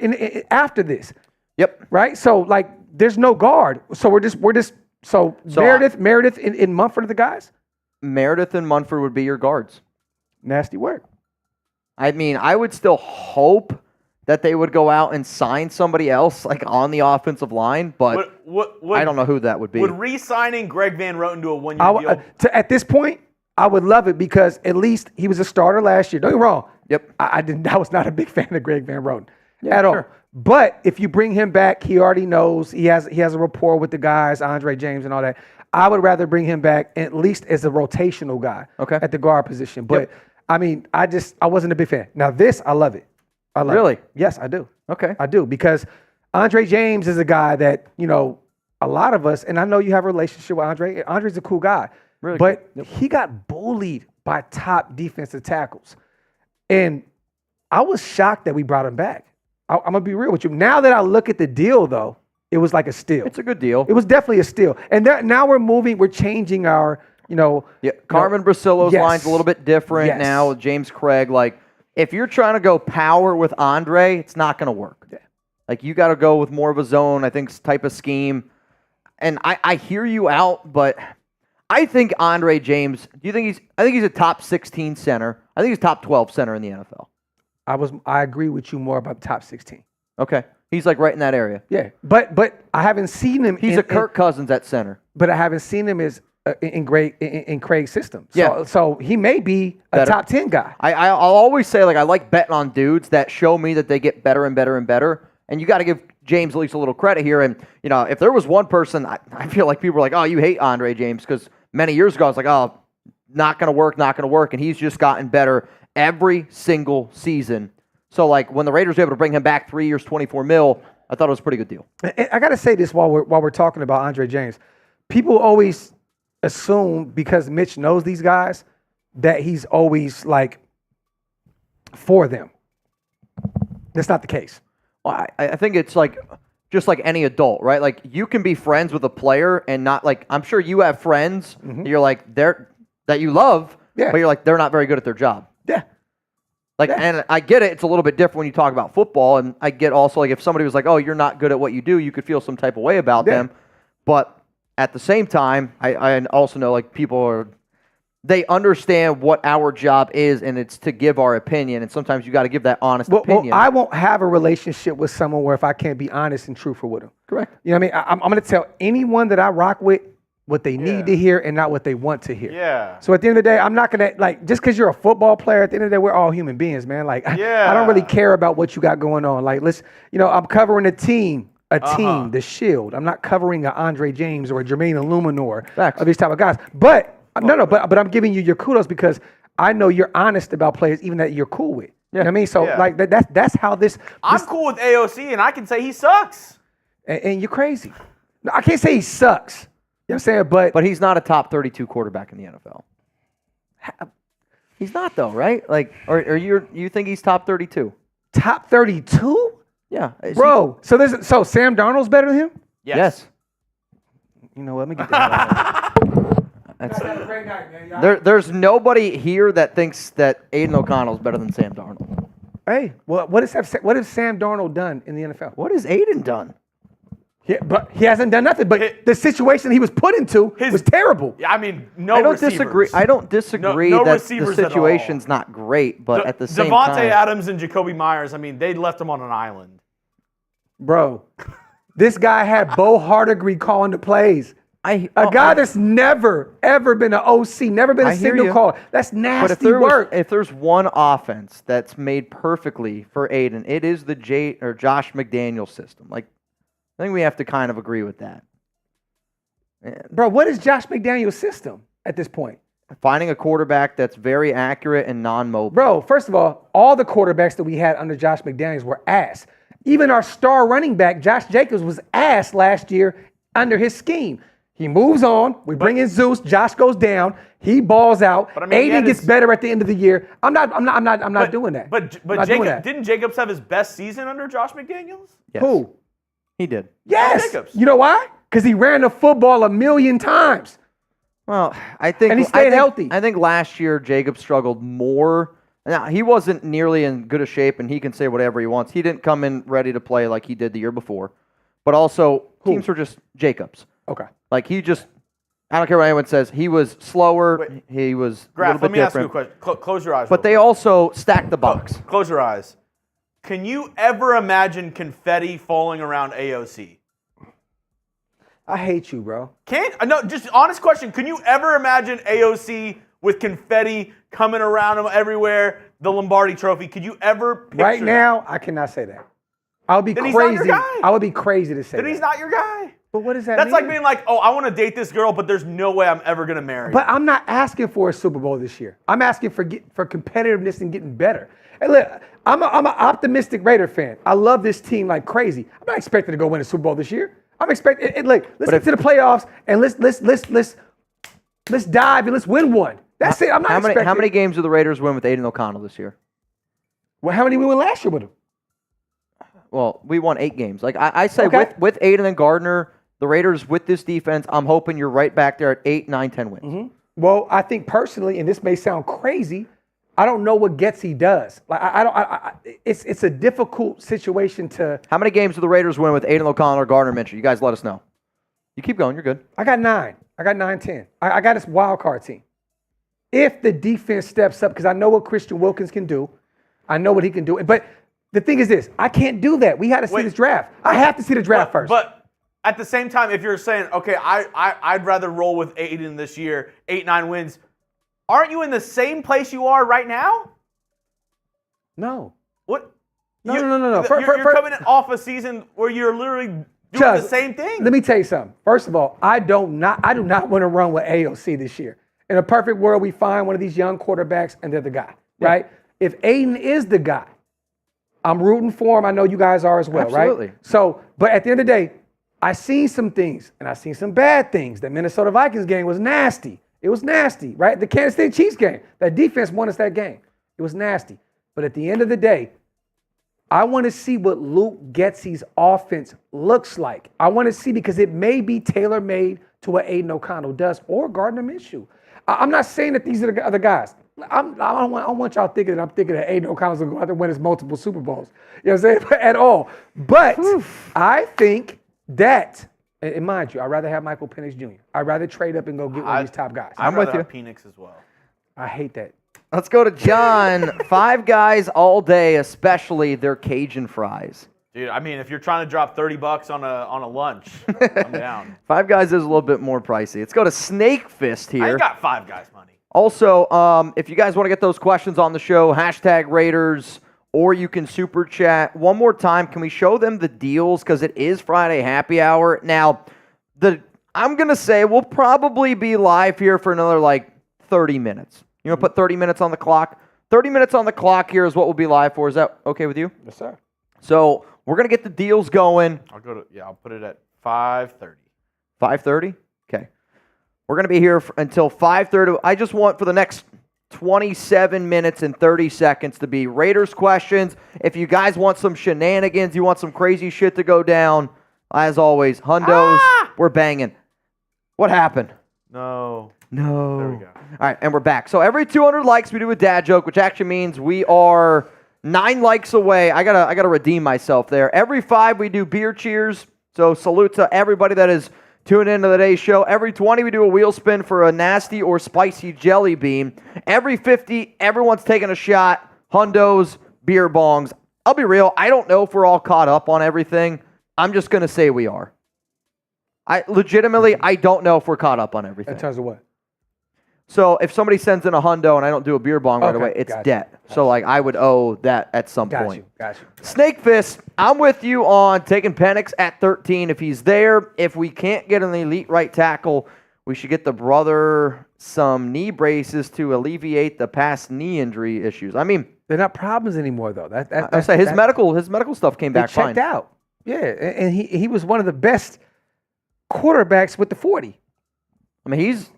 after this. Yep. Right? So there's no guard. So we're just Meredith and Munford are the guys? Meredith and Munford would be your guards. Nasty work. I mean, I would still hope that they would go out and sign somebody else on the offensive line, but I don't know who that would be. Would re-signing Greg Van Roten to a one-year deal? At this point, I would love it because at least he was a starter last year. Don't get me wrong. Yep. I was not a big fan of Greg Van Roten at all. But if you bring him back, he already knows he has a rapport with the guys, Andre James and all that. I would rather bring him back at least as a rotational guy at the guard position. But I mean, I wasn't a big fan. Now this, I love it. Really? Yes, I do. Okay. I do because Andre James is a guy that, a lot of us, and I know you have a relationship with Andre. Andre's a cool guy. Really but cool. he got bullied by top defensive tackles. And I was shocked that we brought him back. I'm going to be real with you. Now that I look at the deal, though, it was like a steal. It's a good deal. It was definitely a steal. And now we're changing our, Yeah, Carmen Brasillo's yes. line's a little bit different Yes. now with James Craig. Like, if you're trying to go power with Andre, it's not going to work. Yeah. Like, you got to go with more of a zone, I think, type of scheme. And I hear you out, but I think Andre James, I think he's a top 16 center. I think he's top 12 center in the NFL. I agree with you more about the top 16. Okay. He's like right in that area. Yeah. But I haven't seen him. He's a Kirk Cousins at center. But I haven't seen him as in Craig's system. So, Yeah. so he may be a Better. top 10 guy. I'll always say, like, I like betting on dudes that show me that they get better and better and better. And you got to give James at least a little credit here. And, if there was one person, I feel like people were like, oh, you hate Andre James, because many years ago I was like, oh, not going to work. And he's just gotten better every single season. So, like, when the Raiders were able to bring him back 3 years, $24 million, I thought it was a pretty good deal. I got to say this while we're talking about Andre James. People always assume because Mitch knows these guys that he's always like for them. That's not the case. Well, I think it's like just like any adult, right? Like, you can be friends with a player and not like, I'm sure you have friends you're like that you love, Yeah. but you're like, they're not very good at their job. Yeah. Like, and I get it. It's a little bit different when you talk about football. And I get also, like, if somebody was like, oh, you're not good at what you do, you could feel some type of way about them. But at the same time, I also know, like, they understand what our job is, and it's to give our opinion. And sometimes you got to give that honest opinion. Well, I won't have a relationship with someone where if I can't be honest and truthful with them. Correct. You know what I mean? I'm going to tell anyone that I rock with what they need to hear and not what they want to hear. Yeah. So at the end of the day, I'm not going to, like, just because you're a football player, at the end of the day, we're all human beings, man. Like, I don't really care about what you got going on. Like, I'm covering a team, the Shield. I'm not covering a Andre James or a Jermaine Illuminor Facts. or these type of guys. But, but I'm giving you your kudos because I know you're honest about players even that you're cool with. You know what I mean? So, like, that's how this. I'm cool with AOC, and I can say he sucks. And you're crazy. No, I can't say he sucks. You know what I'm saying? But he's not a top 32 quarterback in the NFL. He's not, though, right? Like, or you think he's top 32? Top 32? Yeah. Bro, so Sam Darnold's better than him? Yes. You know what? Let me get that. There's nobody here that thinks that Aidan O'Connell's better than Sam Darnold. Hey, well, what has Sam Darnold done in the NFL? What has Aidan done? Yeah, but he hasn't done nothing. But the situation he was put into was terrible. I mean, I don't disagree. I don't disagree No that receivers the at all. situation's not great, but at the same Devontae time, Adams and Jacoby Myers, I mean, they left him on an island. Bro, this guy had Bo Hardigree calling the plays. A guy that's never, ever been an OC, never been a signal caller. That's nasty work. If there's one offense that's made perfectly for Aidan, it is the Josh McDaniels system. Like, I think we have to kind of agree with that. Bro, what is Josh McDaniels' system at this point? Finding a quarterback that's very accurate and non-mobile. Bro, first of all the quarterbacks that we had under Josh McDaniels were ass. Even our star running back, Josh Jacobs, was ass last year under his scheme. He moves on. We bring in Zeus. Josh goes down. He balls out. But I mean, Aidan gets better at the end of the year. I'm not doing that. But didn't Jacobs have his best season under Josh McDaniels? Yes. Who? He did. Yes. Jacobs. You know why? Because he ran the football 1,000,000 times. Well, I think And he stayed healthy. I think last year Jacobs struggled more. Now, he wasn't nearly in good a shape, and he can say whatever he wants. He didn't come in ready to play like he did the year before. But also, teams were just Jacobs. Okay. Like, I don't care what anyone says, he was slower. He was a little Graphk, bit let me ask you a different. question. Close your eyes. But they also stacked the box. Close your eyes. Can you ever imagine confetti falling around AOC? I hate you, bro. No, just honest question. Can you ever imagine AOC with confetti coming around him everywhere, the Lombardi Trophy? Could you ever picture Right that? now, I cannot say that. I would be Then he's not your crazy. guy. I would be crazy to say Then that. he's not your guy. But what does that That's mean? like being like, oh, I want to date this girl, but there's no way I'm ever going to marry her. But I'm not asking for a Super Bowl this year. I'm asking for competitiveness and getting better. And look, I'm an optimistic Raider fan. I love this team like crazy. I'm not expecting to go win a Super Bowl this year. I'm expecting. Look, let's get to the playoffs and let's dive and let's win one. That's it. I'm not expecting. How many games do the Raiders win with Aidan O'Connell this year? Well, how many we won last year with him? Well, we won 8 games. Like I say, with Aidan and Gardner, the Raiders with this defense, I'm hoping you're right back there at 8, 9, 10 wins. Mm-hmm. Well, I think personally, and this may sound crazy, I don't know what Getsy does. Like it's a difficult situation to. How many games do the Raiders win with Aidan O'Connell or Gardner Minshew? You guys let us know. You keep going. You're good. I got 9. I got 9, 10. I got this wild card team. If the defense steps up, because I know what Christian Wilkins can do, I know what he can do. But the thing is this: I can't do that. We got to see this draft. I have to see the draft first. But at the same time, if you're saying, okay, I'd rather roll with Aidan this year, 8, 9 wins. Aren't you in the same place you are right now? No. What? No. You're coming off a season where you're literally doing the same thing. Let me tell you something. First of all, I do not want to run with AOC this year. In a perfect world, we find one of these young quarterbacks and they're the guy, right? If Aidan is the guy, I'm rooting for him. I know you guys are as well, Absolutely. Right? So, but at the end of the day, I seen some things and I seen some bad things. The Minnesota Vikings game was nasty. It was nasty, right? The Kansas City Chiefs game, that defense won us that game. It was nasty. But at the end of the day, I want to see what Luke Getsy's offense looks like. I want to see because it may be tailor-made to what Aidan O'Connell does or Gardner Minshew. I'm not saying that these are the other guys. I don't want y'all thinking that I'm thinking that Aidan O'Connell's going to go out there and win his multiple Super Bowls. You know what I'm saying? At all. But I think that, and mind you, I'd rather have Michael Penix Jr. I'd rather trade up and go get one of these top guys. I'm with you. Penix as well. I hate that. Let's go to John. 5 guys all day, especially their Cajun fries. Dude, I mean, if you're trying to drop $30 on a lunch, I'm down. 5 guys is a little bit more pricey. Let's go to Snake Fist here. I ain't got 5 guys money. Also, if you guys want to get those questions on the show, #Raiders, or you can super chat. One more time, can we show them the deals? Because it is Friday happy hour. Now, I'm going to say we'll probably be live here for another 30 minutes. You want to put 30 minutes on the clock? 30 minutes on the clock here is what we'll be live for. Is that okay with you? Yes, sir. So we're going to get the deals going. I'll put it at 5:30. 5:30? Okay. We're going to be here until 5:30. I just want for the next 27 minutes and 30 seconds to be Raiders questions. If you guys want some shenanigans, you want some crazy shit to go down, as always, hundos, we're banging. What happened? No. There we go. All right, and we're back. So every 200 likes, we do a dad joke, which actually means we are 9 likes away. I gotta redeem myself there. Every 5, we do beer cheers. So salute to everybody that is tuning into today's show. Every 20, we do a wheel spin for a nasty or spicy jelly bean. Every 50, everyone's taking a shot. Hundos, beer bongs. I'll be real. I don't know if we're all caught up on everything. I'm just gonna say we are. I don't know if we're caught up on everything. In terms of what? So if somebody sends in a hundo and I don't do a beer bong right away, it's debt. So I would owe that at some point. Got you. Snake Fist, I'm with you on taking Penix at 13 if he's there. If we can't get an elite right tackle, we should get the brother some knee braces to alleviate the past knee injury issues. I mean, they're not problems anymore though. His medical stuff came back fine. Checked out. Yeah, and he was one of the best quarterbacks with the 40. I mean, he's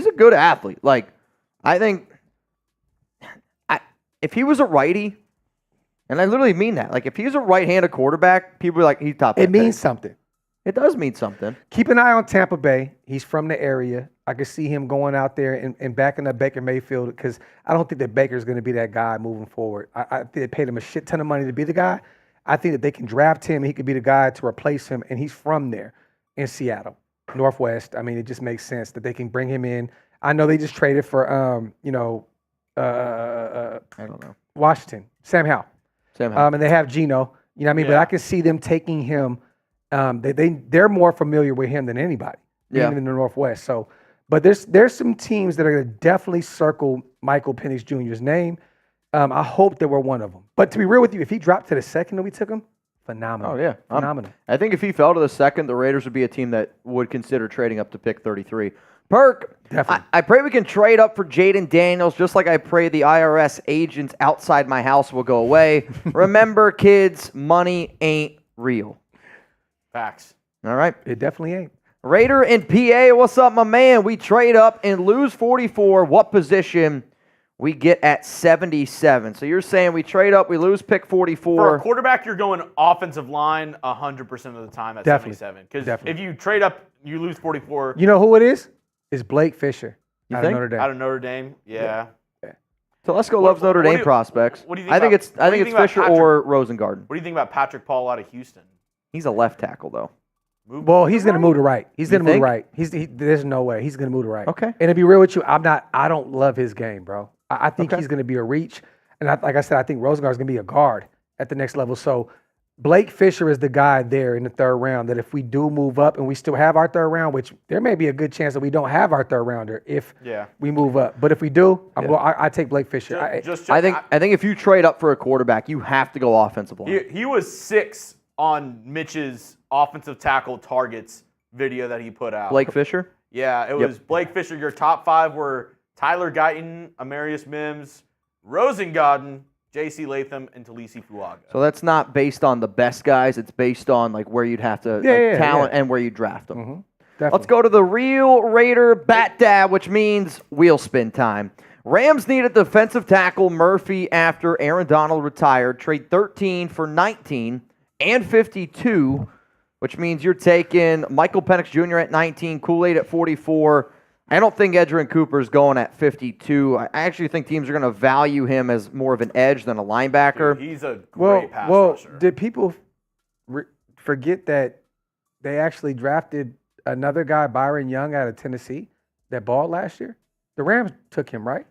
a good athlete. I think if he was a righty, and I literally mean that, if he's a right-handed quarterback, people are like, he's top. It means something. It does mean something. Keep an eye on Tampa Bay. He's from the area. I could see him going out there and backing up Baker Mayfield because I don't think that Baker's going to be that guy moving forward. I think they paid him a shit ton of money to be the guy. I think that they can draft him and he could be the guy to replace him, and he's from there in Seattle. Northwest. I mean, it just makes sense that they can bring him in. I know they just traded for, I don't know. Washington, Sam Howell. And they have Geno. You know what I mean? Yeah. But I can see them taking him. They're more familiar with him than anybody, even in the Northwest. So, but there's some teams that are going to definitely circle Michael Penix Jr.'s name. I hope that we're one of them. But to be real with you, if he dropped to the second that we took him, phenomenal. Oh, yeah. Phenomenal. I think if he fell to the second, the Raiders would be a team that would consider trading up to pick 33. Perk, Definitely. I pray we can trade up for Jayden Daniels, just like I pray the IRS agents outside my house will go away. Remember, kids, money ain't real. Facts. All right. It definitely ain't. Raider and PA, what's up, my man? We trade up and lose 44. What position we get at 77? So you're saying we trade up, we lose pick 44. For a quarterback, you're going offensive line 100% of the time at Definitely. 77. Because if you trade up, you lose 44. You know who it is? It's Blake Fisher. You out think? of Notre Dame. Out of Notre Dame, yeah. Telesco loves Notre Dame prospects. What do you think I think about- it's Fisher or Rosengarten. What do you think about Patrick Paul out of Houston? He's a left tackle though. Well, he's going to move to right. He's going to move to think? right. There's no way. He's going to move to right. Okay. And to be real with you, I don't love his game, bro. I think Okay. he's going to be a reach. And like I said, I think Rosengarten's going to be a guard at the next level. So Blake Fisher is the guy there in the third round that if we do move up and we still have our third round, which there may be a good chance that we don't have our third rounder if we move up. But if we do, I take Blake Fisher. I think if you trade up for a quarterback, you have to go offensive line. He was 6 on Mitch's offensive tackle targets video that he put out. Blake Fisher? Yeah, it was Blake Fisher. Your top 5 were Tyler Guyton, Amarius Mims, Rosengarten, J.C. Latham, and Talisi Fuaga. So that's not based on the best guys. It's based on like where you'd have to talent and where you draft them. Definitely. Let's go to the real Raider bat dab, which means wheel spin time. Rams needed defensive tackle Murphy after Aaron Donald retired. Trade 13 for 19 and 52, which means you're taking Michael Penix Jr. at 19, Kool-Aid at 44. I don't think Edgerrin Cooper's going at 52. I actually think teams are going to value him as more of an edge than a linebacker. Dude, he's a great pass rusher. Did people forget that they actually drafted another guy, Byron Young, out of Tennessee, that balled last year? The Rams took him, right?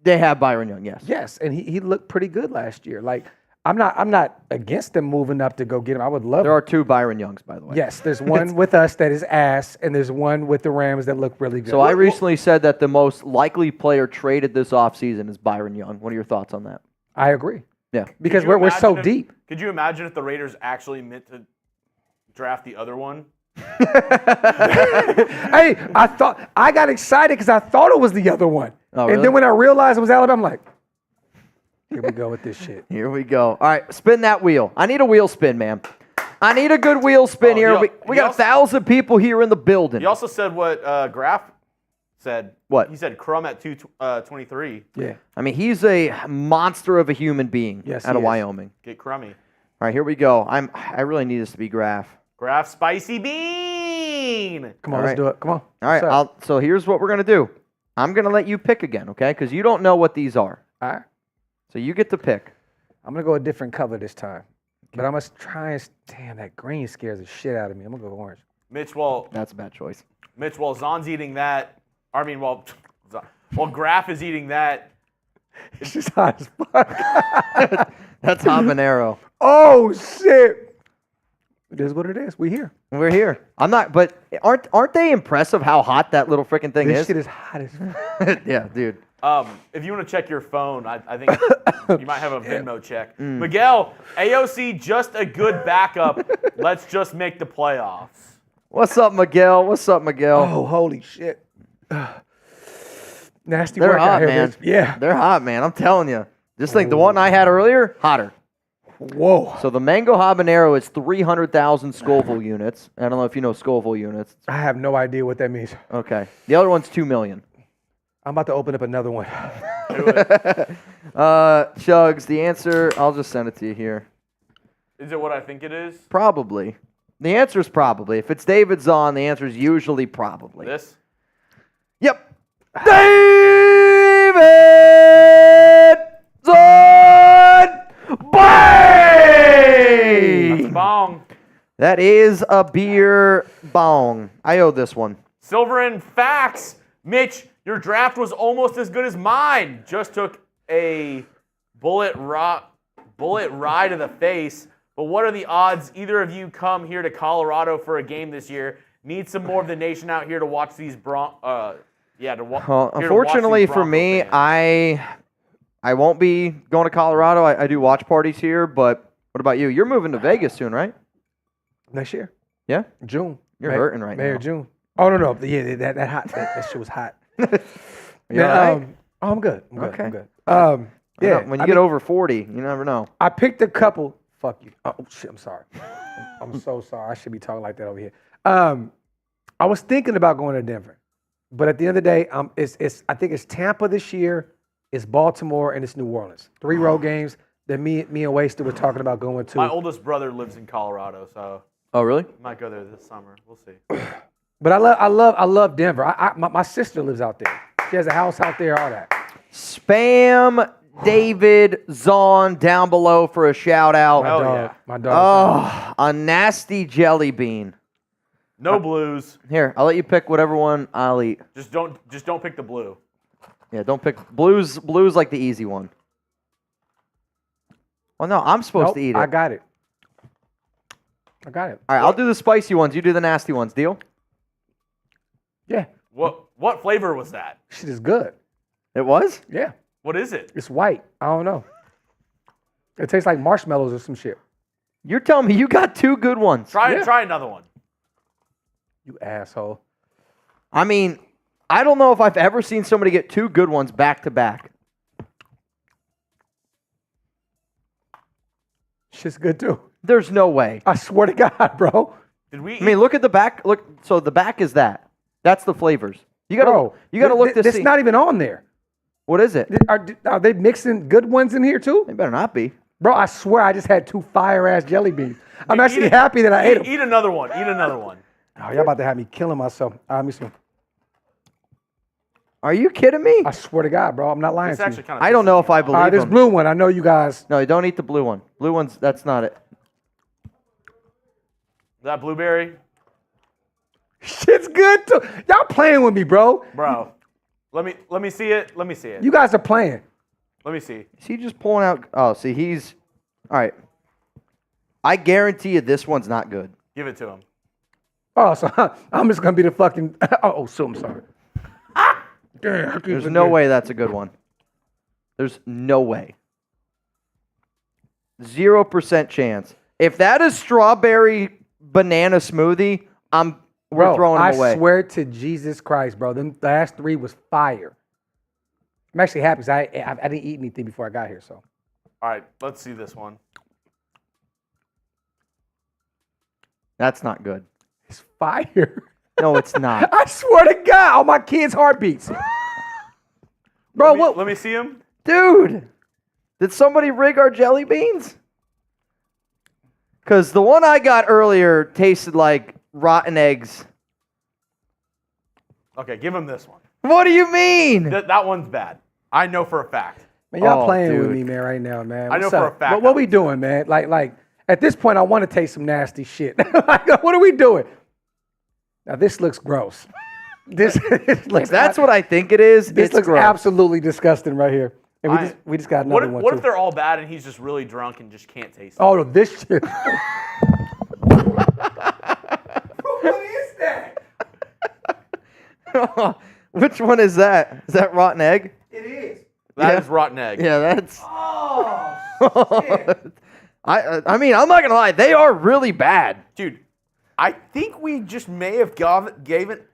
They have Byron Young, yes. Yes, and he looked pretty good last year. Like I'm not against them moving up to go get him. I would love. There are 2 Byron Youngs, by the way. Yes, there's one with us that is ass, and there's one with the Rams that look really good. So I recently said that the most likely player traded this offseason is Byron Young. What are your thoughts on that? I agree. Yeah. Because Could you we're so imagine deep. Could you imagine if the Raiders actually meant to draft the other one? Hey, I got excited because I thought it was the other one. Oh, And really? then when I realized it was Alabama, I'm like, here we go with this shit. Here we go. All right, spin that wheel. I need a wheel spin, man. I need a good wheel spin here. We got 1,000 people here in the building. He also said what Graphk said. What? He said Crum at 223. Yeah. I mean, he's a monster of a human being Yes, out he of is. Wyoming. Get crummy. All right, here we go. I really need this to be Graphk. Graphk Spicy Bean. Come on, All let's right. do it. Come on. All right, What's up? so here's what we're going to do. I'm going to let you pick again, okay? Because you don't know what these are. All right. So you get to pick. I'm going to go a different color this time. But I must try and... Damn, that green scares the shit out of me. I'm going to go orange. Mitch, while That's a bad choice. Zon's eating that, while Graphk is eating that, It's just hot as fuck. That's habanero. Oh, shit. It is what it is. We here. We're here. I'm not, but aren't they impressive how hot that little freaking thing This is? shit is hot as fuck. Yeah, dude. if you want to check your phone, I think you might have a Venmo check. Miguel, AOC, just a good backup. Let's just make the playoffs. What's up, Miguel? What's up, Miguel? Oh, holy shit. Nasty They're work hot, out here, man. bitch. Yeah. They're hot, man. I'm telling you. Just like the one I had earlier, hotter. Whoa. So the mango habanero is 300,000 Scoville units. I don't know if you know Scoville units. I have no idea what that means. Okay. The other one's 2 million. I'm about to open up another one. Chugs, the answer, I'll just send it to you here. Is it what I think it is? Probably. The answer is probably. If it's David Zahn, the answer is usually probably. This? Yep. David Zahn! Bang! That's a bong. That is a beer bong. I owe this one. Silver and facts. Mitch, your draft was almost as good as mine. Just took a bullet ride to the face. But what are the odds either of you come here to Colorado for a game this year? Need some more of the nation out here to watch these Unfortunately for me, I won't be going to Colorado. I do watch parties here, but what about you? You're moving to Vegas soon, right? Next year. Yeah? June. You're hurting right May now. or June. Oh, no. Yeah, that hot. That shit was hot. You Yeah, all right? I'm good. I'm good. Okay. I'm good. Yeah. When you get over 40, you never know. I picked a couple. Fuck you. Oh, shit. I'm sorry. I'm so sorry. I should be talking like that over here. I was thinking about going to Denver, but at the end of the day, I think it's Tampa this year, it's Baltimore, and it's New Orleans. 3 road games that me and Wasted were talking about going to. My oldest brother lives in Colorado, so Oh, really? might go there this summer. We'll see. But I love Denver. My sister lives out there. She has a house out there. All that. Spam David Zahn down below for a shout out. Hell yeah. My dog. Oh, a nasty jelly bean. No blues. Here, I'll let you pick whatever one I'll eat. Just don't pick the blue. Yeah, don't pick blues. Blues like the easy one. Well, no, I'm supposed to eat it. I got it. All right, I'll do the spicy ones. You do the nasty ones. Deal? Yeah. What flavor was that? Shit is good. It was? Yeah. What is it? It's white. I don't know. It tastes like marshmallows or some shit. You're telling me you got 2 good ones. Try another one. You asshole. I mean, I don't know if I've ever seen somebody get 2 good ones back to back. Shit's good too. There's no way. I swear to God, bro. Did we? I mean, look at the back. Look, so the back is that. That's the flavors. You gotta look to see. It's not even on there. What is it? Are they mixing good ones in here too? They better not be. Bro, I swear I just had 2 fire-ass jelly beans. I'm actually happy that I ate them. Eat another one. Eat another one. Oh, y'all about to have me killing myself. Let me see. Are you kidding me? I swear to God, bro. I'm not lying It's to you. actually kind of. I don't know if I believe This them. blue one, I know you guys. No, don't eat the blue one. Blue one's, that's not it. That blueberry, Shit's good too. Y'all playing with me, bro. bro. Let me see it. Let me see it. You guys are playing. Let me see. Is he just pulling out? Oh, see, he's, all right. I guarantee you this one's not good. Give it to him. Oh, so I'm just gonna be the fucking. So I'm sorry. Damn, There's no way that's a good one. There's no way. 0% chance. If that is strawberry banana smoothie, we're throwing them away. I swear to Jesus Christ, bro. Them last 3 was fire. I'm actually happy because I didn't eat anything before I got here. So All right, let's see this one. That's not good. it's fire. No, it's not. I swear to God, all my kids' heartbeats. Bro, what? Let me see him. Dude, did somebody rig our jelly beans? Because the one I got earlier tasted like rotten eggs. Okay, give him this one. What do you mean? That one's bad. I know for a fact. Man, y'all Oh, playing with dude. me, man, right now, man. I know What's for a up? fact What I we was- doing, man? Like, at this point, I want to taste some nasty shit. Like, what are we doing? Now, this looks gross. This looks. If that's what I think it is, This it's looks gross. absolutely disgusting right here. And we just got another one What too. if they're all bad and he's just really drunk and just can't taste it? Oh, no, this shit. What is that? Which one is that? Is that rotten egg? It is. That is rotten egg. Yeah, that's. Oh, shit. I mean, I'm not gonna lie, they are really bad. Dude, I think we just may have gave it.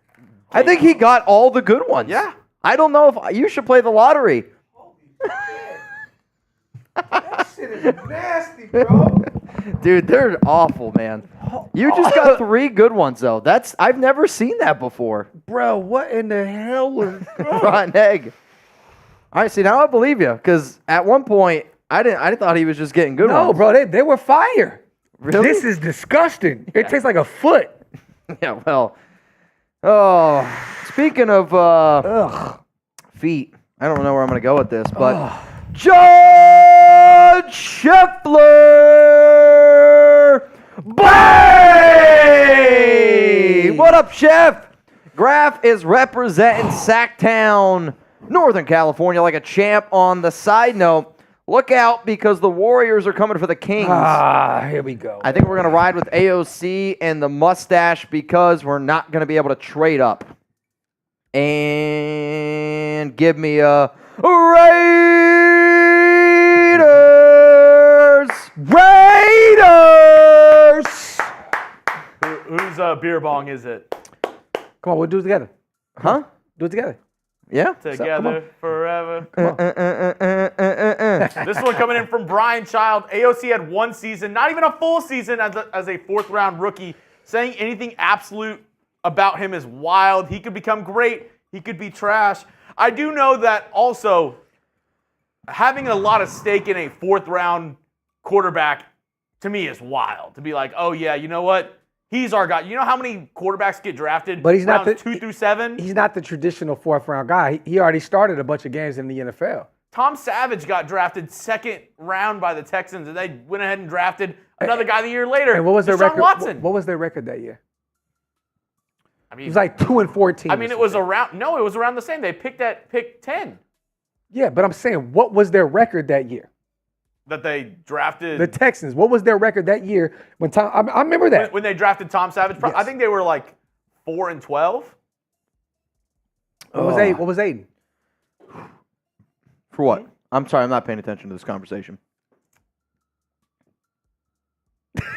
I think he got all the good ones. Yeah. I don't know if you should play the lottery. Holy shit. That shit is nasty, bro. Dude, they're awful, man. You just got 3 good ones though. I've never seen that before. Bro, what in the hell was Rotten egg. All right, see now I believe you because at one point I thought he was just getting good ones. No, bro, they were fire. Really? This is disgusting. It tastes like a foot. Yeah, well. Oh, speaking of feet, I don't know where I'm going to go with this, but Judge Scheffler! Bay! What up, Chef? Graphk is representing Sacktown, Northern California, like a champ. On the side note, look out because the Warriors are coming for the Kings. Here we go. I think we're going to ride with AOC and the mustache because we're not going to be able to trade up. And give me a Raiders! Raiders! Whose beer bong is it? Come on, we'll do it together. Huh? Do it together. Yeah? Together forever. Come on. This one coming in from Brian Child. AOC had 1 season, not even a full season as a 4th-round rookie. Saying anything absolute about him is wild. He could become great. He could be trash. I do know that also having a lot of stake in a 4th-round quarterback to me is wild. To be like, oh, yeah, you know what? He's our guy. You know how many quarterbacks get drafted? But he's not rounds 2 through 7? He's not the traditional 4th-round guy. He already started a bunch of games in the NFL. Tom Savage got drafted 2nd round by the Texans, and they went ahead and drafted another guy the year later. And what was their Deshaun record? Watson. What was their record that year? I mean, It was like 2-14. I mean, it was around. No, it was around the same. They picked 10 Yeah, but I'm saying, what was their record that year? that they drafted. The Texans. What was their record that year when Tom? I remember that. when they drafted Tom Savage. I Yes. think they were like 4-12. What was Aidan? What was Aidan? For what? I'm sorry, I'm not paying attention to this conversation.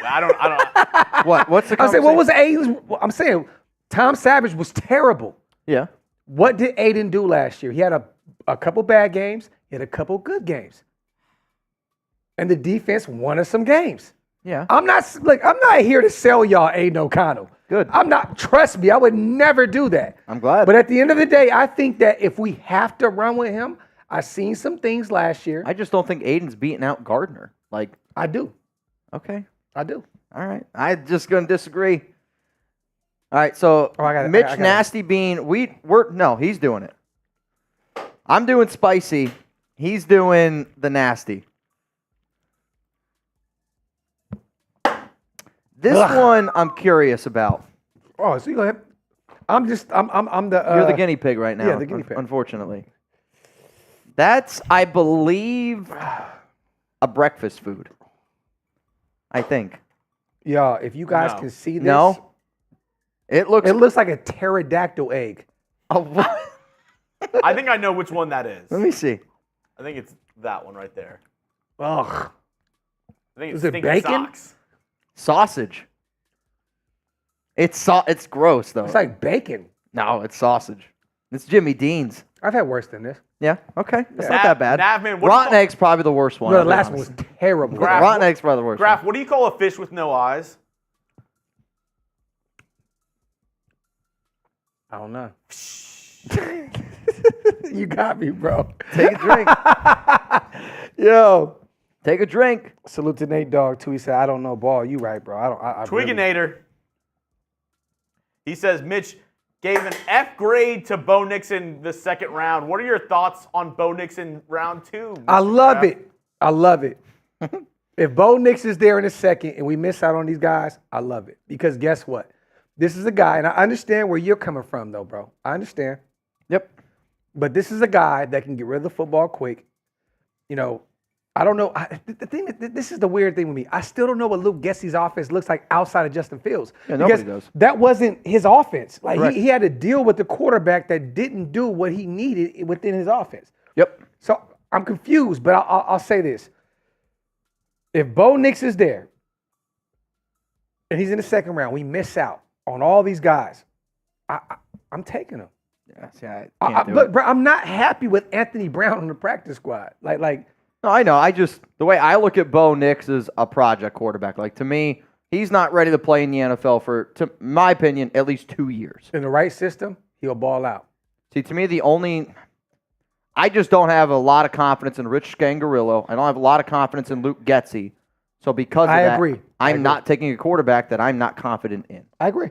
I don't. What? What's the I'm saying, conversation? what was Aidan's? I'm saying, Tom Savage was terrible. Yeah. What did Aidan do last year? He had a couple bad games. He had a couple good games. And the defense won us some games. Yeah. I'm not here to sell y'all Aidan O'Connell. Good. I'm not. Trust me, I would never do that. I'm glad. But at the end of the day, I think that if we have to run with him, I've seen some things last year. I just don't think Aiden's beating out Gardner. Like, I do. okay. I do. All right. I'm just going to disagree. All right. So, Mitch Nasty Bean, no, he's doing it. I'm doing spicy. He's doing the nasty. This one I'm curious about. Oh, so you go ahead. I'm the. You're the guinea pig right now. yeah, the guinea pig. Unfortunately. That's, I believe, a breakfast food. I think. Yeah, if you guys No. can see this. No. It looks. It looks like a pterodactyl egg. Oh, what? I think I know which one that is. Let me see. I think it's that one right there. Ugh. I think it's Is it Stinky bacon? Socks. Sausage. It's gross though. It's like bacon. No, it's sausage. It's Jimmy Dean's. I've had worse than this. Yeah. Okay. That's Yeah. not that bad. Navman, what do you Rotten call- egg's probably the worst one. No, the I'll be last one honest. was terrible. Graphk, Rotten egg's probably the worst. Graphk, one. what do you call a fish with no eyes? I don't know. You got me, bro. Take a drink. Yo. Take a drink. Salute to Nate Dogg too. He said, "I don't know ball." You right, bro. I really- Twiginator. He says Mitch gave an F grade to Bo Nixon the 2nd round. What are your thoughts on Bo Nixon round 2? I Mr. love Graphk? it. I love it. If Bo Nix is there in a second and we miss out on these guys, I love it. Because guess what? This is a guy, and I understand where you're coming from, though, bro. I understand. Yep. But this is a guy that can get rid of the football quick. You know, I don't know. The thing this is the weird thing with me. I still don't know what Luke Getsey's offense looks like outside of Justin Fields. Yeah, nobody Because does. that wasn't his offense. Like Correct. he had to deal with the quarterback that didn't do what he needed within his offense. Yep. So I'm confused, but I'll say this. If Bo Nix is there and he's in the 2nd round, we miss out on all these guys. I'm taking him. Yeah. See, I can't do But it. bro, I'm not happy with Anthony Brown on the practice squad. Like No, I know. The way I look at Bo Nix is a project quarterback. Like, to me, he's not ready to play in the NFL for, to my opinion, at least 2 years. in the right system, he'll ball out. See, to me, I just don't have a lot of confidence in Rich Scangarillo. I don't have a lot of confidence in Luke Getsey. So because of I that, agree. I'm not taking a quarterback that I'm not confident in. I agree.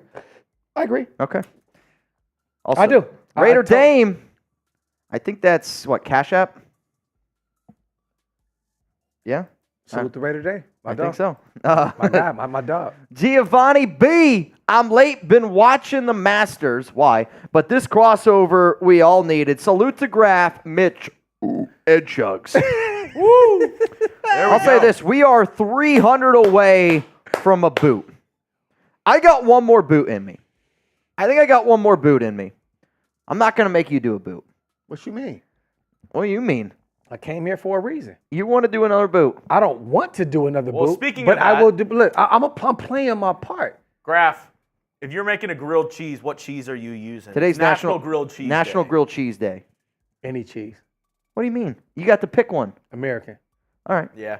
Okay. Also, I do. Raider I totally- Dame. I think that's what, Cash App? Yeah, Salute the Raider Day. I think so. My guy, my dog. Giovanni B. I'm late. Been watching the Masters. Why? But this crossover we all needed. Salute to Graphk, Mitch, and Chugs. Woo! I'll say this. We are 300 away from a boot. I got one more boot in me. I think I got one more boot in me. I'm not going to make you do a boot. What you mean? What do you mean? I came here for a reason. You want to do another boot? I don't want to do another Well, boot. speaking but of I that- will do. Look, I'm playing my part. Graphk, if you're making a grilled cheese, what cheese are you using? Today's It's National Grilled Cheese National Day. Grilled Cheese Day. Any cheese, What do you mean? You got to pick one. American. All right. Yeah.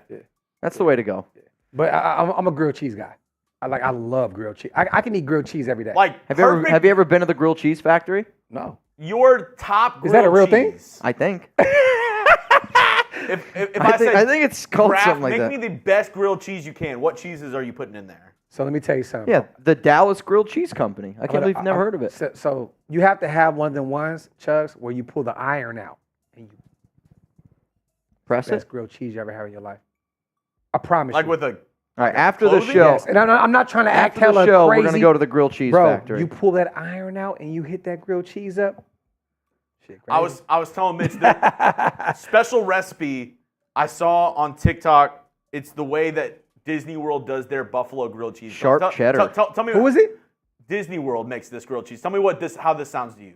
That's the way to go. But I'm a grilled cheese guy. I love grilled cheese. I can eat grilled cheese every day. Like, Have you ever been to the grilled cheese factory? No. your top grilled Is that a real thing? cheese. I think. If I said, I think it's called Graphk, something like make that. me the best grilled cheese you can. What cheeses are you putting in there? So let me tell you something. Yeah, the Dallas Grilled Cheese Company. I can't believe you've never heard of it. So you have to have one of them ones, Chugs, where you pull the iron out and you Press best it. grilled cheese you ever had in your life. I promise Like you. with a All right, after the clothing? show, Yes. And I'm not trying to act after the hella show, crazy. we're gonna go to the Grilled Cheese Bro, Factory. you pull that iron out and you hit that grilled cheese up. Shit, I was telling Mitch that special recipe I saw on TikTok. It's the way that Disney World does their buffalo grilled cheese. Sharp cheddar. Tell me Who was it? Disney World makes this grilled cheese. Tell me how this sounds to you.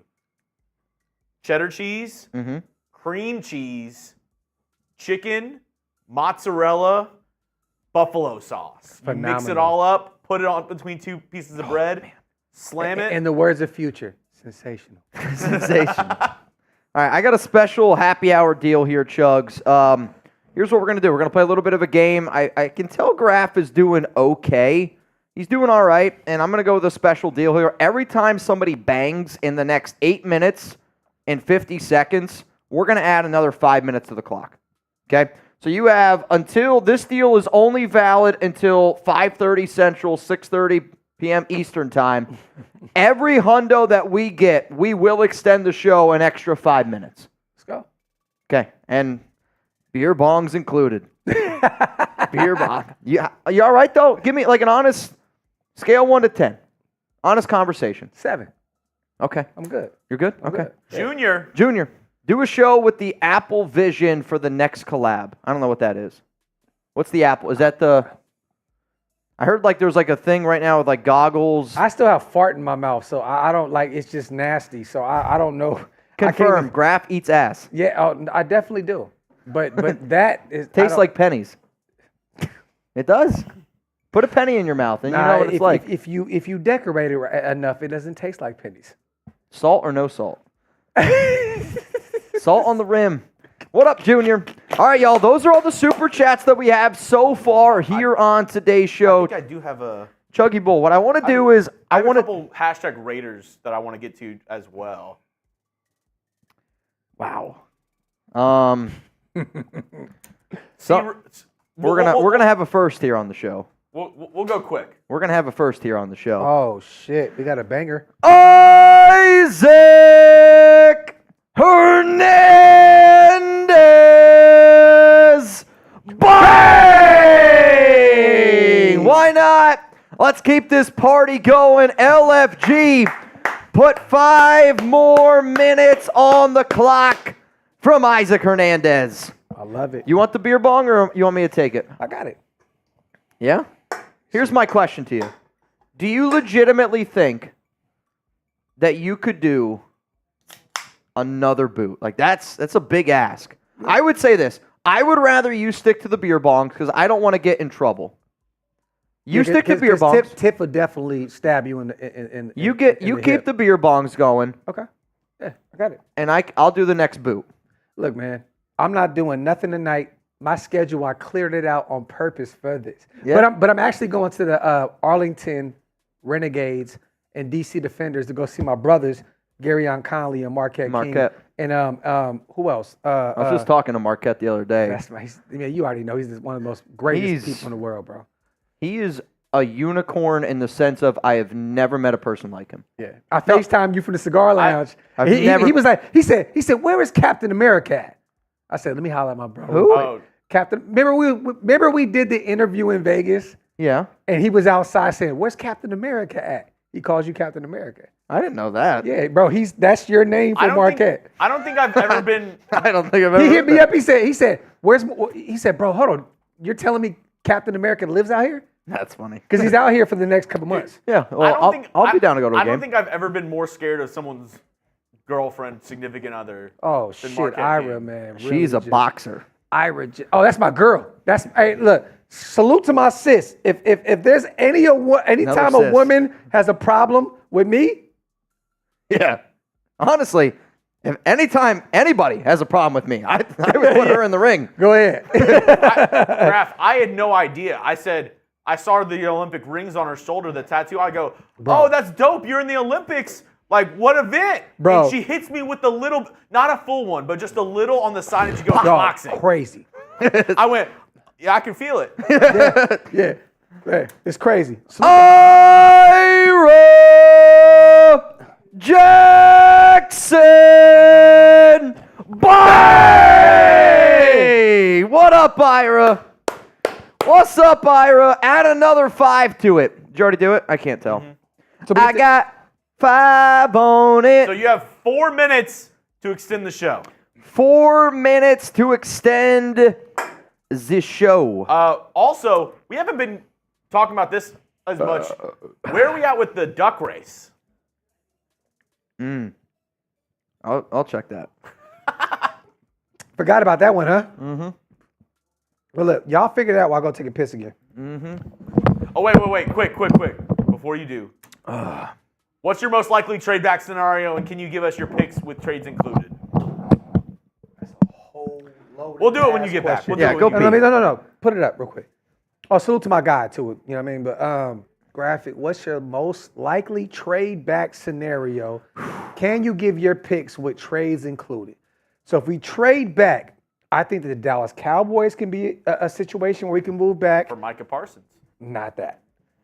Cheddar cheese, Mhm. cream cheese, chicken, mozzarella, buffalo sauce. You mix it Phenomenal. all up, put it on between two pieces of bread, slam it. In the words of Future, sensational. Sensational. All right, I got a special happy hour deal here, Chugs. Here's what we're going to do. We're going to play a little bit of a game. I can tell Graphk is doing okay. He's doing all right, and I'm going to go with a special deal here. Every time somebody bangs in the next 8 minutes and 50 seconds, we're going to add another 5 minutes to the clock. Okay? So you have until this deal is only valid until 5:30 Central, 6:30 p.m. Eastern time. Every hundo that we get, we will extend the show an extra 5 minutes. Let's go. Okay, and beer bongs included. Beer bong. You all right though? Give me like an honest scale 1 to 10. Honest conversation. 7. Okay, I'm good. you're good. I'm Okay, good. Junior, Junior, do a show with the Apple Vision for the next collab. I don't know what that is. What's the Apple? Is that the? I heard like there's like a thing right now with like goggles. I still have fart in my mouth, so I don't like. It's just nasty. So I don't know. I can't Confirm. even- Graphk eats ass. Yeah, I definitely do. But that is Tastes like pennies. It does. Put a penny in your mouth and you know what it's like. If you decorate it enough, it doesn't taste like pennies. Salt or no salt? Salt on the rim. What up, Junior? All right, y'all. Those are all the super chats that we have so far here on today's I show. think I do have a. Chuggy Bull. What I want to do is I I have want a to. couple hashtag Raiders that I want to get to as well. Wow. See, We're gonna have a first here on the show. We'll go quick. We're gonna have a first here on the show. Oh shit, we got a banger. Isaac Hernandez. Bang! Why not? Let's keep this party going. LFG, put 5 more minutes on the clock from Isaac Hernandez. I love it. You want the beer bong or you want me to take it? I got it. Yeah? Here's my question to you. Do you legitimately think that you could do another boot? Like that's a big ask. I would say this. I would rather you stick to the beer bongs because I don't want to get in trouble. You stick to beer bongs. Tip would definitely stab you in the You the keep hip. the beer bongs going, Okay. Yeah, I got it. and I'll do the next boot. Look, man, I'm not doing nothing tonight. My schedule, I cleared it out on purpose for this. Yeah. But I'm actually going to the Arlington Renegades and DC Defenders to go see my brothers, Garyon Conley and Marquette Marquette. King. And who else? I was just talking to Marquette the other day. That's my. You already know he's one of the most greatest people in the world, bro. He is a unicorn in the sense of I have never met a person like him. Yeah. I FaceTimed you from the cigar lounge. I've he was like, he said, where is Captain America at? I said, let me holler at my bro. Who? Oh, Captain. Remember we did the interview in Vegas, Yeah. and he was outside saying, "Where's Captain America at?" He calls you Captain America. I didn't know that. Yeah, bro. That's your name for Marquette. I don't think I've ever been. I don't think I've ever He hit heard me that. up. He said, bro, hold on. You're telling me Captain America lives out here? That's funny. Because he's out here for the next couple months. Yeah, well, I'll be down to go to a I don't game. think I've ever been more scared of someone's girlfriend, significant other. Oh Than shit, Marquette Ira, King. man. She's really a just- boxer. Ira. Oh, that's my girl. Hey, look. Salute to my sis. If there's anytime a sis. woman has a problem with me, Yeah. Honestly, If anytime anybody has a problem with me, I would put her in the ring. Go ahead. Graphk, I had no idea. I said, I saw the Olympic rings on her shoulder, the tattoo. I go, Bro. oh, that's dope. You're in the Olympics. Like, what event? Bro. And she hits me with the little, not a full one, but just a little on the side, and she goes, boxing. Crazy. I went, yeah, I can feel it. Yeah. It's crazy. Ira Jackson! Bye! What up, Ira? What's up, Ira? Add another 5 to it. Did you already do it? I can't tell. So I got 5 on it. So you have 4 minutes to extend the show. 4 minutes to extend this show. Also, we haven't been talking about this as much. Where are we at with the duck race? I'll check that. Forgot about that one, huh? Mm-hmm. Well, look, y'all figure it out while I go take a piss again. Oh, wait. Quick. Before you do. What's your most likely trade back scenario, and can you give us your picks with trades included? We'll do it when you get back. We'll do it when go you get back. No. Put it up real quick. Oh, salute to my guy, too. You know what I mean? But Graphk, what's your most likely trade back scenario? Can you give your picks with trades included? So if we trade back, I think that the Dallas Cowboys can be a situation where we can move back. For Micah Parsons. Not that.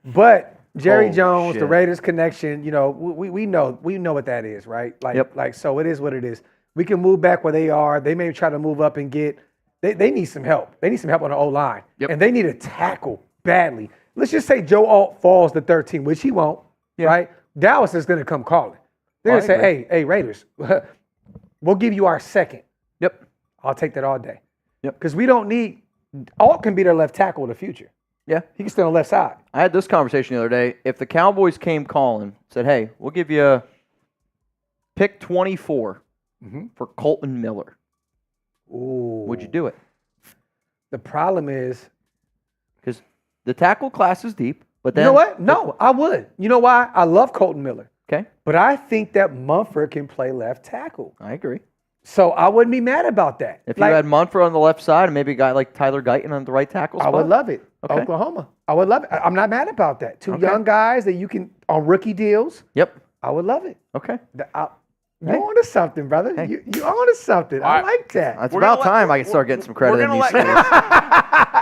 But Jerry Oh, Jones, shit. the Raiders connection, you know, we know what that is, right? Like so it is what it is. We can move back where they are. They may try to move up and get they need some help. They need some help on the O-line. Yep. And they need a tackle badly. Let's just say Joe Alt falls to 13, which he won't, right? Dallas is going to come calling. They're going to say, hey, Raiders, we'll give you our second. Yep. I'll take that all day. Yep. Because we don't need Alt can be their left tackle in the future. Yeah. He can stay on the left side. I had this conversation the other day. If the Cowboys came calling, said, hey, we'll give you pick 24 for Colton Miller, Ooh. would you do it? The problem is, Because the tackle class is deep, but then you know what? No, I would. You know why? I love Colton Miller. Okay, But I think that Mumford can play left tackle. I agree. So I wouldn't be mad about that. If you had Munford on the left side and maybe a guy like Tyler Guyton on the right tackle I spot, would love it. Okay. Oklahoma. I would love it. I'm not mad about that. Two young guys that you can, on rookie deals, Yep. I would love it. Okay. You on to something, brother. Hey. You on to something. I right. like that. It's We're about gonna let- time I can start getting some credit we're in gonna these let- schools.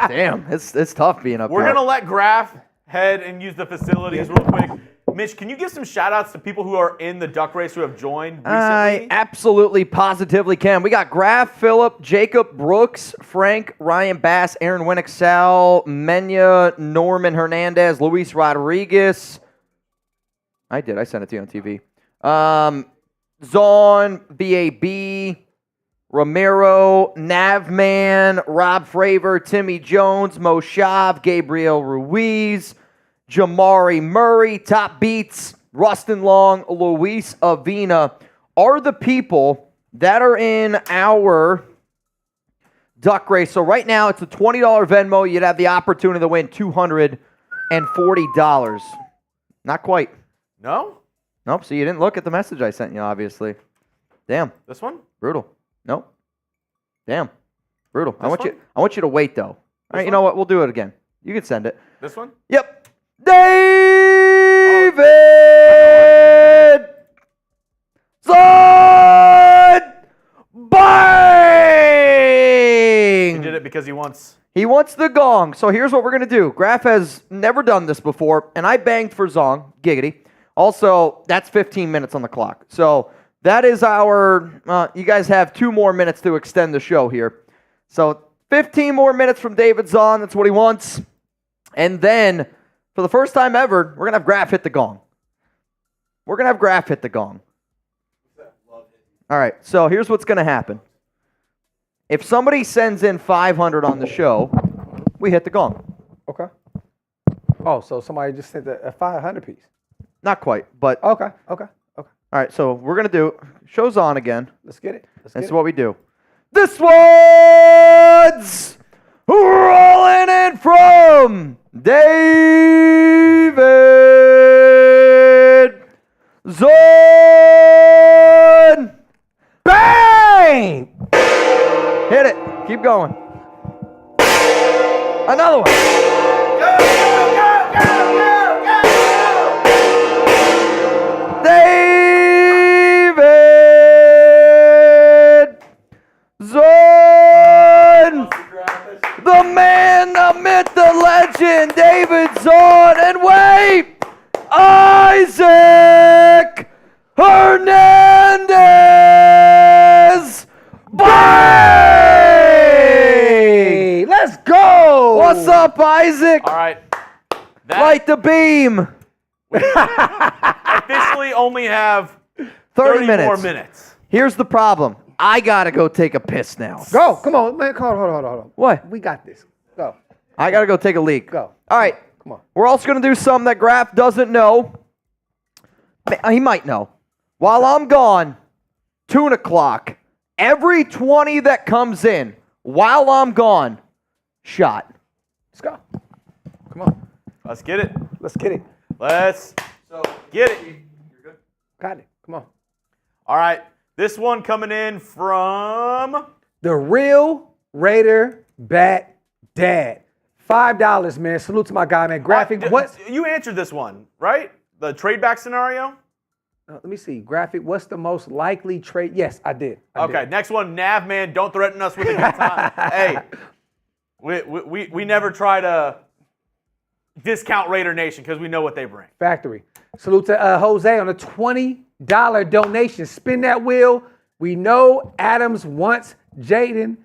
Damn, it's tough being up We're here. going to let Graphk head and use the facilities real quick. Mitch, can you give some shout-outs to people who are in the duck race who have joined recently? I absolutely, positively can. We got Graphk, Phillip, Jacob Brooks, Frank, Ryan Bass, Aaron Winnick, Sal, Menya, Norman Hernandez, Luis Rodriguez. I sent it to you on TV. Zon, BAB, Romero, Navman, Rob Fravor, Timmy Jones, Mo Shav, Gabriel Ruiz, Jamari Murray, Top Beats, Rustin Long, Luis Avina are the people that are in our duck race. So right now it's a $20 Venmo. You'd have the opportunity to win $240. Not quite. No? Nope. So you didn't look at the message I sent you, obviously. Damn. This one? Brutal. Nope. Damn. Brutal. I This want you to wait though. All right, you know what? We'll do it again. You can send it. This one? Yep. David Zod Bang! He did it because he wants... He wants the gong. So here's what we're going to do. Graphk has never done this before, and I banged for Zong. Giggity. Also, that's 15 minutes on the clock. So that is our... you guys have 2 more minutes to extend the show here. So 15 more minutes from David Zong. That's what he wants. And then, for the first time ever, we're going to have Graphk hit the gong. We're going to have Graphk hit the gong. All right, so here's what's going to happen. If somebody sends in 500 on the show, we hit the gong. Okay. Oh, so somebody just sent a 500 piece. Not quite, but... Okay. All right, so we're going to do... Show's on again. Let's get it. That's what we do. This one's rolling in from David Zon Bang! Keep going. Another one. Go, go, go, go, go, go! David Zorn. The man, the myth, the legend, David Zorn. And wait, Isaac Hernandez. Bye! Let's go. What's up, Isaac? All right. Light the beam. Officially only have 30 more minutes. minutes. Here's the problem. I got to go take a piss now. Go. Come on, man. Hold on. What? We got this. Go. I got to go take a leak. Go. All right. Come on. We're also going to do something that Graphk doesn't know. He might know. While I'm gone, tuna clock. Every 20 that comes in while I'm gone, shot. Let's go. Come on. Let's get it. Let's get it. Let's get it. You're good. Got it. Come on. All right. This one coming in from The Real Raider Bat Dad. $5, man. Salute to my guy, man. Graphk. What? You answered this one, right? The trade back scenario? Let me see. Graphk. What's the most likely trade? Yes, I did. Okay, next one, Nav Man, don't threaten us with a good time. Hey, we never try to discount Raider Nation because we know what they bring. Factory. Salute to Jose on a $20 donation. Spin that wheel. We know Adams wants Jayden.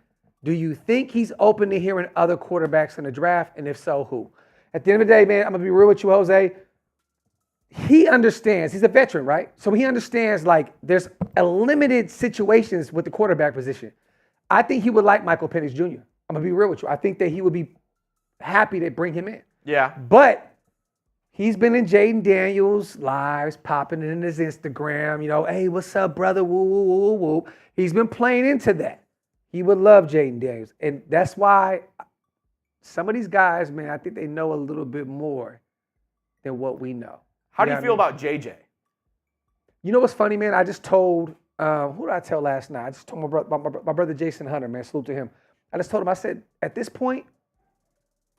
Do you think he's open to hearing other quarterbacks in the draft? And if so, who? At the end of the day, man, I'm going to be real with you, Jose. He understands. He's a veteran, right? So he understands, like, there's a limited situations with the quarterback position. I think he would like Michael Penix Jr. I'm going to be real with you. I think that he would be happy to bring him in. Yeah. But he's been in Jayden Daniels' lives, popping it in his Instagram, hey, what's up, brother? Woo, woo, woo, woo, woo. He's been playing into that. He would love Jayden Daniels. And that's why some of these guys, man, I think they know a little bit more than what we know. How do you feel about JJ? You know what's funny, man? I just told, who did I tell last night? I just told my brother Jason Hunter, man, salute to him. I just told him, I said, at this point,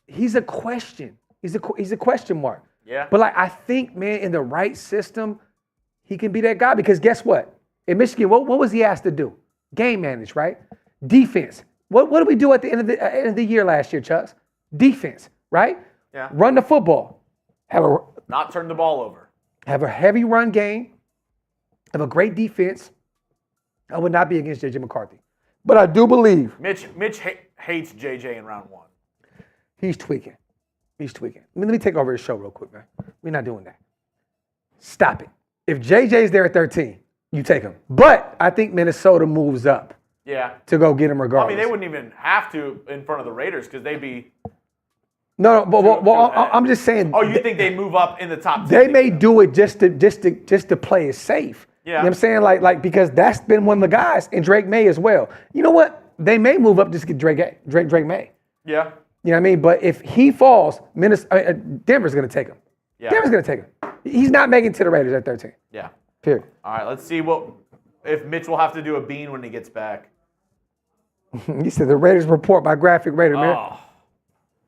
he's a question. He's a question mark. Yeah. But, like, I think, man, in the right system, he can be that guy because guess what? In Michigan, what was he asked to do? Game manage, right? Defense. What did we do at the end of the year last year, Chucks? Defense, right? Yeah. Run the football. Not turn the ball over. Have a heavy run game. Have a great defense. I would not be against J.J. McCarthy. But I do believe Mitch hates JJ in round one. he's tweaking. Let me take over his show real quick, man. We're not doing that. Stop it. If JJ's there at 13, you take him. But I think Minnesota moves up Yeah. to go get him regardless. I mean, they wouldn't even have to in front of the Raiders because they'd be. No, but I'm just saying. Oh, you think they move up in the top 10? They may do it just to play it safe. Yeah. You know what I'm saying? Like because that's been one of the guys, and Drake May as well. You know what? They may move up just to get Drake May. Yeah. You know what I mean? But if he falls, Denver's going to take him. Yeah. Denver's going to take him. He's not making it to the Raiders at 13. Yeah. Period. All right, let's see if Mitch will have to do a bean when he gets back. He said the Raiders Report by Graphk Raider, man. Oh,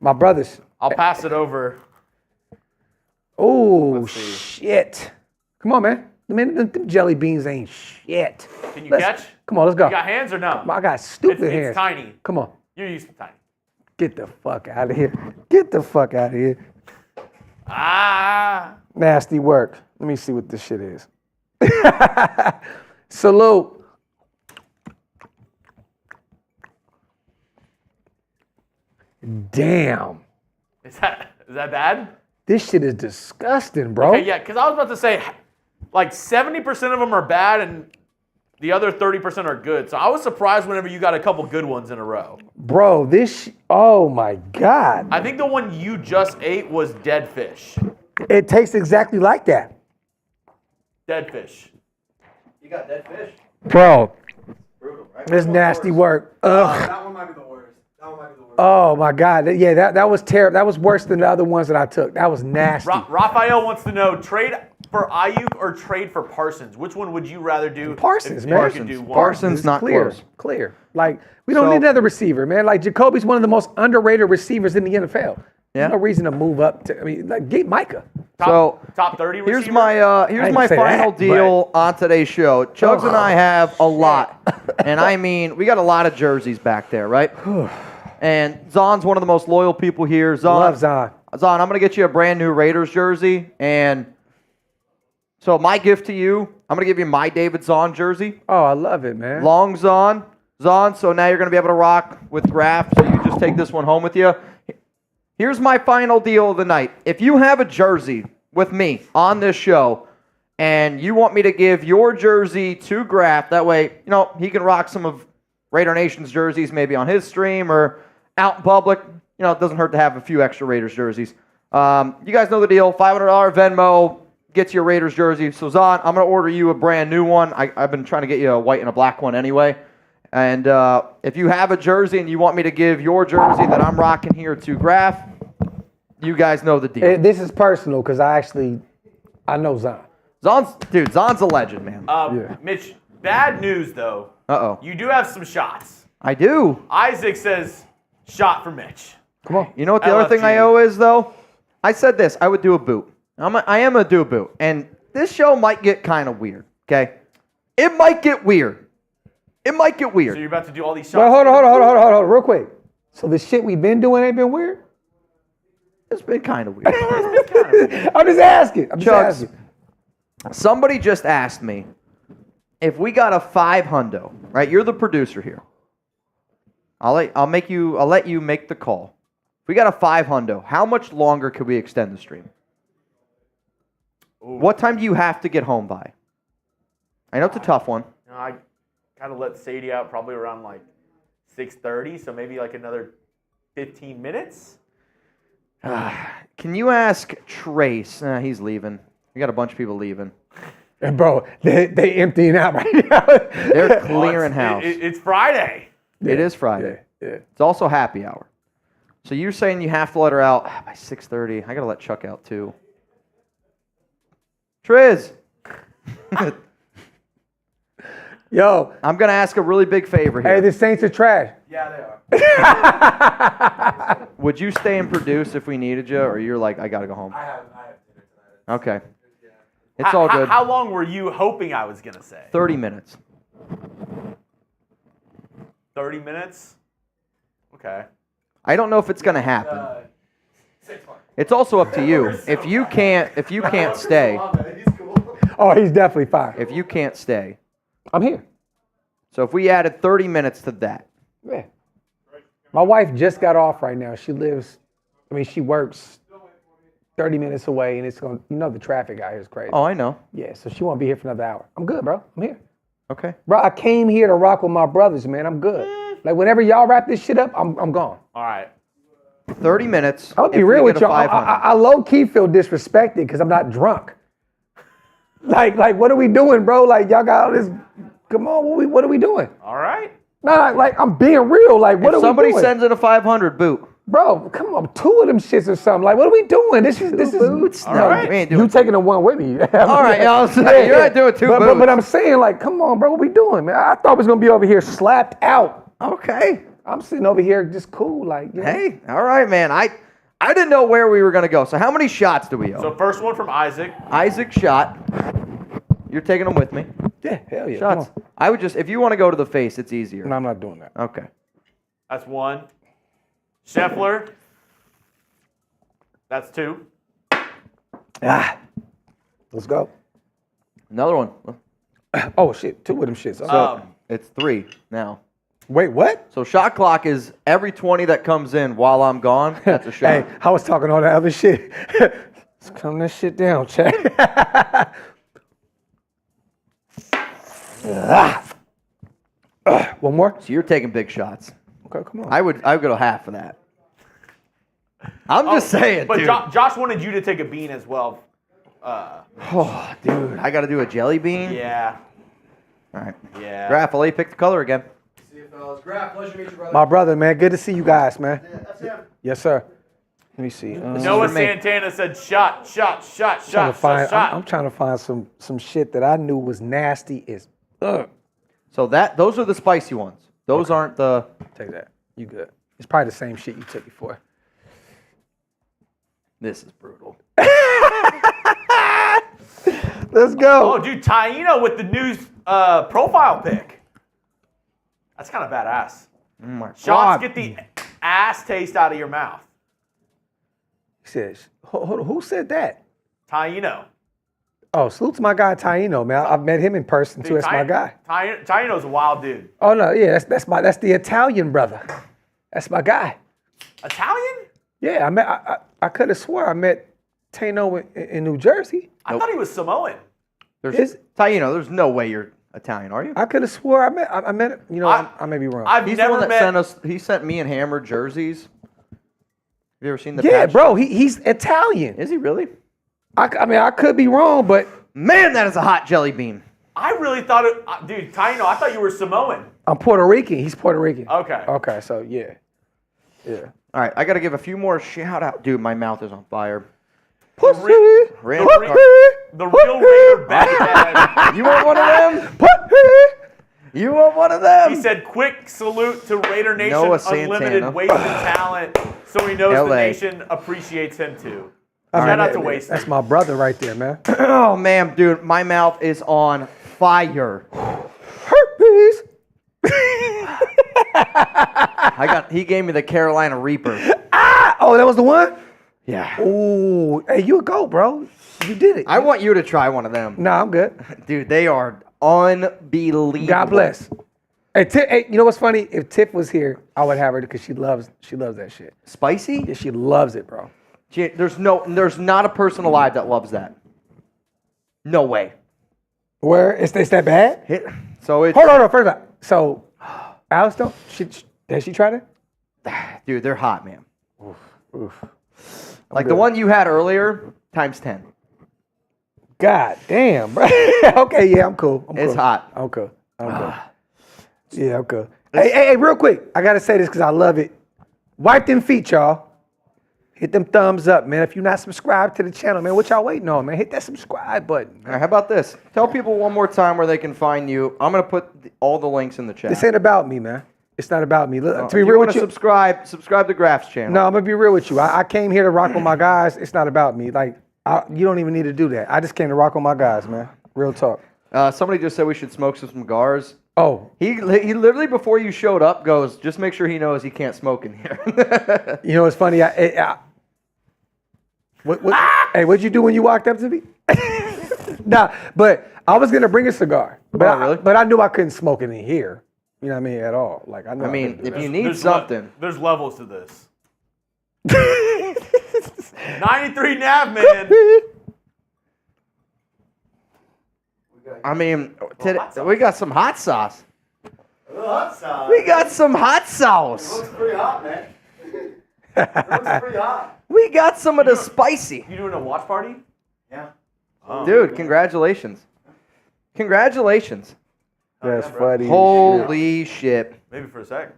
My brothers. I'll pass it over. Oh, Let's see. shit. Come on, man. Them jelly beans ain't shit. Can you catch? Come on, let's go. You got hands or no? I got stupid hands. It's tiny. Come on. You're used to tiny. Get the fuck out of here. Get the fuck out of here. Ah. Nasty work. Let me see what this shit is. Salute. Damn. Is that bad? This shit is disgusting, bro. Okay, yeah, because I was about to say, like 70% of them are bad and the other 30% are good. So I was surprised whenever you got a couple good ones in a row. Bro, oh my God. I think the one you just ate was dead fish. It tastes exactly like that. Dead fish. You got dead fish. Bro, Brutal, right? it's nasty work. Ugh. That one might be the worst. Oh my God. Yeah, that was terrible. That was worse than the other ones that I took. That was nasty. Raphael wants to know, trade for Ayuk or trade for Parsons? Which one would you rather do? Parsons, if man. you could do one? Parsons not close. Clear. Like, we don't So- need another receiver, man. Like, Jacoby's one of the most underrated receivers in the NFL. Yeah. There's no reason to move up to, get Micah. Top 30 Here's receiver? my didn't my say final that, deal on today's show. Chugs and I have a lot, and I mean we got a lot of jerseys back there, right? And Zon's one of the most loyal people here. Love Zon. Zon, I'm gonna get you a brand new Raiders jersey, and so my gift to you, I'm gonna give you my David Zon jersey, Oh, I love it, man. long Zon. So now you're gonna be able to rock with Graphk. So you just take this one home with you. Here's my final deal of the night. If you have a jersey with me on this show and you want me to give your jersey to Graphk, that way, he can rock some of Raider Nation's jerseys maybe on his stream or out in public. It doesn't hurt to have a few extra Raiders jerseys. You guys know the deal. $500 Venmo gets you a Raiders jersey. So, Zon, I'm going to order you a brand new one. I've been trying to get you a white and a black one anyway. And if you have a jersey and you want me to give your jersey that I'm rocking here to Graphk, you guys know the deal. This is personal because I know Zon. Zon's a legend, man. Yeah. Mitch, bad news, though. Uh-oh. You do have some shots. I do. Isaac says, shot for Mitch. Come on. You know what the other thing I LFG. owe is, though? I said this. I would do a boot. I am going to do a boot. And this show might get kind of weird, okay? It might get weird. It might get So weird. you're about to do all these shots. Well, hold on, real quick. So the shit we've been doing ain't been weird? It's been kind of weird. I'm just asking. Chugs, somebody just asked me if we got a 500, right? You're the producer here. I'll let you make the call. If we got a 500, how much longer could we extend the stream? Ooh. What time do you have to get home by? I know it's a tough one. I kind of let Sadie out probably around like 6:30, so maybe like another 15 minutes. Can you ask Trace? He's leaving. We got a bunch of people leaving. And bro, they emptying out right now. They're clearing house. It's Friday. It is Friday. Yeah. It's also happy hour. So you're saying you have to let her out by 6:30. I got to let Chuck out too. Triz. Yo, I'm going to ask a really big favor here. hey, the Saints are trash. Yeah, they are. Would you stay and produce if we needed you, or you're like, I got to go home? I have dinner tonight. Okay. It's all good. How long were you hoping I was going to say? 30 minutes. 30 minutes? Okay. I don't know if it's going to happen. 6 months. It's also up to you. If you can't stay, He's cool. Oh, he's definitely fine. if you can't stay. I'm here. So if we added 30 minutes to that, Yeah. My wife just got off right now. She works 30 minutes away, and it's going to, the traffic out here is crazy. oh, I know. Yeah, so she won't be here for another hour. I'm good, bro. I'm here. Okay. Bro, I came here to rock with my brothers, man. I'm good. Like, whenever y'all wrap this shit up, I'm gone. All right. 30 minutes. I'll be if we real get with a y'all. I 500. low-key feel disrespected because I'm not drunk. Like, what are we doing, bro? Like, y'all got all this. Come on, what are we doing? All right. No, like, I'm being real. Like, what If are we somebody doing? sends in a 500, boot. Bro, come on, 2 of them shits or something. Like, what are we doing? This is boots? All right. We ain't You doing taking the one with me? All right, y'all. You're not doing 2 boots. But I'm saying, like, come on, bro, what we doing, man? I thought we was gonna be over here slapped out. Okay. I'm sitting over here just cool, like. You know? Hey, all right, man. I didn't know where we were going to go. So how many shots do we owe? So first one from Isaac. Isaac shot. You're taking them with me. Yeah, hell yeah. come Shots. I would just, if you want to go to the face, it's easier. on. No, I'm not doing that. Okay. That's 1. Scheffler. That's 2. Let's go. Another one. Oh shit, 2 of them shits. So it's 3 now. Wait, what? So shot clock is every 20 that comes in while I'm gone, that's a shot. Hey, I was talking all that other shit. Let's calm this shit down, chat. One more? So you're taking big shots. Okay, come on. I would go half of that. I'm just saying, But dude. Josh wanted you to take a bean as well. Oh, dude, I got to do a jelly bean? Yeah. All right. Yeah. Graph, I'll let you pick the color again. See you, fellas. Graphk, pleasure to meet you, brother. My brother, man. Good to see you guys, man. Yeah, that's him. Yes, sir. Let me see. Noah for me. Santana said shot. I'm trying to find some shit that I knew was nasty as. So those are the spicy ones. Those aren't the. Take that. You good? It's probably the same shit you took before. This is brutal. Let's go. Oh, dude, Taino with the new profile pic. That's kind of badass. Oh my Shots God. get the ass taste out of your mouth. He says, who said that? Taino. Oh, salute to my guy Taino, man. I've met him in person too. That's my guy. Taino's a wild dude. Oh no, yeah, that's the Italian brother. That's my guy. Italian? Yeah, I could have swore I met Taino in New Jersey. I thought he was Samoan. Taino, there's no way you're Italian, are you? I could have swore I met him. You know, I may be wrong. He's the one that he sent me and Hammer jerseys. Have you ever seen the Yeah, patch? bro, he's Italian. Is he really? I mean, I could be wrong, but Man, that is a hot jelly bean. I really thought it, dude, Taino, I thought you were Samoan. I'm Puerto Rican. He's Puerto Rican. Okay. Okay, so yeah. All right, I got to give a few more shout out. Dude, my mouth is on fire. Pussy. Renz The real Raider Baghdad. You want one of them? You want one of He them? said, quick salute to Raider Nation, Noah unlimited Santana. wasted talent, so he knows the LA. nation appreciates him too. I Shout mean, out to Wasted. That's my brother right there, man. Oh man, dude, my mouth is on fire. Herpes. He gave me the Carolina Reaper. Oh, that was the one? Yeah. Oh, hey, you a go, bro. You did it. I want you to try one of them. Nah, I'm good. Dude, they are unbelievable. God bless. Hey, you know what's funny? If Tiff was here, I would have her because she loves that shit. Spicy? Yeah, she loves it, bro. There's not a person alive that loves that. No way. Where it's that bad? So it's Hold on, first of all. So, Alice, has she tried it? dude, they're hot, man. Oof. Like good. the one you had earlier, times 10. God damn, bro. Okay, yeah, I'm cool. It's hot. I'm cool. Yeah, I'm cool. Hey, real quick. I got to say this because I love it. Wipe them feet, y'all. Hit them thumbs up, man. If you're not subscribed to the channel, man, what y'all waiting on, man? Hit that subscribe button. All right, how about this? Tell people one more time where they can find you. I'm going to put all the links in the chat. This ain't about me, man. It's not about me. Look, If to be you real want with to you. subscribe to Graphk's channel. No, I'm going to be real with you. I came here to rock with my guys. It's not about me. Like, you don't even need to do that. I just came to rock with my guys, man. Real talk. Somebody just said we should smoke some cigars. Oh, He literally, before you showed up, goes, just make sure he knows he can't smoke in here. you know what's funny? Hey, what'd you do when you walked up to me? Nah, but I was gonna bring a cigar, but really? I knew I couldn't smoke it in here. You know what I mean? At all. Like I know. I mean, if you need There's something. there's levels to this. 93 nav, man. I mean, we got some hot sauce. Hot sauce. We got some hot sauce. Looks pretty hot, man. Looks pretty hot. We got some of the spicy. You doing a watch party? Yeah. Dude, congratulations. Congratulations. That's funny. Holy shit. Maybe for a sec.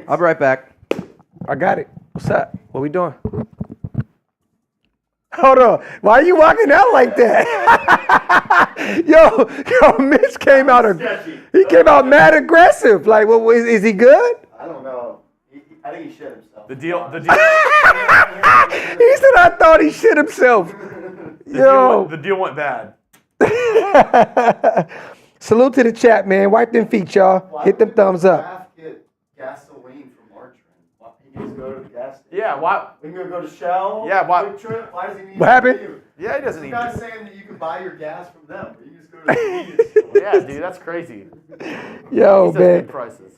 I'll be right back. I got it. What's up? What we doing? Hold on. Why are you walking out like that? yo, Mitch came out. He came out mad aggressive. Like, what is he good? I don't know. I think he shit himself. The deal. He said, "I thought he shit himself." The deal went bad. Salute to the chat, man. Wipe them feet, y'all. Hit them thumbs up. Graphk get gasoline from Margarine. He can just go to the gas station. Yeah. Why? We can go to Shell. Yeah, why- Quick Trip. Why does he need What to happened? you? Yeah, he doesn't This need guy's to. saying that you can buy your gas from them. But you just go to the convenience store. Yeah, dude, that's crazy. Yo, He says man. good prices.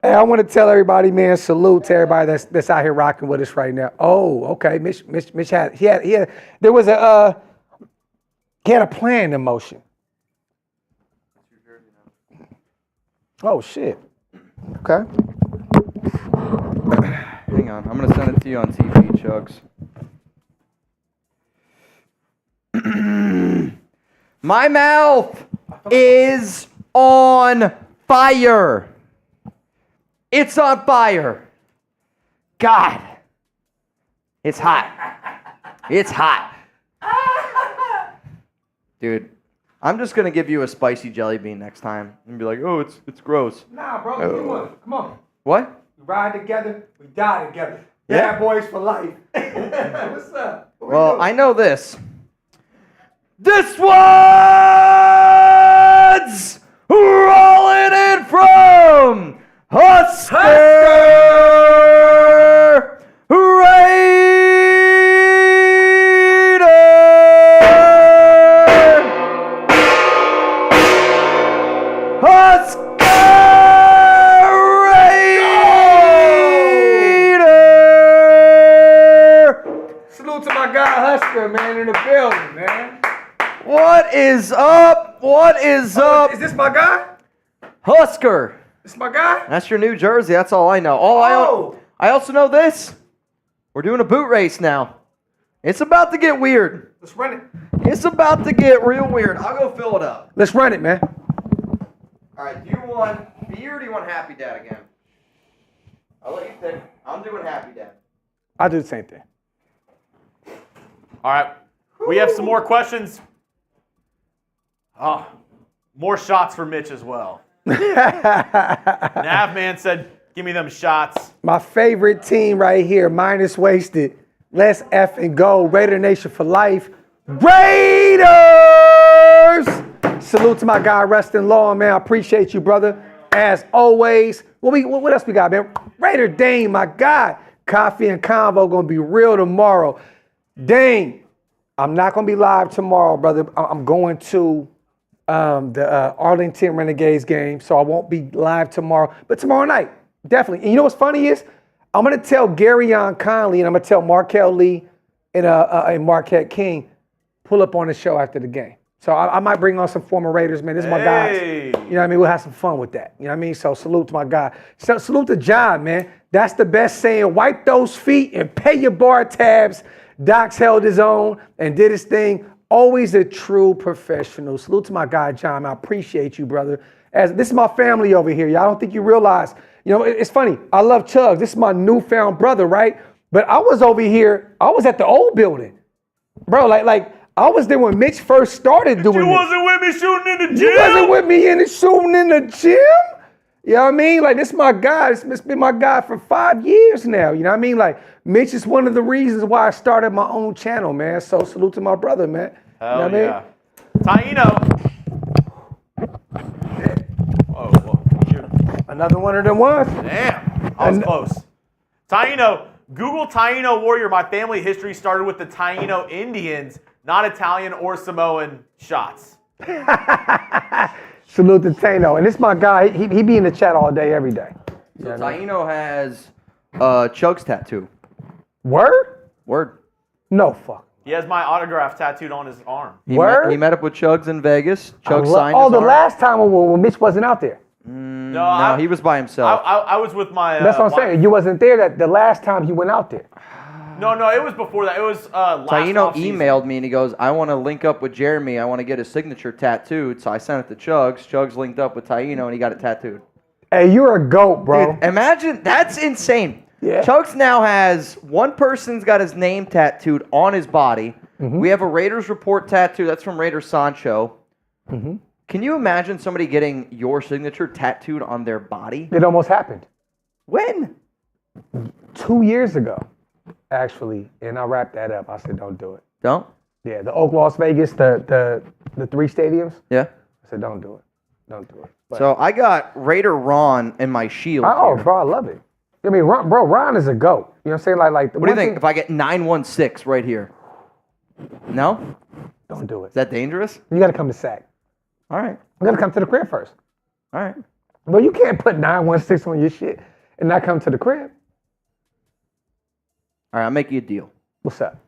Hey, I want to tell everybody, man, salute to everybody that's out here rocking with us right now. Oh, okay. Mitch had there was he had a plan in motion. Oh shit. Okay. Hang on. I'm going to send it to you on TV, Chugs. My mouth is on fire. It's on fire. God. It's hot. It's hot. Dude, I'm just going to give you a spicy jelly bean next time and be like, oh, it's gross. Nah, bro, give me one. Come on. What? We ride together, we die together. Yeah. Bad boys for life. What's up? What we Well, doing? I know this. This one's rolling in from Husker Raider. Husker Raider. Salute to my guy Husker, man, in the building, man. What is up? What is up? Is this my guy? Husker. This my guy? That's your new jersey. That's all I know. Oh. I also know this. We're doing a boot race now. It's about to get weird. Let's run it. It's about to get real weird. I'll go fill it up. Let's run it, man. All right. Do you want beer or do you want Happy Dad again? I'll let you pick. I'm doing Happy Dad. I'll do the same thing. All right. We have some more questions. More shots for Mitch as well. Navman said, give me them shots. My favorite team right here, minus wasted. Let's F and go. Raider Nation for life. Raiders! Salute to my guy, Rustin Law, man. I appreciate you, brother. As always. What else we got, man? Raider Dane, my guy. Coffee and Convo gonna be real tomorrow. Dane, I'm not gonna be live tomorrow, brother. I'm going to the Arlington Renegades game, so I won't be live tomorrow. But tomorrow night, definitely. And you know what's funny is, I'm gonna tell Garyon Conley and I'm gonna tell Markel Lee and Marquette King, pull up on the show after the game. So I might bring on some former Raiders, man. This is my guys. Hey. You know what I mean? We'll have some fun with that. You know what I mean? So salute to my guy. So salute to John, man. That's the best saying. Wipe those feet and pay your bar tabs. Doc's held his own and did his thing. Always a true professional. Salute to my guy, John. I appreciate you, brother. As this is my family over here. Y'all don't think you realize. You know, it's funny. I love Chugs. This is my newfound brother, right? But I was over here. I was at the old building. Bro, like I was there when Mitch first started doing You this. wasn't with me shooting in the gym? You wasn't with me in the shooting in the gym? You know what I mean? Like, this is my guy. It's been my guy for 5 years now. You know what I mean? Like, Mitch is one of the reasons why I started my own channel, man. So, salute to my brother, man. Hell you know what yeah. Taino. Oh, well, Another one of them ones. damn. I was close. Taino. Google Taino Warrior. My family history started with the Taino Indians, not Italian or Samoan shots. Salute to Tano. And this is my guy. He be in the chat all day, every day. So Taino has Chugs tattoo. Word? Word. No fuck. He has my autograph tattooed on his arm. He met up with Chugs in Vegas. Chugs signed Oh, his the arm. last time when Mitch wasn't out there. No, he was by himself. I was with my. That's what I'm saying. You wasn't there the last time he went out there. No, it was before that. It was last Taino offseason. emailed me and he goes, I want to link up with Jeremy. I want to get his signature tattooed. So I sent it to Chugs. Chugs linked up with Taino and he got it tattooed. Hey, you're a goat, bro. Dude, imagine, that's insane. Yeah. Chugs now has, one person's got his name tattooed on his body. Mm-hmm. We have a Raiders Report tattoo. That's from Raider Sancho. Mm-hmm. Can you imagine somebody getting your signature tattooed on their body? It almost happened. When? 2 years ago, actually, and I wrapped that up. I said, don't do it. Don't? Yeah, the Oak Las Vegas, the 3 stadiums. Yeah. I said, don't do it. Don't do it. But, So I got Raider Ron in my shield. oh, here. bro, I love it. I mean, Ron is a goat. You know what I'm saying? Like, What do you think if I get 916 right here? No? Don't do it. Is that dangerous? You got to come to SAC. All right. You got to come to the crib first. All right. Well, you can't put 916 on your shit and not come to the crib. All right, I'll make you a deal. What's up?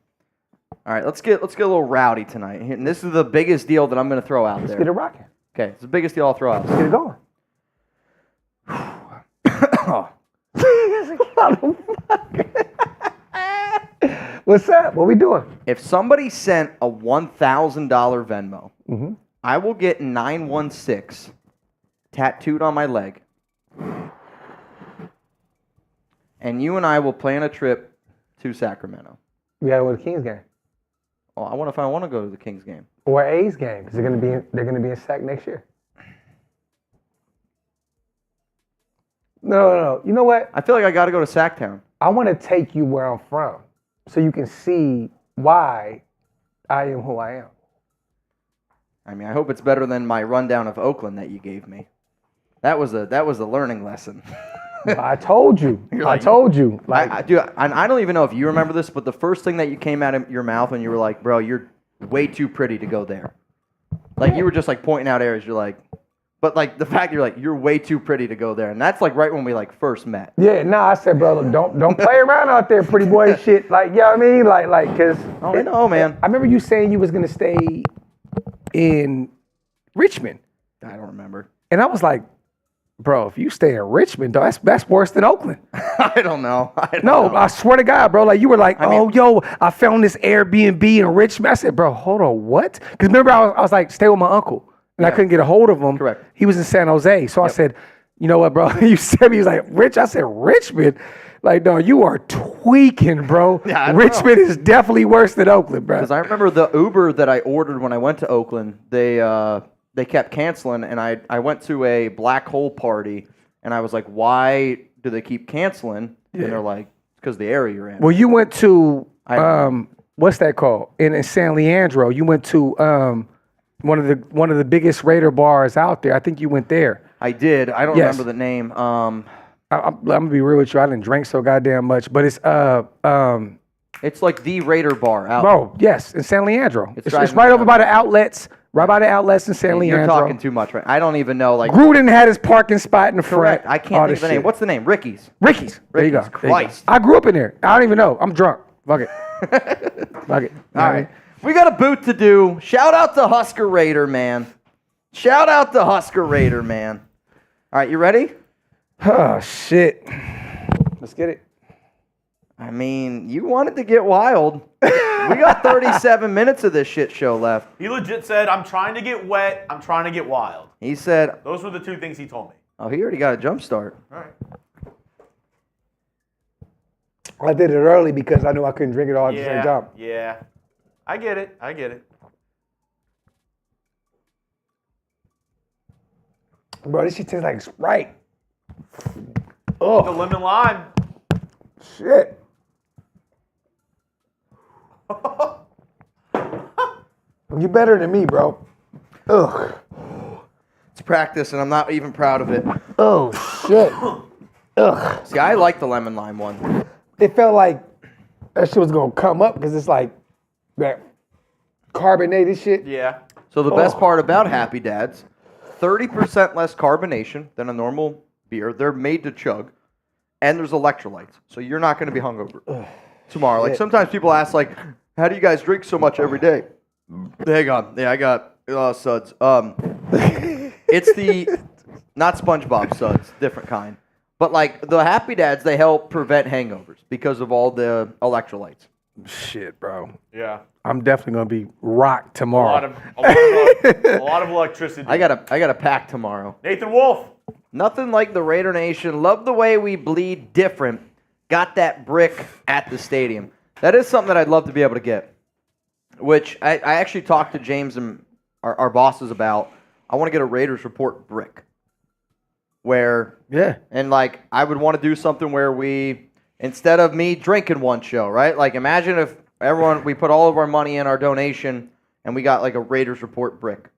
All right, let's get a little rowdy tonight. And this is the biggest deal that I'm going to throw out Let's there. get it rocking. Okay, it's the biggest deal I'll throw out. Let's get it going. What's up? What we doing? If somebody sent a $1,000 Venmo, Mm-hmm. I will get 916 tattooed on my leg. And you and I will plan a trip to Sacramento. We got to go to the Kings game. Well, I wonder if I want to go to the Kings game. Or A's game, because they're gonna be in SAC next year. No. You know what? I feel like I got to go to Sacktown. I want to take you where I'm from, so you can see why I am who I am. I mean, I hope it's better than my rundown of Oakland that you gave me. That was a learning lesson. I told you. Like, I told you. Like, I don't even know if you remember this, but the first thing that you came out of your mouth when you were like, bro, you're way too pretty to go there. Like, you were just, like, pointing out areas. You're like, but, like, the fact you're like, you're way too pretty to go there. And that's, like, right when we, like, first met. yeah, I said, bro, look, don't play around out there, pretty boy shit. Like, you know what I mean? Like, because. Oh, I know, man. I remember you saying you was going to stay in Richmond. I don't remember. And I was like, bro, if you stay in Richmond, though, that's worse than Oakland. I don't know. I swear to God, bro. Like, you were like, I found this Airbnb in Richmond. I said, bro, hold on, what? Because remember, I was like, stay with my uncle. And I couldn't get a hold of him. Correct. He was in San Jose. So I said, you know what, bro? You said he was like, Rich? I said, Richmond? Like, no, you are tweaking, bro. Yeah, Richmond is definitely worse than Oakland, bro. Because I remember the Uber that I ordered when I went to Oakland, they kept canceling, and I went to a black hole party, and I was like, why do they keep canceling? And they're like, because the area you're in. Well, you went to, what's that called? In San Leandro. You went to one of the biggest Raider bars out there. I think you went there. I did. I don't remember the name. I'm gonna be real with you. I didn't drink so goddamn much, but it's it's like the Raider bar out. bro, yes, in San Leandro. It's driving right me over by the outlets. Right by the outlets in San Leandro. You're talking too much, right? I don't even know. Like, Gruden had his parking spot in the front. correct. I can't think of the name. What's the name? Ricky's. Ricky's. There you go. Ricky's. There you go. Christ. I grew up in there. I don't even know. I'm drunk. Fuck it. Fuck it. All right. We got a boot to do. Shout out to Husker Raider, man. Shout out to Husker Raider, man. All right, you ready? Oh, shit. Let's get it. I mean, you wanted to get wild. We got 37 minutes of this shit show left. He legit said, I'm trying to get wet, I'm trying to get wild. He said, Those were the two things he told me. oh, he already got a jump start. All right. I did it early because I knew I couldn't drink it all at the same time. Yeah. I get it. Bro, this shit tastes like Sprite. The Oh, lemon lime. shit. You better than me, bro. Ugh. It's practice, and I'm not even proud of it. Oh, shit. Ugh. See, I like the lemon lime one. It felt like that shit was going to come up because it's like that carbonated shit. Yeah. So the best part about Happy Dads, 30% less carbonation than a normal beer. They're made to chug, and there's electrolytes, so you're not going to be hungover tomorrow. Like, sometimes people ask, like, how do you guys drink so much every day? Hang on. Yeah, I got suds. It's the, not SpongeBob suds, different kind. But, like, the Happy Dads, they help prevent hangovers because of all the electrolytes. Shit, bro. Yeah. I'm definitely going to be rocked A tomorrow. lot of electricity. I got a pack tomorrow. Nathan Wolf. Nothing like the Raider Nation. Love the way we bleed different. Got that brick at the stadium. That is something that I'd love to be able to get, which I actually talked to James and our bosses about. I want to get a Raiders Report brick where, and like I would want to do something where we, instead of me drinking one show, right? Like imagine if we put all of our money in our donation and we got like a Raiders Report brick.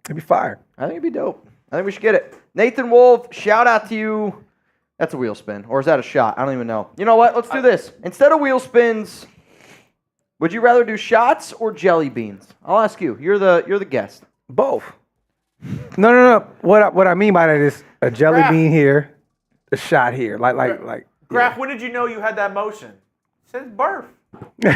It'd be fire. I think it'd be dope. I think we should get it. Nathan Wolf, shout out to you. That's a wheel spin. Or is that a shot? I don't even know. You know what? Let's do this. Instead of wheel spins, would you rather do shots or jelly beans? I'll ask you. You're the guest. Both. No. What I mean by that is a jelly Graphk. bean here, a shot here. Like. Graphk, when did you know you had that motion? It says birth. Do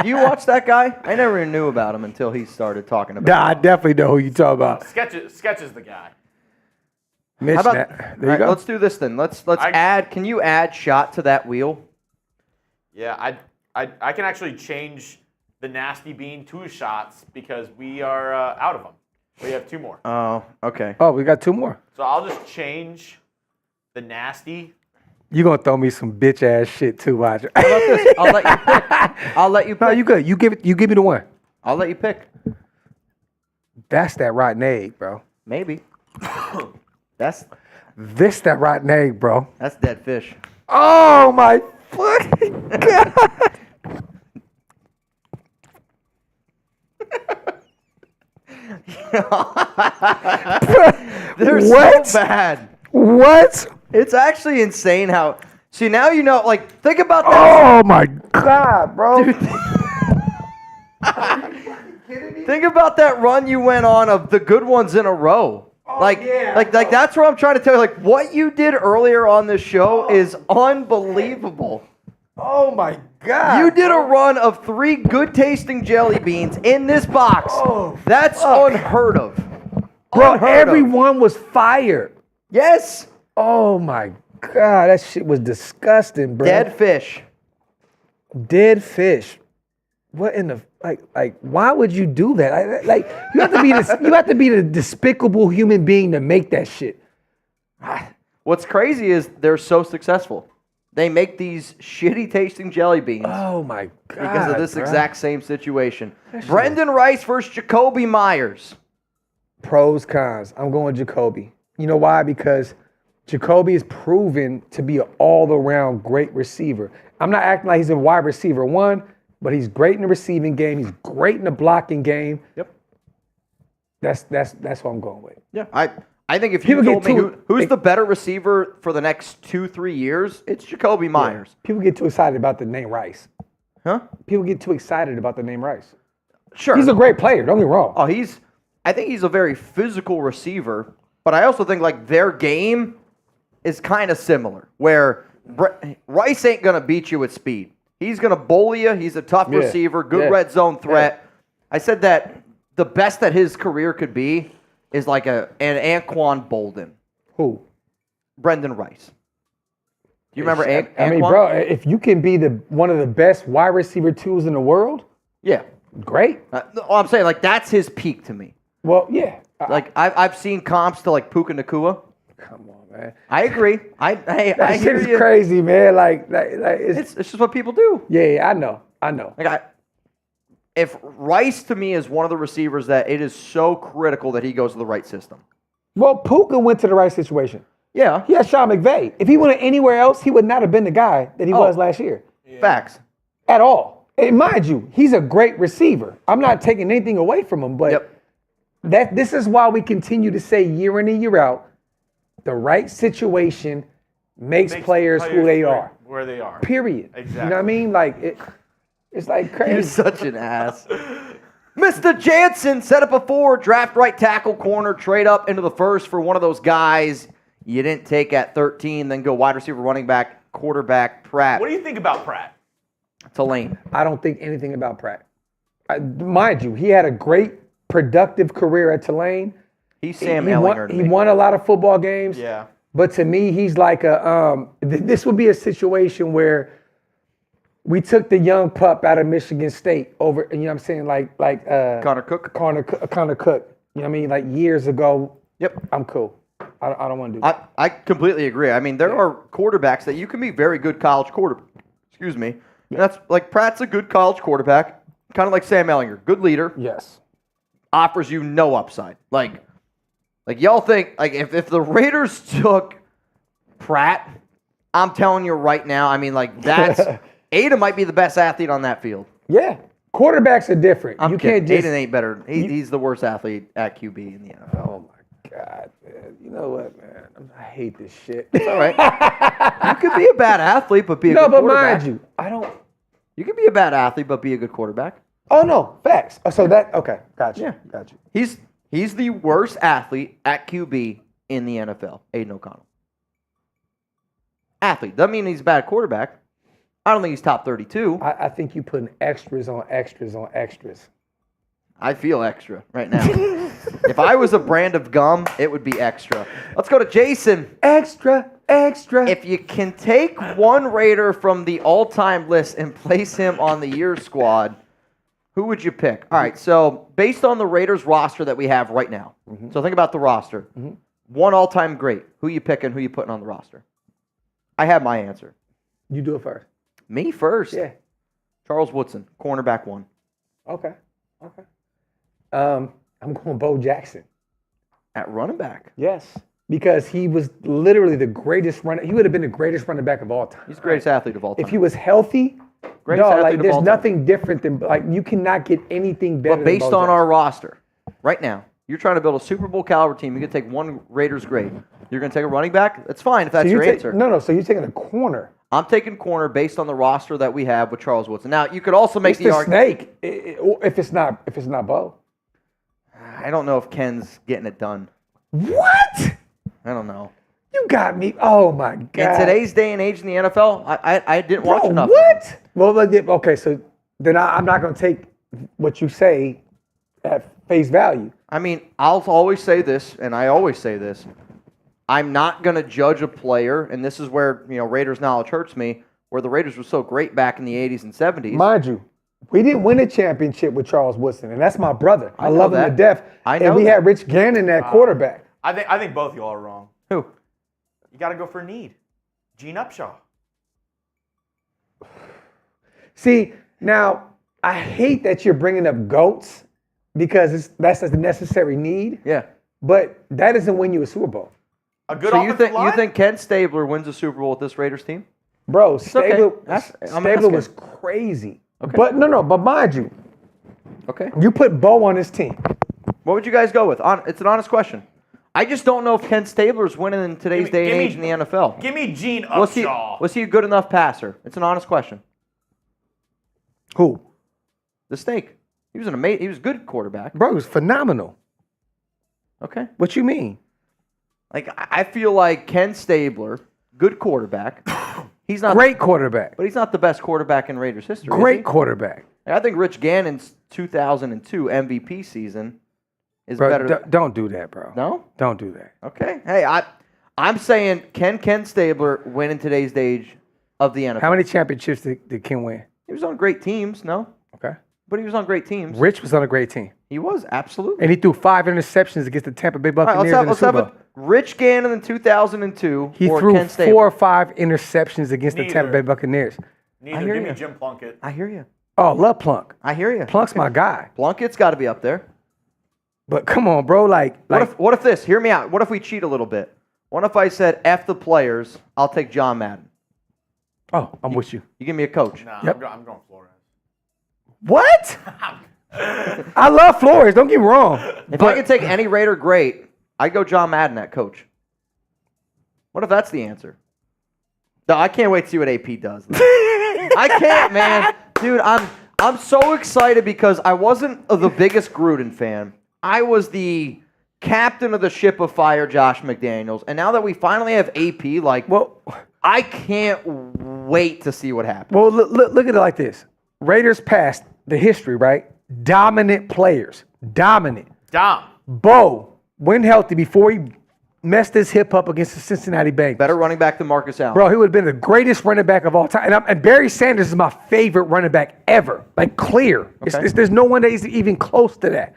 you watch that guy? I never even knew about him until he started talking about Nah, I definitely know who you talk about. Sketches the guy. Mitch, How about, there you all right, go. let's do this then. Let's add. Can you add shot to that wheel? Yeah, I can actually change the nasty bean to shots because we are out of them. We have two more. Oh, okay. Oh, we got two more. So I'll just change the nasty You gonna throw me some bitch ass shit too, watch. How about this? I'll let you pick. I'll let you pick. No, you good. You give me the one. I'll let you pick. That's that rotten egg, bro. Maybe. That's That rotten egg, bro. dead fish. Oh my fucking god. They're What? so bad. What? It's actually insane how. See, now you know. Like, think about that. Oh my god, bro. Think about that run you went on of the good ones in a row. Like that's what I'm trying to tell you. Like, what you did earlier on this show is unbelievable. Oh my god. You did a run of 3 good-tasting jelly beans in this box. Oh, That's fuck. unheard of. Bro, Unheard of. everyone was fired. Yes. Oh my god, that shit was disgusting, bro. Dead fish. Dead fish. What in the like? Why would you do that? Like you have to be this. You have to be the despicable human being to make that shit. What's crazy is they're so successful. They make these shitty tasting jelly beans Oh my god! because of this bro. exact same situation. Brendan Rice versus Jacoby Myers. Pros, cons. I'm going Jacoby. You know why? Because Jacoby is proven to be an all-around great receiver. I'm not acting like he's a wide receiver one, but he's great in the receiving game. He's great in the blocking game. Yep. That's what I'm going with. Yeah. I think if you People told get me too- who's the better receiver for the next 2-3 years, it's Jacoby Myers. People get too excited about the name Rice. Huh? People get too excited about the name Rice. Sure. He's a great player. Don't get me wrong. Oh, I think he's a very physical receiver, but I also think like their game is kind of similar, where Rice ain't gonna beat you with speed. He's gonna bully you. He's a tough Yeah. receiver, good Yeah. red zone threat. I said that the best that his career could be is like an Anquan Bolden, Who? Brendan Rice. Do you remember Anquan? I mean, bro, if you can be one of the best wide receiver twos in the world, Yeah. great. No, I'm saying like that's his peak to me. Well, yeah. Like I've seen comps to like Puka Nacua. Come on, man. I agree. I That shit hear is you. crazy, man. Like it's It's just what people do. yeah, I know. Like if Rice to me is one of the receivers that it is so critical that he goes to the right system. Well, Puka went to the right situation. Yeah, He had Sean McVay. If he went anywhere else, he would not have been the guy that he was last year. facts. At all. And mind you, he's a great receiver. I'm not taking anything away from him, but Yep. this is why we continue to say year in and year out, the right situation makes players who they are. Where they are. Period. Exactly. You know what I mean? Like it's like You're crazy. such an ass. Mr. Jansen set up a 4, draft right tackle corner, trade up into the first for one of those guys you didn't take at 13, then go wide receiver, running back, quarterback, Pratt. What do you think about Pratt? Tulane. I don't think anything about Pratt. Mind you, he had a great productive career at Tulane. He's Sam he Ellinger to he me. won a lot of football games. Yeah. But to me, he's like this would be a situation where we took the young pup out of Michigan State over, you know what I'm saying, like Connor Cook. Connor Cook. You know what I mean? Like years ago. Yep. I'm cool. I don't want to do that. I completely agree. I mean, there are quarterbacks that you can be very good college quarterback. Excuse me. And that's like Pratt's a good college quarterback, kind of like Sam Ellinger, good leader, Yes. offers you no upside. Like y'all think like if the Raiders took Pratt, I'm telling you right now, I mean like that's Aidan might be the best athlete on that field. Yeah. Quarterbacks are different. I'm you kidding. can't just. Aidan ain't better. He's the worst athlete at QB in the NFL. Oh my God, man. You know what, man? I hate this shit. It's all right. You could be a bad athlete, but be a No, good but quarterback. mind you, I don't. You can be a bad athlete, but be a good quarterback. Oh no, facts. So that okay, got you. Yeah. Got you. He's the worst athlete at QB in the NFL, Aidan O'Connell. Athlete. Doesn't mean he's a bad quarterback. I don't think he's top 32. I think you putting extras on extras on extras. I feel extra right now. If I was a brand of gum, it would be extra. Let's go to Jason. Extra. If you can take one Raider from the all-time list and place him on the year squad, who would you pick? All right, so based on the Raiders roster that we have right now, so think about the roster. One all-time great. Who you picking? Who you putting on the roster? I have my answer. You do it first. Me first. Yeah. Charles Woodson, cornerback 1. Okay. I'm going Bo Jackson. At running back. Yes. Because he was literally the greatest runner. He would have been the greatest running back of all time. He's the greatest athlete of all time. If he was healthy, Greatest athlete like of there's all time. nothing different than like you cannot get anything better. But based than Bo on our Jackson. roster, right now, you're trying to build a Super Bowl caliber team. You're going to take one Raiders grade. You're going to take a running back? That's fine if that's your answer. No. So you're taking a corner. I'm taking corner based on the roster that we have with Charles Woodson. Now, you could also make It's the the argument. snake. If it's not Bo. I don't know if Ken's getting it done. What? I don't know. You got me. Oh my God. In today's day and age in the NFL, I didn't watch enough. What? Well, okay. So then I'm not going to take what you say at face value. I mean, I'll always say this, and I always say this. I'm not going to judge a player, and this is where Raiders knowledge hurts me, where the Raiders were so great back in the 80s and 70s. Mind you, we didn't win a championship with Charles Woodson, and that's my brother. I know love him that. to death. I know and we that. had Rich Gannon at quarterback. I think both y'all are wrong. Who? You got to go for need. Gene Upshaw. See, now I hate that you're bringing up GOATs because that's a necessary need, Yeah. but that doesn't win you a Super Bowl. A good So you offensive line? think Ken Stabler wins a Super Bowl with this Raiders team? Bro, okay. Stabler, I'm Stabler asking. was crazy. Okay. But but mind you, Okay. you put Bo on his team. What would you guys go with? It's an honest question. I just don't know if Ken Stabler's winning in today's day and age in the NFL. Give me Gene Was he Upshaw. a good enough passer? It's an honest question. Who? The Snake. He was he was a good quarterback. Bro, he was phenomenal. Okay. What you mean? Like I feel like Ken Stabler, good quarterback. He's not Great quarterback. but he's not the best quarterback in Raiders history. is Great he? quarterback. I think Rich Gannon's 2002 MVP season is Bro, better. don't do that, bro. No? Don't do that. Okay. Hey, I'm saying Ken Stabler win in today's age of the NFL. How many championships did Ken win? He was on great teams, no? Okay. But he was on great teams. Rich was on a great team. He was, absolutely. And he threw 5 interceptions against the Tampa Bay All right, Buccaneers in the let's Super have Bowl. Rich Gannon in 2002 He or threw Ken Stabler. 4 or 5 interceptions against the Tampa Neither. Bay Buccaneers. Neither. hear Give me you. Jim Plunkett. I hear you. Oh, love Plunk. I hear you. Plunk's my guy. Plunkett's got to be up there. But come on, bro. What if this? Hear me out. What if we cheat a little bit? What if I said F the players, I'll take John Madden. Oh, I'm with you. You give me a coach. Nah, Yep. I'm going Flores. What? I love Flores. Don't get me wrong. If I could take any Raider great, I'd go John Madden at coach. What if that's the answer? No, I can't wait to see what AP does. I can't, man. Dude, I'm so excited because I wasn't the biggest Gruden fan. I was the captain of the ship of fire, Josh McDaniels. And now that we finally have AP, I can't wait to see what happens. Well, look at it like this. Raiders passed the history, right? Dominant players. Dominant. Dom. Bo, when healthy, before he messed his hip up against the Cincinnati Bengals. Better running back than Marcus Allen. Bro, he would have been the greatest running back of all time. And Barry Sanders is my favorite running back ever. Like, clear. Okay. There's no one that is even close to that.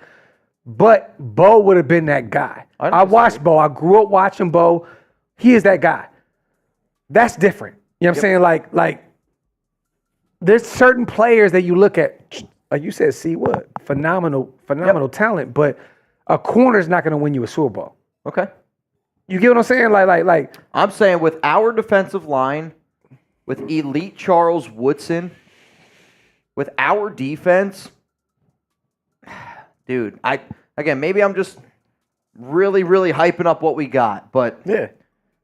But Bo would have been that guy. I I watched Bo. I grew up watching Bo. He is that guy. That's different. You know what I'm saying? Like, there's certain players that you look at, like you said, see what? Phenomenal talent. But a corner's not going to win you a Super Bowl. Okay. You get what I'm saying? Like I'm saying with our defensive line, with elite Charles Woodson, with our defense, dude, maybe I'm just really, really hyping up what we got, but yeah.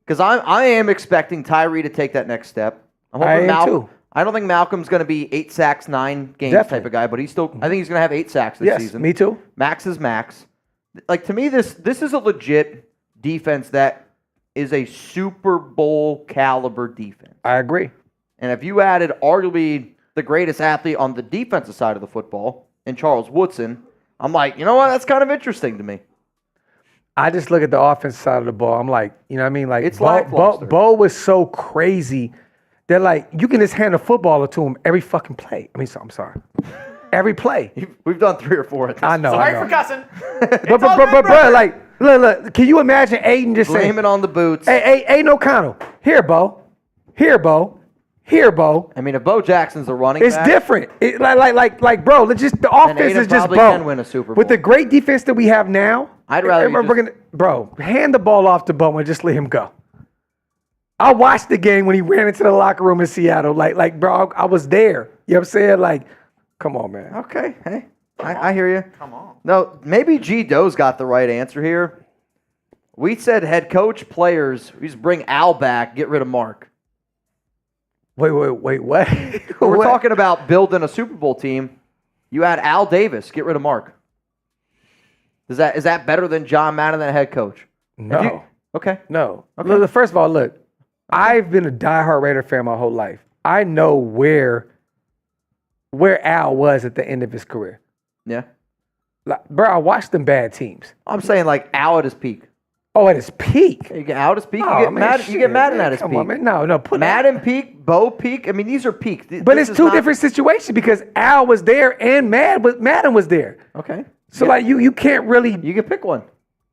because I am expecting Tyree to take that next step. I'm hoping I am too. I don't think Malcolm's going to be 8 sacks, 9 games Definitely. type of guy, but I think he's going to have 8 sacks this Yes, season. me too. Max is max. Like, to me, this is a legit defense that is a Super Bowl caliber defense. I agree. And if you added arguably the greatest athlete on the defensive side of the football in Charles Woodson, I'm like, you know what? That's kind of interesting to me. I just look at the offensive side of the ball. I'm like, you know what I mean? Like, It's lackluster. Bo was so crazy that, like, you can just hand a footballer to him every fucking play. I'm sorry. Every play. We've done 3 or 4 at this. I know. Sorry for cussing. But, bro, like, look, can you imagine Aidan just saying, Blame it on the boots. Hey, Aidan O'Connell, here, Bo. Here, Bo. Here, Bo. I mean, if Bo Jackson's a running It's back, different. Like, bro. Let's just the offense Aidan is just probably Bo. can win a Super Bowl. With the great defense that we have now, I'd rather you we're gonna, bro, hand the ball off to Bo and just let him go. I watched the game when he ran into the locker room in Seattle. Like, bro, I was there. You know what I'm saying? Like, come on, man. Okay, hey, I hear you. Come on. No, maybe G Doe's got the right answer here. We said head coach, players. We just bring Al back, get rid of Mark. Wait, what? We're What? talking about building a Super Bowl team. You add Al Davis, get rid of Mark. Is that better than John Madden than head coach? No. Okay. No. Okay. Look, first of all, look, I've been a diehard Raider fan my whole life. I know where Al was at the end of his career. Yeah. Like, bro, I watched them bad teams. I'm saying like Al at his peak. Oh, at his peak. You get Al at his peak. Oh, you get man, Madden. You shit, get Madden man, at his come peak. on, man. No, put Madden peak, Bo peak. I mean, these are peaks. But it's two different situations because Al was there and Madden was there. Okay. So like you can't really You can pick one.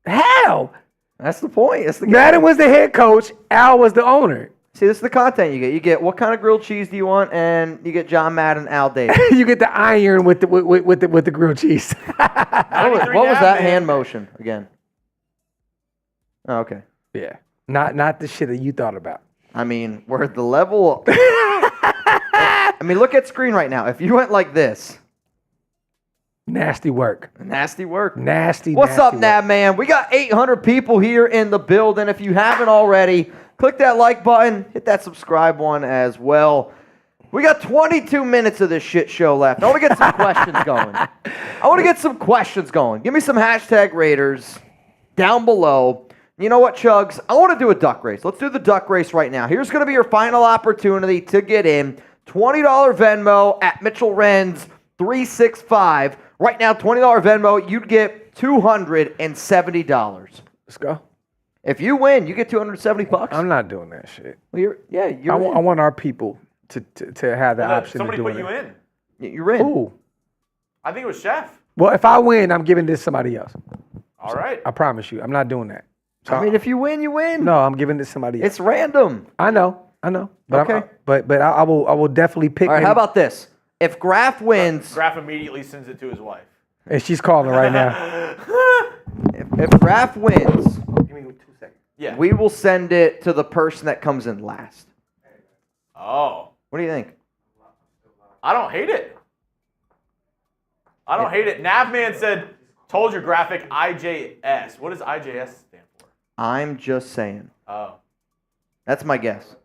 how? That's the point. That's the Madden was the head coach, Al was the owner. See, this is the content you get. You get what kind of grilled cheese do you want, and you get John Madden, Al Davis. You get the iron with the grilled cheese. What was that hand motion again? Oh, okay. Yeah. Not the shit that you thought about. I mean, we're at the level. I mean, look at screen right now. If you went like this, Nasty work. nasty work. Nasty. What's nasty up, work. Nab Man? We got 800 people here in the building. If you haven't already, click that like button, hit that subscribe one as well. We got 22 minutes of this shit show left. I want to get some questions going. Give me some hashtag Raiders down below. You know what, Chugs? I want to do a duck race. Let's do the duck race right now. Here's going to be your final opportunity to get in. $20 Venmo at Mitchell Renz 365. Right now, $20 Venmo, you'd get $270. Let's go. If you win, you get $270. I'm not doing that shit. Well, I want our people to have the option Somebody of put doing you it. in. You're in. Ooh. I think it was Chef. Well, if I win, I'm giving this to somebody else. All right. I promise you. I'm not doing that. So, I mean, if you win, you win. no, I'm giving this to somebody else. It's random. I know. But Okay. But I will definitely pick All right, him. how about this? If Graphk wins, Graphk immediately sends it to his wife. And she's calling right now. if Graphk wins, Give me 2 seconds. Yeah. we will send it to the person that comes in last. Oh. What do you think? I don't hate it. I don't hate it. Navman said, told your graphic IJS. What does IJS stand for? I'm just saying. Oh. That's my guess.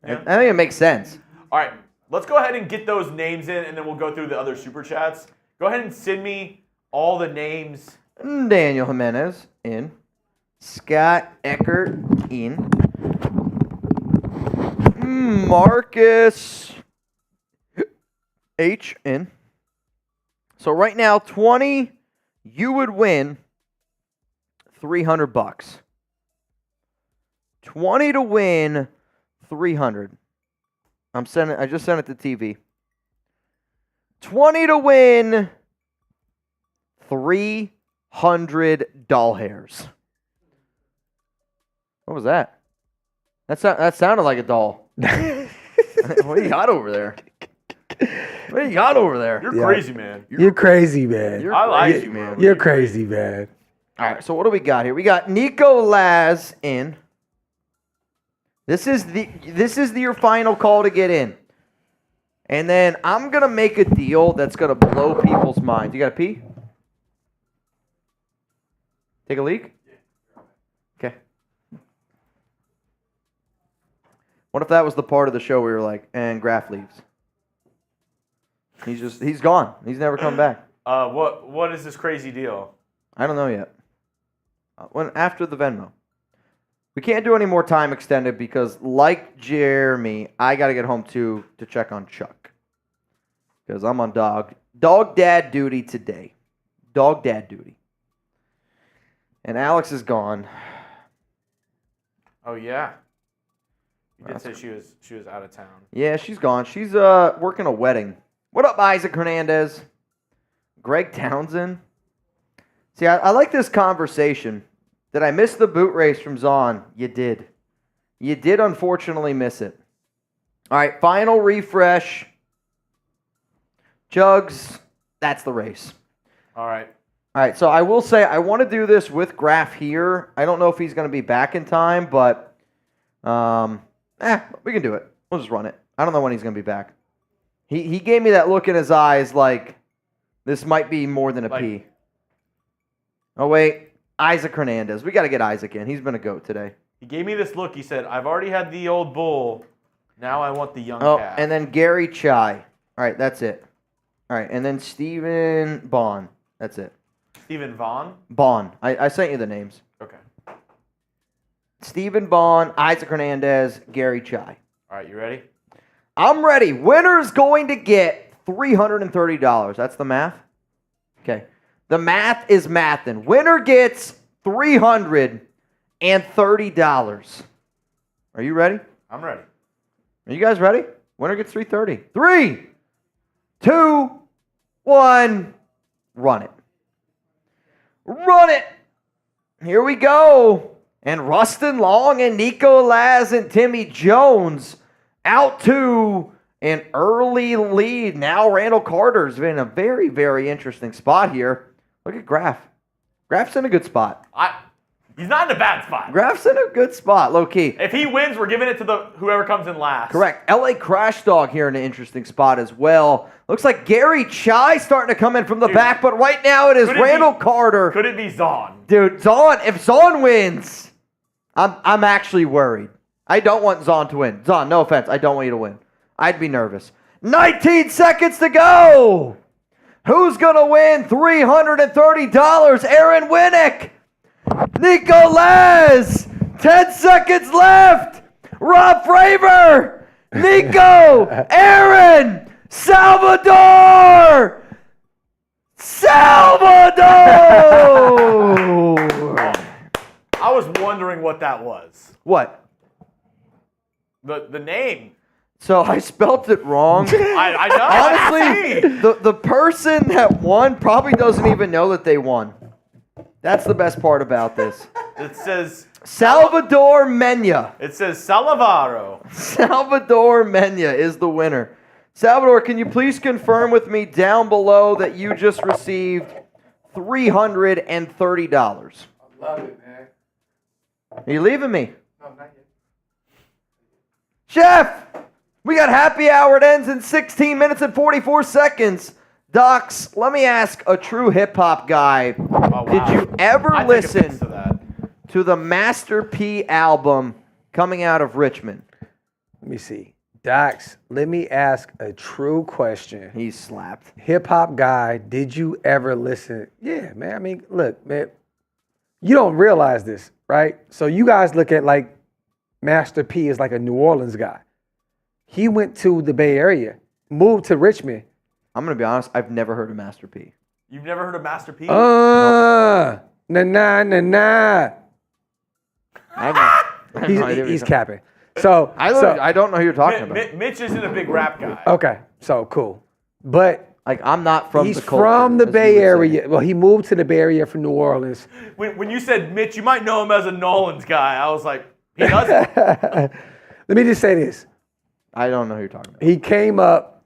Yeah. I think it makes sense. All right. Let's go ahead and get those names in, and then we'll go through the other super chats. Go ahead and send me all the names. Daniel Jimenez in. Scott Eckert in. Marcus H in. So right now, 20, you would win $300. 20 to win 300. I just sent it to TV. 20 to win 300 doll hairs. What was that? That sounded like a doll. What do you got over there? What do you got over there? You're Yeah. crazy, man. You're crazy, man. I like you, man. You're crazy, man. All right, so what do we got here? We got Nico Laz in. This is your final call to get in. And then I'm going to make a deal that's going to blow people's minds. You got to pee? Take a leak? Okay. What if that was the part of the show where we were like, and Graphk leaves? He's gone. He's never come back. What is this crazy deal? I don't know yet. After the Venmo. We can't do any more time extended because, like Jeremy, I got to get home to check on Chuck. Because I'm on dog dad duty today. Dog dad duty. And Alex is gone. Oh yeah. You did say she was out of town. Yeah, she's gone. She's working a wedding. What up, Isaac Hernandez? Greg Townsend? See, I like this conversation. Did I miss the boot race from Zahn? You did. You did unfortunately miss it. All right, final refresh. Jugs, that's the race. All right. All right, so I will say I want to do this with Graphk here. I don't know if he's going to be back in time, but we can do it. We'll just run it. I don't know when he's going to be back. He gave me that look in his eyes like this might be more than a P. Oh, wait. Isaac Hernandez. We got to get Isaac in. He's been a GOAT today. He gave me this look. He said, I've already had the old bull. Now I want the young calf. And then Gary Chai. All right, that's it. All right, and then Stephen Bond. That's it. Stephen Vaughn? Bond. I sent you the names. Okay. Stephen Bond, Isaac Hernandez, Gary Chai. All right, you ready? I'm ready. Winner's going to get $330. That's the math? Okay. The math is mathin'. Winner gets $330. Are you ready? I'm ready. Are you guys ready? Winner gets $330. 3, 2, 1. Run it. Run it. Here we go. And Rustin Long and Nico Laz and Timmy Jones out to an early lead. Now Randall Carter's been in a very, very interesting spot here. Look at Graphk. Graph's in a good spot. He's not in a bad spot. Graph's in a good spot, low key. If he wins, we're giving it to whoever comes in last. Correct. LA Crash Dog here in an interesting spot as well. Looks like Gary Chai starting to come in from the back, but right now it is Randall Carter. Could it be Zahn? Dude, Zahn, if Zahn wins, I'm actually worried. I don't want Zahn to win. Zahn, no offense, I don't want you to win. I'd be nervous. 19 seconds to go. Who's going to win $330? Aaron Winnick. Nico Laz. 10 seconds left. Rob Fravor. Nico. Aaron. Salvador. I was wondering what that was. What? The name. So I spelt it wrong. I know. Honestly, the person that won probably doesn't even know that they won. That's the best part about this. It says Salvador Mena. It says Salavaro. Salvador Mena is the winner. Salvador, can you please confirm with me down below that you just received $330? I love it, man. Are you leaving me? No, not yet. Chef, we got happy hour. It ends in 16 minutes and 44 seconds. Docs, let me ask a true hip-hop guy. Oh, wow. Did you ever I take listen offense to that. to the Master P album coming out of Richmond? Let me see. Docs, let me ask a true question. He's slapped. Hip-hop guy, did you ever listen? Yeah, man. I mean, look, man. You don't realize this, right? So you guys look at, like, Master P is like a New Orleans guy. He went to the Bay Area, moved to Richmond. I'm going to be honest, I've never heard of Master P. You've never heard of Master P? Na na na na. He's capping. So I don't know who you're talking about. Mitch isn't a big rap guy. Okay, so cool. But Like, I'm not from he's the culture. from the as Bay you would say. Area. Well, he moved to the Bay Area from New Orleans. When you said Mitch, you might know him as a Nolans guy. I was like, he doesn't. Let me just say this. I don't know who you're talking about. He came up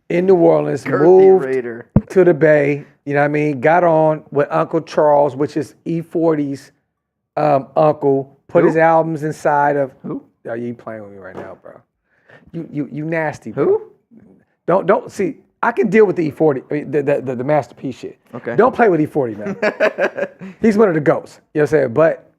in New Orleans, Graphk moved Raider. to the Bay, you know what I mean? Got on with Uncle Charles, which is E40's uncle, put Who? his albums inside of... Who? Oh, you playing with me right now, bro. You nasty, bro. Who? Don't see, I can deal with the E40, the Master P shit. Okay. Don't play with E40, man. He's one of the GOATs, you know what I'm saying? But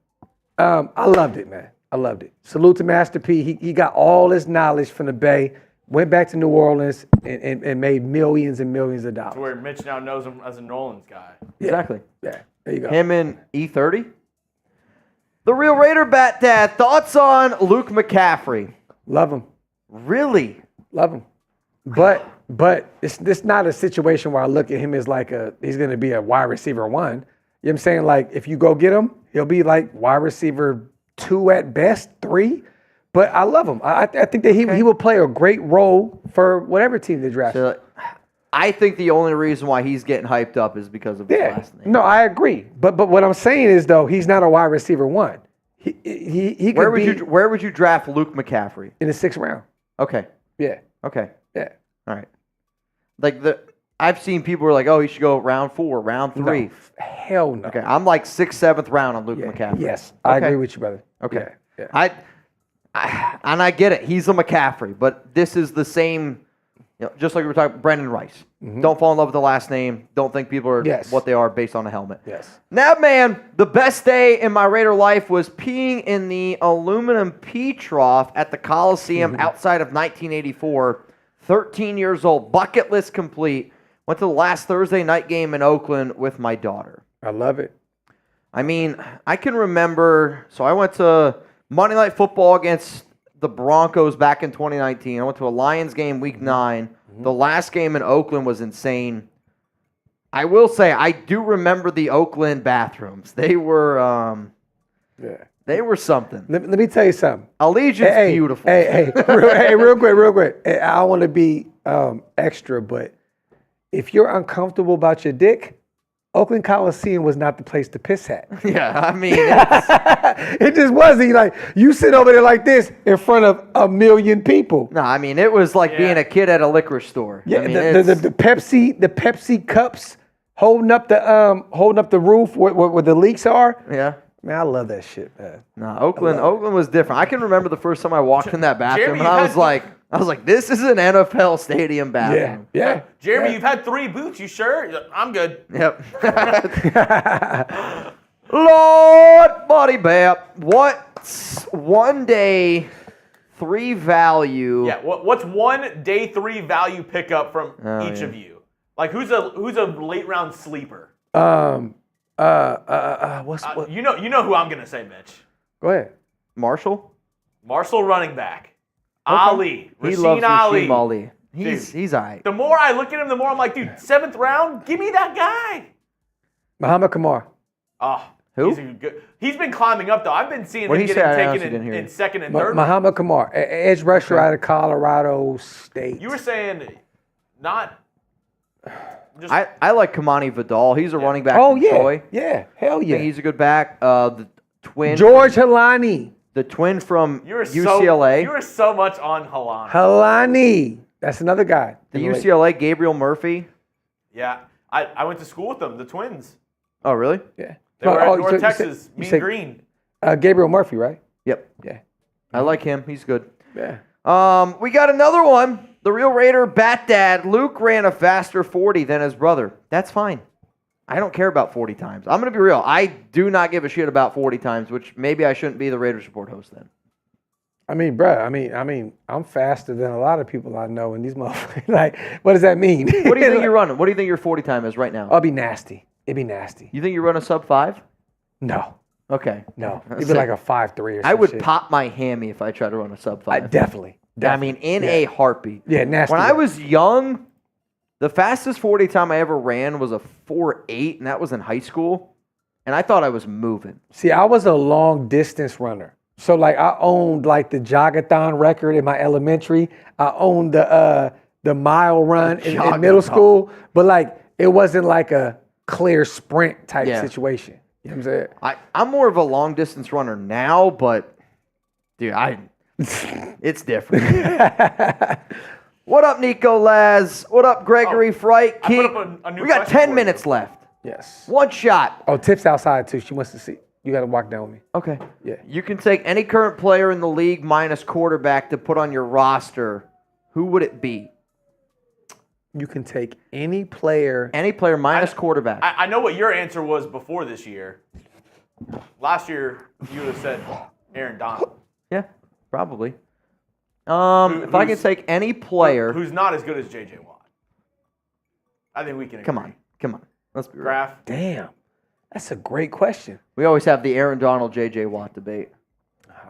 I loved it, man. I loved it. Salute to Master P. He got all his knowledge from the Bay, went back to New Orleans, and made millions and millions of dollars. To where Mitch now knows him as a Nolans guy. Yeah. Exactly. Yeah, there you go. Him and E30. The Real Raider Bat Dad, thoughts on Luke McCaffrey? Love him. Really? Love him. But it's not a situation where I look at him as like he's going to be a wide receiver 1. You know what I'm saying? Like, if you go get him, he'll be like wide receiver 2 at best, 3. But I love him. I think that he will play a great role for whatever team they draft. So, I think the only reason why he's getting hyped up is because of his last name. No, I agree. But what I'm saying is, though, he's not a wide receiver 1. He could Where would you draft Luke McCaffrey? in the 6th round. Okay. Yeah. Okay. Yeah. All right. Like I've seen people who are like, oh, he should go round 4, round 3. No, hell no. Okay, I'm like 6th, 7th round on Luke McCaffrey. Yes, I Okay. agree with you, brother. Okay. Yeah. And I get it. He's a McCaffrey, but this is the same, just like we were talking, Brendan Rice. Don't fall in love with the last name. Don't think people are what they are based on a helmet. Yes. Now, man, the best day in my Raider life was peeing in the aluminum pee trough at the Coliseum outside of 1984. 13 years old, bucket list complete. Went to the last Thursday night game in Oakland with my daughter. I love it. I mean, I can remember, so I went to Monday Night Football against the Broncos back in 2019. I went to a Lions game week 9. The last game in Oakland was insane. I will say, I do remember the Oakland bathrooms. They were they were something. Let me tell you something. Allegiant's beautiful. Real quick. Hey, I don't want to be extra, but if you're uncomfortable about your dick, Oakland Coliseum was not the place to piss at. Yeah, I mean, it just wasn't. Like, you sit over there like this in front of a million people. no, I mean, it was like being a kid at a licorice store. Yeah, I mean, the Pepsi cups holding up the roof where the leaks are. yeah. Man, I love that shit, man. No, Oakland was different. I can remember the first time I walked in that bathroom, Jeremy, and I was like, this is an NFL stadium bathroom. Yeah. Jeremy, you've had 3 boots. You sure? I'm good. Yep. Lord, buddy Bap, what's one day 3 value? Yeah. What's one day 3 value pickup from each of you? Like who's a late round sleeper? What? You know who I'm gonna say, Mitch. Go ahead. Marshall? Marshall running back. Ali. He Rasheen loves Ali. Rasheem Ali. Dude. He's all right. The more I look at him, the more I'm like, dude, 7th round, give me that guy. Muhammad Kamar. Oh, Who? He's been climbing up though. I've been seeing What'd him he getting say? I honestly taken didn't hear in you. 2nd and 3rd. Muhammad Kamar, edge rusher out of Colorado State. You were saying not just I like Kamani Vidal. He's a running back Oh from yeah, Troy. yeah, hell I yeah. think he's a good back. The twin, George Halani. the twin from you were UCLA. you were so much on Halana. Halani. That's another guy. The UCLA, Gabriel Murphy. Yeah. I went to school with them, the twins. Oh, really? Yeah. They were at so North you Texas, you Mean Green. Gabriel Murphy, right? Yep. Yeah. I like him. He's good. Yeah. We got another one. The real Raider Bat Dad. Luke ran a faster 40 than his brother. That's fine. I don't care about 40 times. I'm going to be real. I do not give a shit about 40 times, which maybe I shouldn't be the Raiders Report host then. I mean, bruh, I'm faster than a lot of people I know, and these motherfuckers, like, what does that mean? What do you think you're running? What do you think your 40 time is right now? I'll be nasty. It'd be nasty. You think you run a sub 5? No. Okay. No. That's It'd be like it. a 5'3" or something. I would pop my hammy if I tried to run a sub 5. Definitely. I mean, in a heartbeat. Yeah, nasty. When I was young, the fastest 40 time I ever ran was a 4.8, and that was in high school. And I thought I was moving. See, I was a long distance runner. So, like, I owned, like, the jogathon record in my elementary. I owned the mile run in middle school. But, like, it wasn't like a clear sprint type situation. You know what I'm saying? I'm more of a long distance runner now, but, dude, it's different. What up, Nico Laz? What up, Gregory Fright? I put up a new We got question 10 for minutes left. Yes. One shot. Oh, Tip's outside, too. She wants to see. You got to walk down with me. Okay. Yeah. You can take any current player in the league minus quarterback to put on your roster. Who would it be? You can take any player. Any player minus quarterback. I know what your answer was before this year. Last year, you would have said Aaron Donald. Yeah, probably. If I can take any player. Who's not as good as J.J. Watt. I think we can agree. Come on. Let's be real. Graphk. Damn. That's a great question. We always have the Aaron Donald, J.J. Watt debate.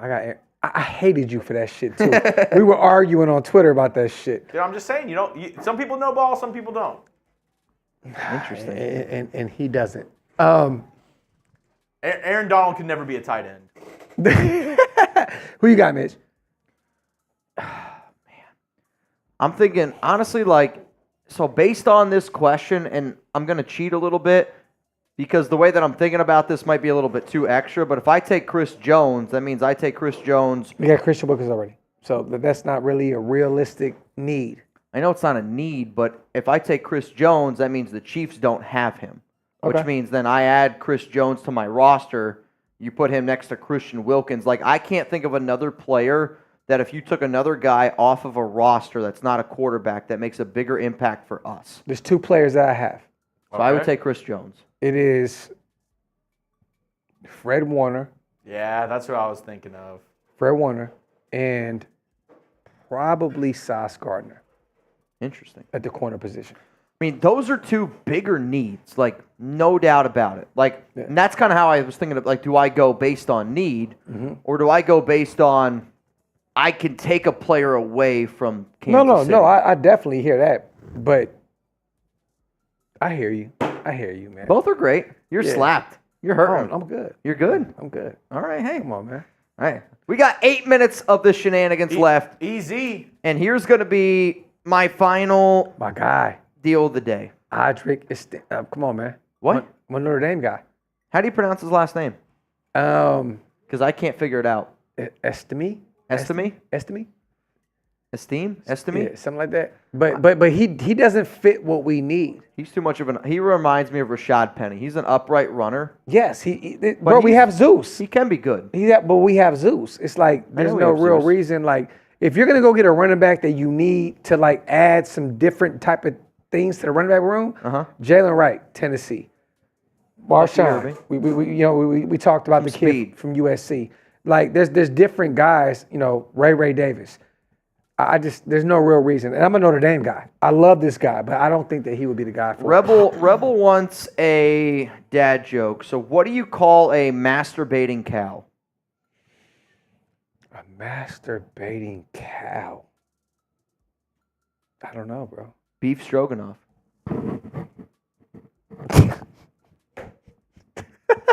I hated you for that shit, too. We were arguing on Twitter about that shit. Dude, I'm just saying, some people know ball, some people don't. Interesting. And he doesn't. Aaron Donald can never be a tight end. Who you got, Mitch? I'm thinking, honestly, so based on this question, and I'm going to cheat a little bit because the way that I'm thinking about this might be a little bit too extra, but if I take Chris Jones, that means I take Chris Jones. You got Christian Wilkins already. So that's not really a realistic need. I know it's not a need, but if I take Chris Jones, that means the Chiefs don't have him, which Okay. means then I add Chris Jones to my roster. You put him next to Christian Wilkins. Like, I can't think of another player that if you took another guy off of a roster that's not a quarterback that makes a bigger impact for us. There's 2 players that I have. So I would Okay. take Chris Jones. It is Fred Warner, Yeah, that's what I was thinking of. and probably Sauce Gardner Interesting. at the corner position. I mean, those are 2 bigger needs, like, no doubt about it. Like, Yeah. and that's kind of how I was thinking of, like, do I go based on need Mm-hmm. or do I go based on I can take a player away from Kansas City? No. I definitely hear that, but I hear you. I hear you, man. Both are great. You're Yeah. slapped. You're hurting. I'm good. You're good. I'm good. All right, hey. Come on, man. All right. We got 8 minutes of the shenanigans left, Easy. and here's going to be my final My guy, deal of the day. Audric. Come on, man. What? I'm a Notre Dame guy. How do you pronounce his last name? Because I can't figure it out. Estime? Estime? Estime? Esteem? Estime? Yeah, something like that. But he doesn't fit what we need. He's too much of an. He reminds me of Rashad Penny. He's an upright runner. Yes, bro. We he's- have Zeus. He can be good. But we have Zeus. It's like there's we no have real Zeus. reason. Like if you're gonna go get a running back that you need to like add some different type of things to the running back room, Jalen Wright, Tennessee, Irving. Marshawn. We talked about the kid speed. from USC. Like there's different guys. Ray Davis. There's no real reason. And I'm a Notre Dame guy. I love this guy, but I don't think that he would be the guy for it. Rebel wants a dad joke. So what do you call a masturbating cow? A masturbating cow. I don't know, bro. Beef stroganoff.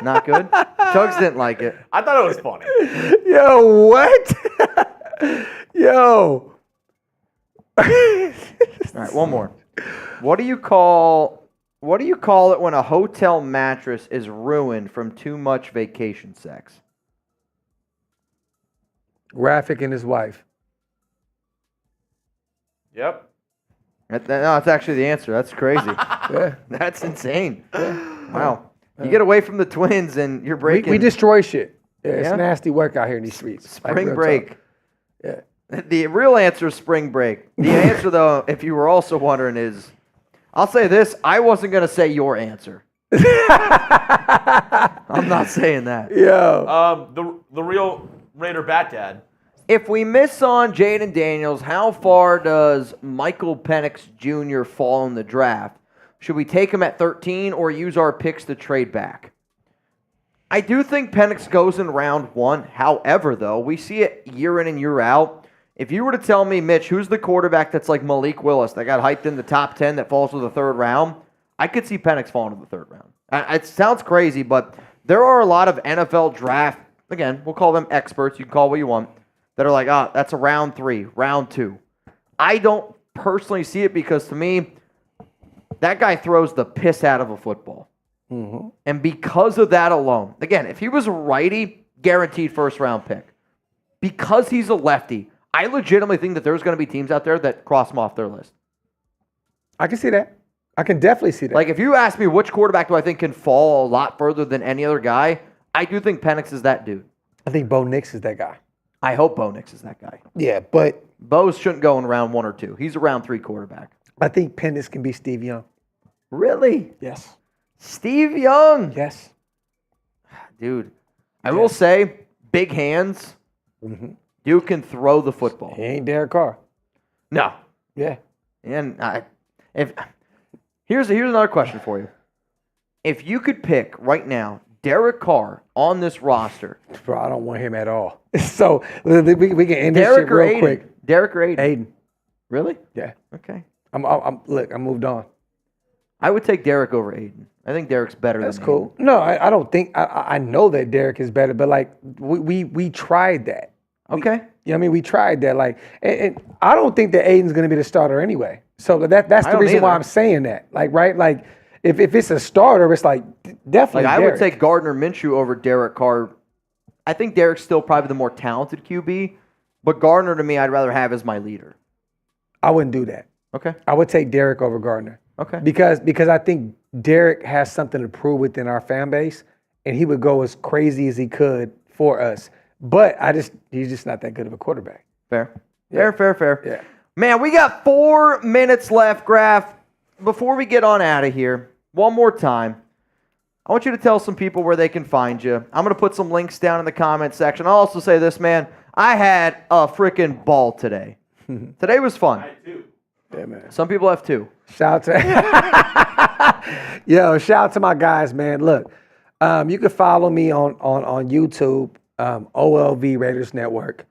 Not good? Tugs didn't like it. I thought it was funny. Yo, what? Yo. All right, one more. What do you call it when a hotel mattress is ruined from too much vacation sex? Graphk and his wife. Yep. No, that's actually the answer. That's crazy. Yeah. That's insane. Wow. You get away from the Twins and you're breaking. We destroy shit. Yeah, it's Yeah. nasty work out here in these streets. Like, spring real break. talk. Yeah. The real answer is spring break. The answer, though, if you were also wondering, is I'll say this: I wasn't going to say your answer. I'm not saying that. Yo. The real Raider Bat Dad. If we miss on Jayden Daniels, how far does Michael Penix Jr. fall in the draft? Should we take him at 13 or use our picks to trade back? I do think Penix goes in round 1. However, though, we see it year in and year out. If you were to tell me, Mitch, who's the quarterback that's like Malik Willis that got hyped in the top 10 that falls to the 3rd round, I could see Penix falling to the 3rd round. It sounds crazy, but there are a lot of NFL draft, again, we'll call them experts, you can call it what you want, that are like, that's a round 3, round 2. I don't personally see it because to me, that guy throws the piss out of a football. Mm-hmm. And because of that alone, again, if he was a righty, guaranteed 1st round pick. Because he's a lefty, I legitimately think that there's going to be teams out there that cross him off their list. I can see that. I can definitely see that. Like, if you ask me which quarterback do I think can fall a lot further than any other guy, I do think Penix is that dude. I think Bo Nix is that guy. I hope Bo Nix is that guy. Yeah, but Bo's shouldn't go in round 1 or 2. He's a round 3 quarterback. I think Penix can be Steve Young. Really? Yes. Steve Young. Yes. Dude, I will say, big hands. Mm-hmm. Dude can throw the football. He ain't Derek Carr. No. Yeah. And here's another question for you. If you could pick right now Derek Carr on this roster, Bro, I don't want him at all. So we can end this Derek shit or real Aiden? quick. Derek or Aiden? Aiden. Really? Yeah. Okay. Look, I moved on. I would take Derek over Aiden. I think Derek's better That's than cool. No, I don't think I know that Derek is better, but like we tried that. Aiden. Okay. You know what I mean? We tried that. Like, and I don't think that Aiden's going to be the starter anyway. So that's I the don't reason why either. I'm saying that. Like, right? Like, if it's a starter, it's like definitely. Like, I Derek. would take Gardner Minshew over Derek Carr. I think Derek's still probably the more talented QB, But Gardner, to me, I'd rather have as my leader. I wouldn't do that. Okay. I would take Derek over Gardner. Okay. Because I think Derek has something to prove within our fan base, and he would go as crazy as he could for us. But he's just not that good of a quarterback. Fair. Yeah. Fair. Yeah. Man, we got 4 minutes left, Graphk. Before we get on out of here, one more time, I want you to tell some people where they can find you. I'm going to put some links down in the comment section. I'll also say this, man. I had a freaking ball today. Today was fun. I do. Yeah, man. Some people have too. Shout out to my guys, man. Look, you can follow me on YouTube, OLV Raiders Network.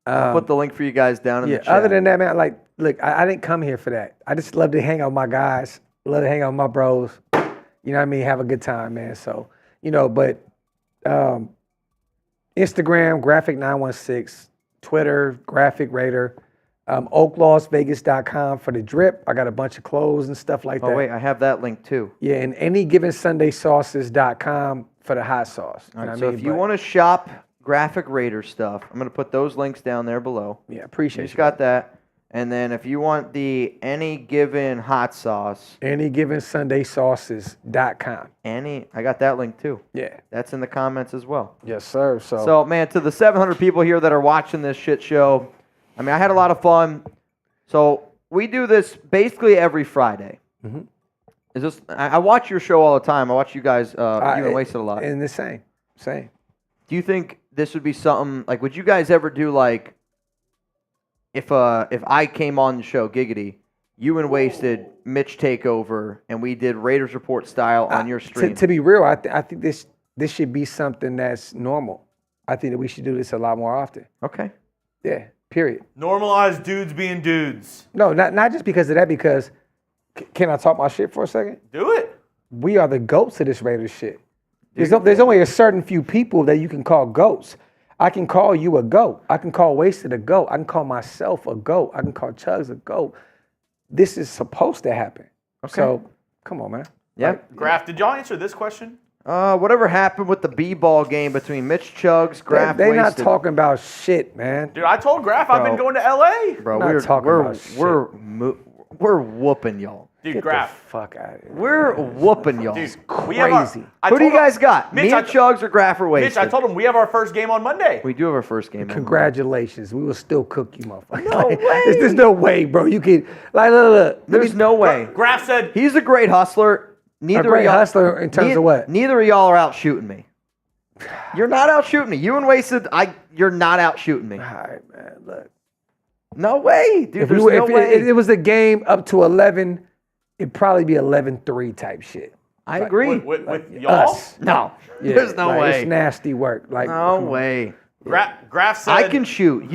I'll put the link for you guys down in the chat. Other than that, man, like, look, I didn't come here for that. I just love to hang out with my guys, love to hang out with my bros. You know what I mean? Have a good time, man. So, but Instagram, Graphk916, Twitter, Graphk Raider, OakLasVegas.com for the drip. I got a bunch of clothes and stuff like that. Oh, wait, I have that link too. Yeah, and anygiven-sunday-sauces.com for the hot sauce. All right, so if you want to shop Graphk Raider stuff, I'm going to put those links down there below. Yeah, appreciate You you. just got that. And then if you want the Any Given hot sauce, anygiven-sunday-sauces.com. I got that link too. Yeah. That's in the comments as well. Yes, sir. So, man, to the 700 people here that are watching this shit show, I mean, I had a lot of fun. So we do this basically every Friday. Mhm. Is this? I watch your show all the time. I watch you guys. You and Wasted a lot. And the same. Do you think this would be something like? Would you guys ever do like? If I came on the show, Giggity, you and Wasted, Mitch take over, and we did Raiders Report style on your stream. To be real, I think this should be something that's normal. I think that we should do this a lot more often. Okay. Yeah. Period. Normalize dudes being dudes. No, not just because of that. Because can I talk my shit for a second? Do it. We are the goats of this Raiders shit. There's only a certain few people that you can call goats. I can call you a goat. I can call Wasted a goat. I can call myself a goat. I can call Chugs a goat. This is supposed to happen. Okay. So, come on, man. Yeah. Graphk, did y'all answer this question? Whatever happened with the B-ball game between Mitch Chugs, Graphk, They not Wasted? talking about shit, man. Dude, I told Graphk I've been Bro. going to LA. Bro, Not talking about shit. we're whooping y'all. Dude, Get Graphk. the fuck out of here. We're whooping y'all. Dude, crazy. we have Who do you guys got? Mitch, Me and Chugs or Graphk or Wasted? Mitch, I told him we have our first game on Monday. We do have our first game. Congratulations. We will still cook you, motherfucker. No way. There's no way, bro. You can, look. There's no way. Graphk said, He's a great hustler. Neither great of y'all, hustler in terms of what? Neither of y'all are out shooting me. You're not out shooting me. You and Wasted, you're not out shooting me. All right, man. Look. No way, dude. If There's no way. it was a game up to 11, it'd probably be 11-3 type shit. I agree. with y'all? Us. No, Yeah, there's no like, way. It's nasty work. Like, No come on. way. Graphk said, I can shoot.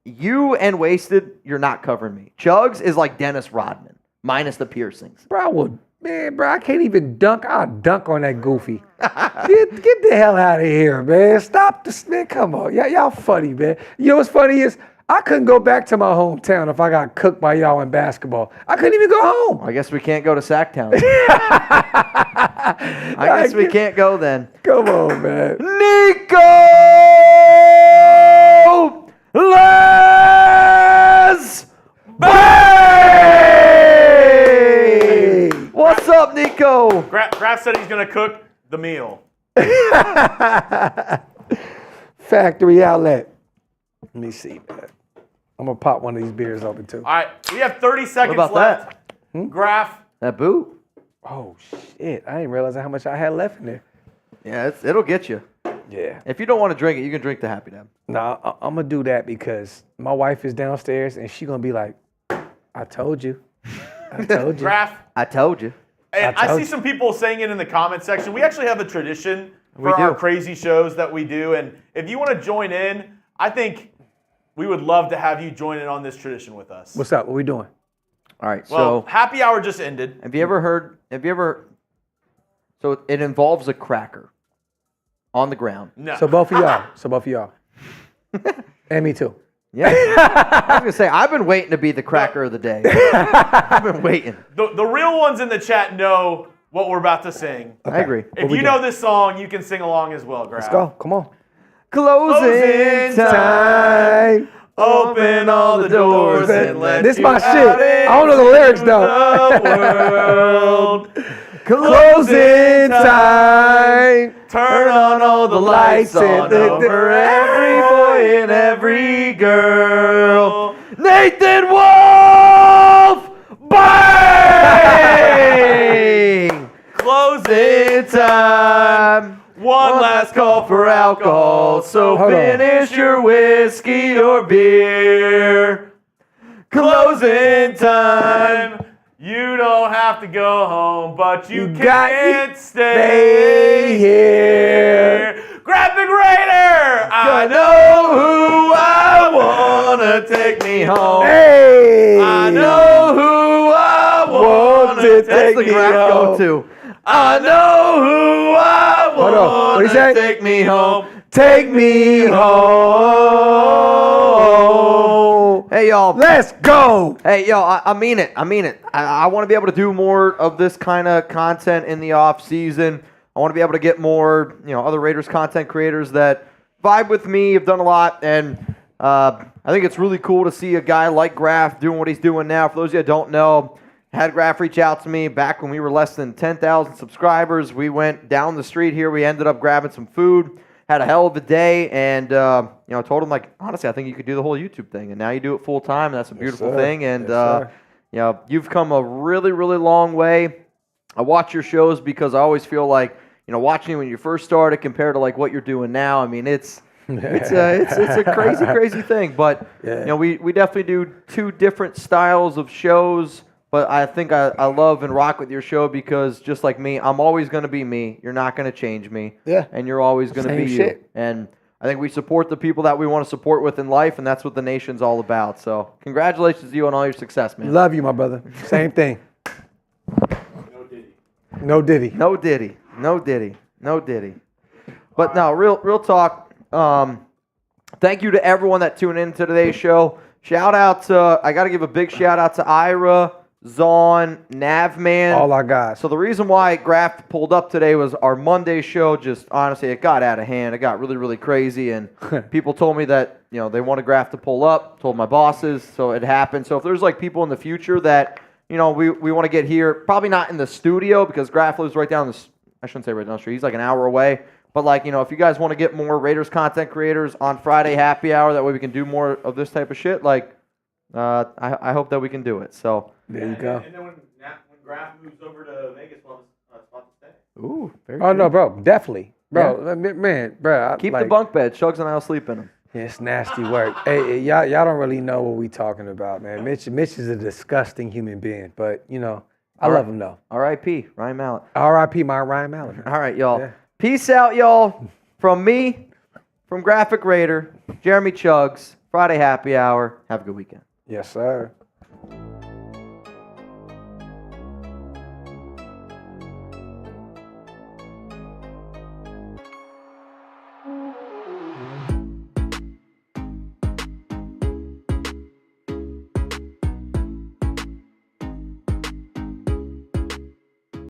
You and Wasted, you're not covering me. Chugs is like Dennis Rodman, minus the piercings. Bro, I can't even dunk. I'll dunk on that goofy. Get the hell out of here, man. Stop this, man. Come on. Y'all funny, man. You know what's funny is I couldn't go back to my hometown if I got cooked by y'all in basketball. I couldn't even go home. I guess we can't go to Sacktown. I guess we can't go then. Come on, man. Nico Les Bay! What's up, Nico? Graphk said he's going to cook the meal. Factory outlet. Let me see, man. I'm going to pop one of these beers open, too. All right, we have 30 seconds about left. that? Graphk, That boot? Oh, shit. I didn't realize how much I had left in there. Yeah, it'll get you. Yeah. If you don't want to drink it, you can drink the Happy Dab. No, I'm going to do that because my wife is downstairs and she's going to be like, I told you. I told you. Graphk, I told you. and I I told see you. some people saying it in the comment section. We actually have a tradition We for our do. crazy shows that we do, and if you want to join in, I think we would love to have you join in on this tradition with us. What's up? What we doing? All right, Well, so happy hour just ended. have you ever so it involves a cracker on the ground. No. So both of y'all. And me too. Yeah. I was going to say, I've been waiting to be the cracker of the day. I've been waiting. The real ones in the chat know what we're about to sing. I agree. If you know this song, you can sing along as well, Graphk. Let's go. Come on. Closing time. Open all the doors and let This you my shit. out I don't know the lyrics though. the world. Closing time. Turn on all the lights on over every boy and every girl. Nathan Wolf! Bang! Closing time. One last call for alcohol, so Hold on. finish your whiskey or beer. Closing time. You don't have to go home, but you can't stay here. Graphk Raider! I know who I wanna take me home. Hey. I know who I wanna to That's take the me Graphk home. go-to. I know who I Hold on. What'd he wanna say? take me home. Take me home. Hey, y'all. Let's go. Hey, yo, I mean it. I mean it. I want to be able to do more of this kind of content in the off season. I want to be able to get more, other Raiders content creators that vibe with me, have done a lot, and I think it's really cool to see a guy like Graphk doing what he's doing now. For those of you that don't know, had Graphk reach out to me back when we were less than 10,000 subscribers. We went down the street here. We ended up grabbing some food. Had a hell of a day, and told him, like, honestly, I think you could do the whole YouTube thing, and now you do it full time, and that's a beautiful thing. And you've come a really, really long way. I watch your shows because I always feel like, watching you when you first started compared to like what you're doing now. I mean, it's a crazy, crazy thing. But we definitely do two different styles of shows. But I think I love and rock with your show because just like me, I'm always going to be me. You're not going to change me. Yeah. And you're always going to be Same shit. you. And I think we support the people that we want to support with in life, and that's what the nation's all about. So congratulations to you on all your success, man. Love you, my brother. Same thing. No Diddy. No Diddy. No Diddy. No Diddy. But no, real talk. Thank you to everyone that tuned in to today's show. Shout out to, I got to give a big shout out to Ira, Zon, Navman. All our guys. So the reason why Graphk pulled up today was our Monday show. Just honestly, it got out of hand. It got really, really crazy, and people told me that they wanted Graphk to pull up. Told my bosses, so it happened. So if there's like people in the future that we want to get here, probably not in the studio because Graphk lives right down the. I shouldn't say right down the street. He's like an hour away. But like if you guys want to get more Raiders content creators on Friday happy hour, that way we can do more of this type of shit. Like, I hope that we can do it. So. There you go. And then when Graphk moves over to Vegas, we'll have a spot to stay. Ooh, very Oh, good. no, bro. Definitely. Bro, man, bro. Keep the bunk bed. Shugs and I'll sleep in them. Yeah, it's nasty work. Hey, y'all don't really know what we talking about, man. Mitch is a disgusting human being, but, I love him, though. R.I.P. Ryan Mallett. R.I.P. my Ryan Mallett. All right, y'all. Yeah. Peace out, y'all. From me, from Graphk Raider, Jeremy Chugs, Friday happy hour. Have a good weekend. Yes, sir.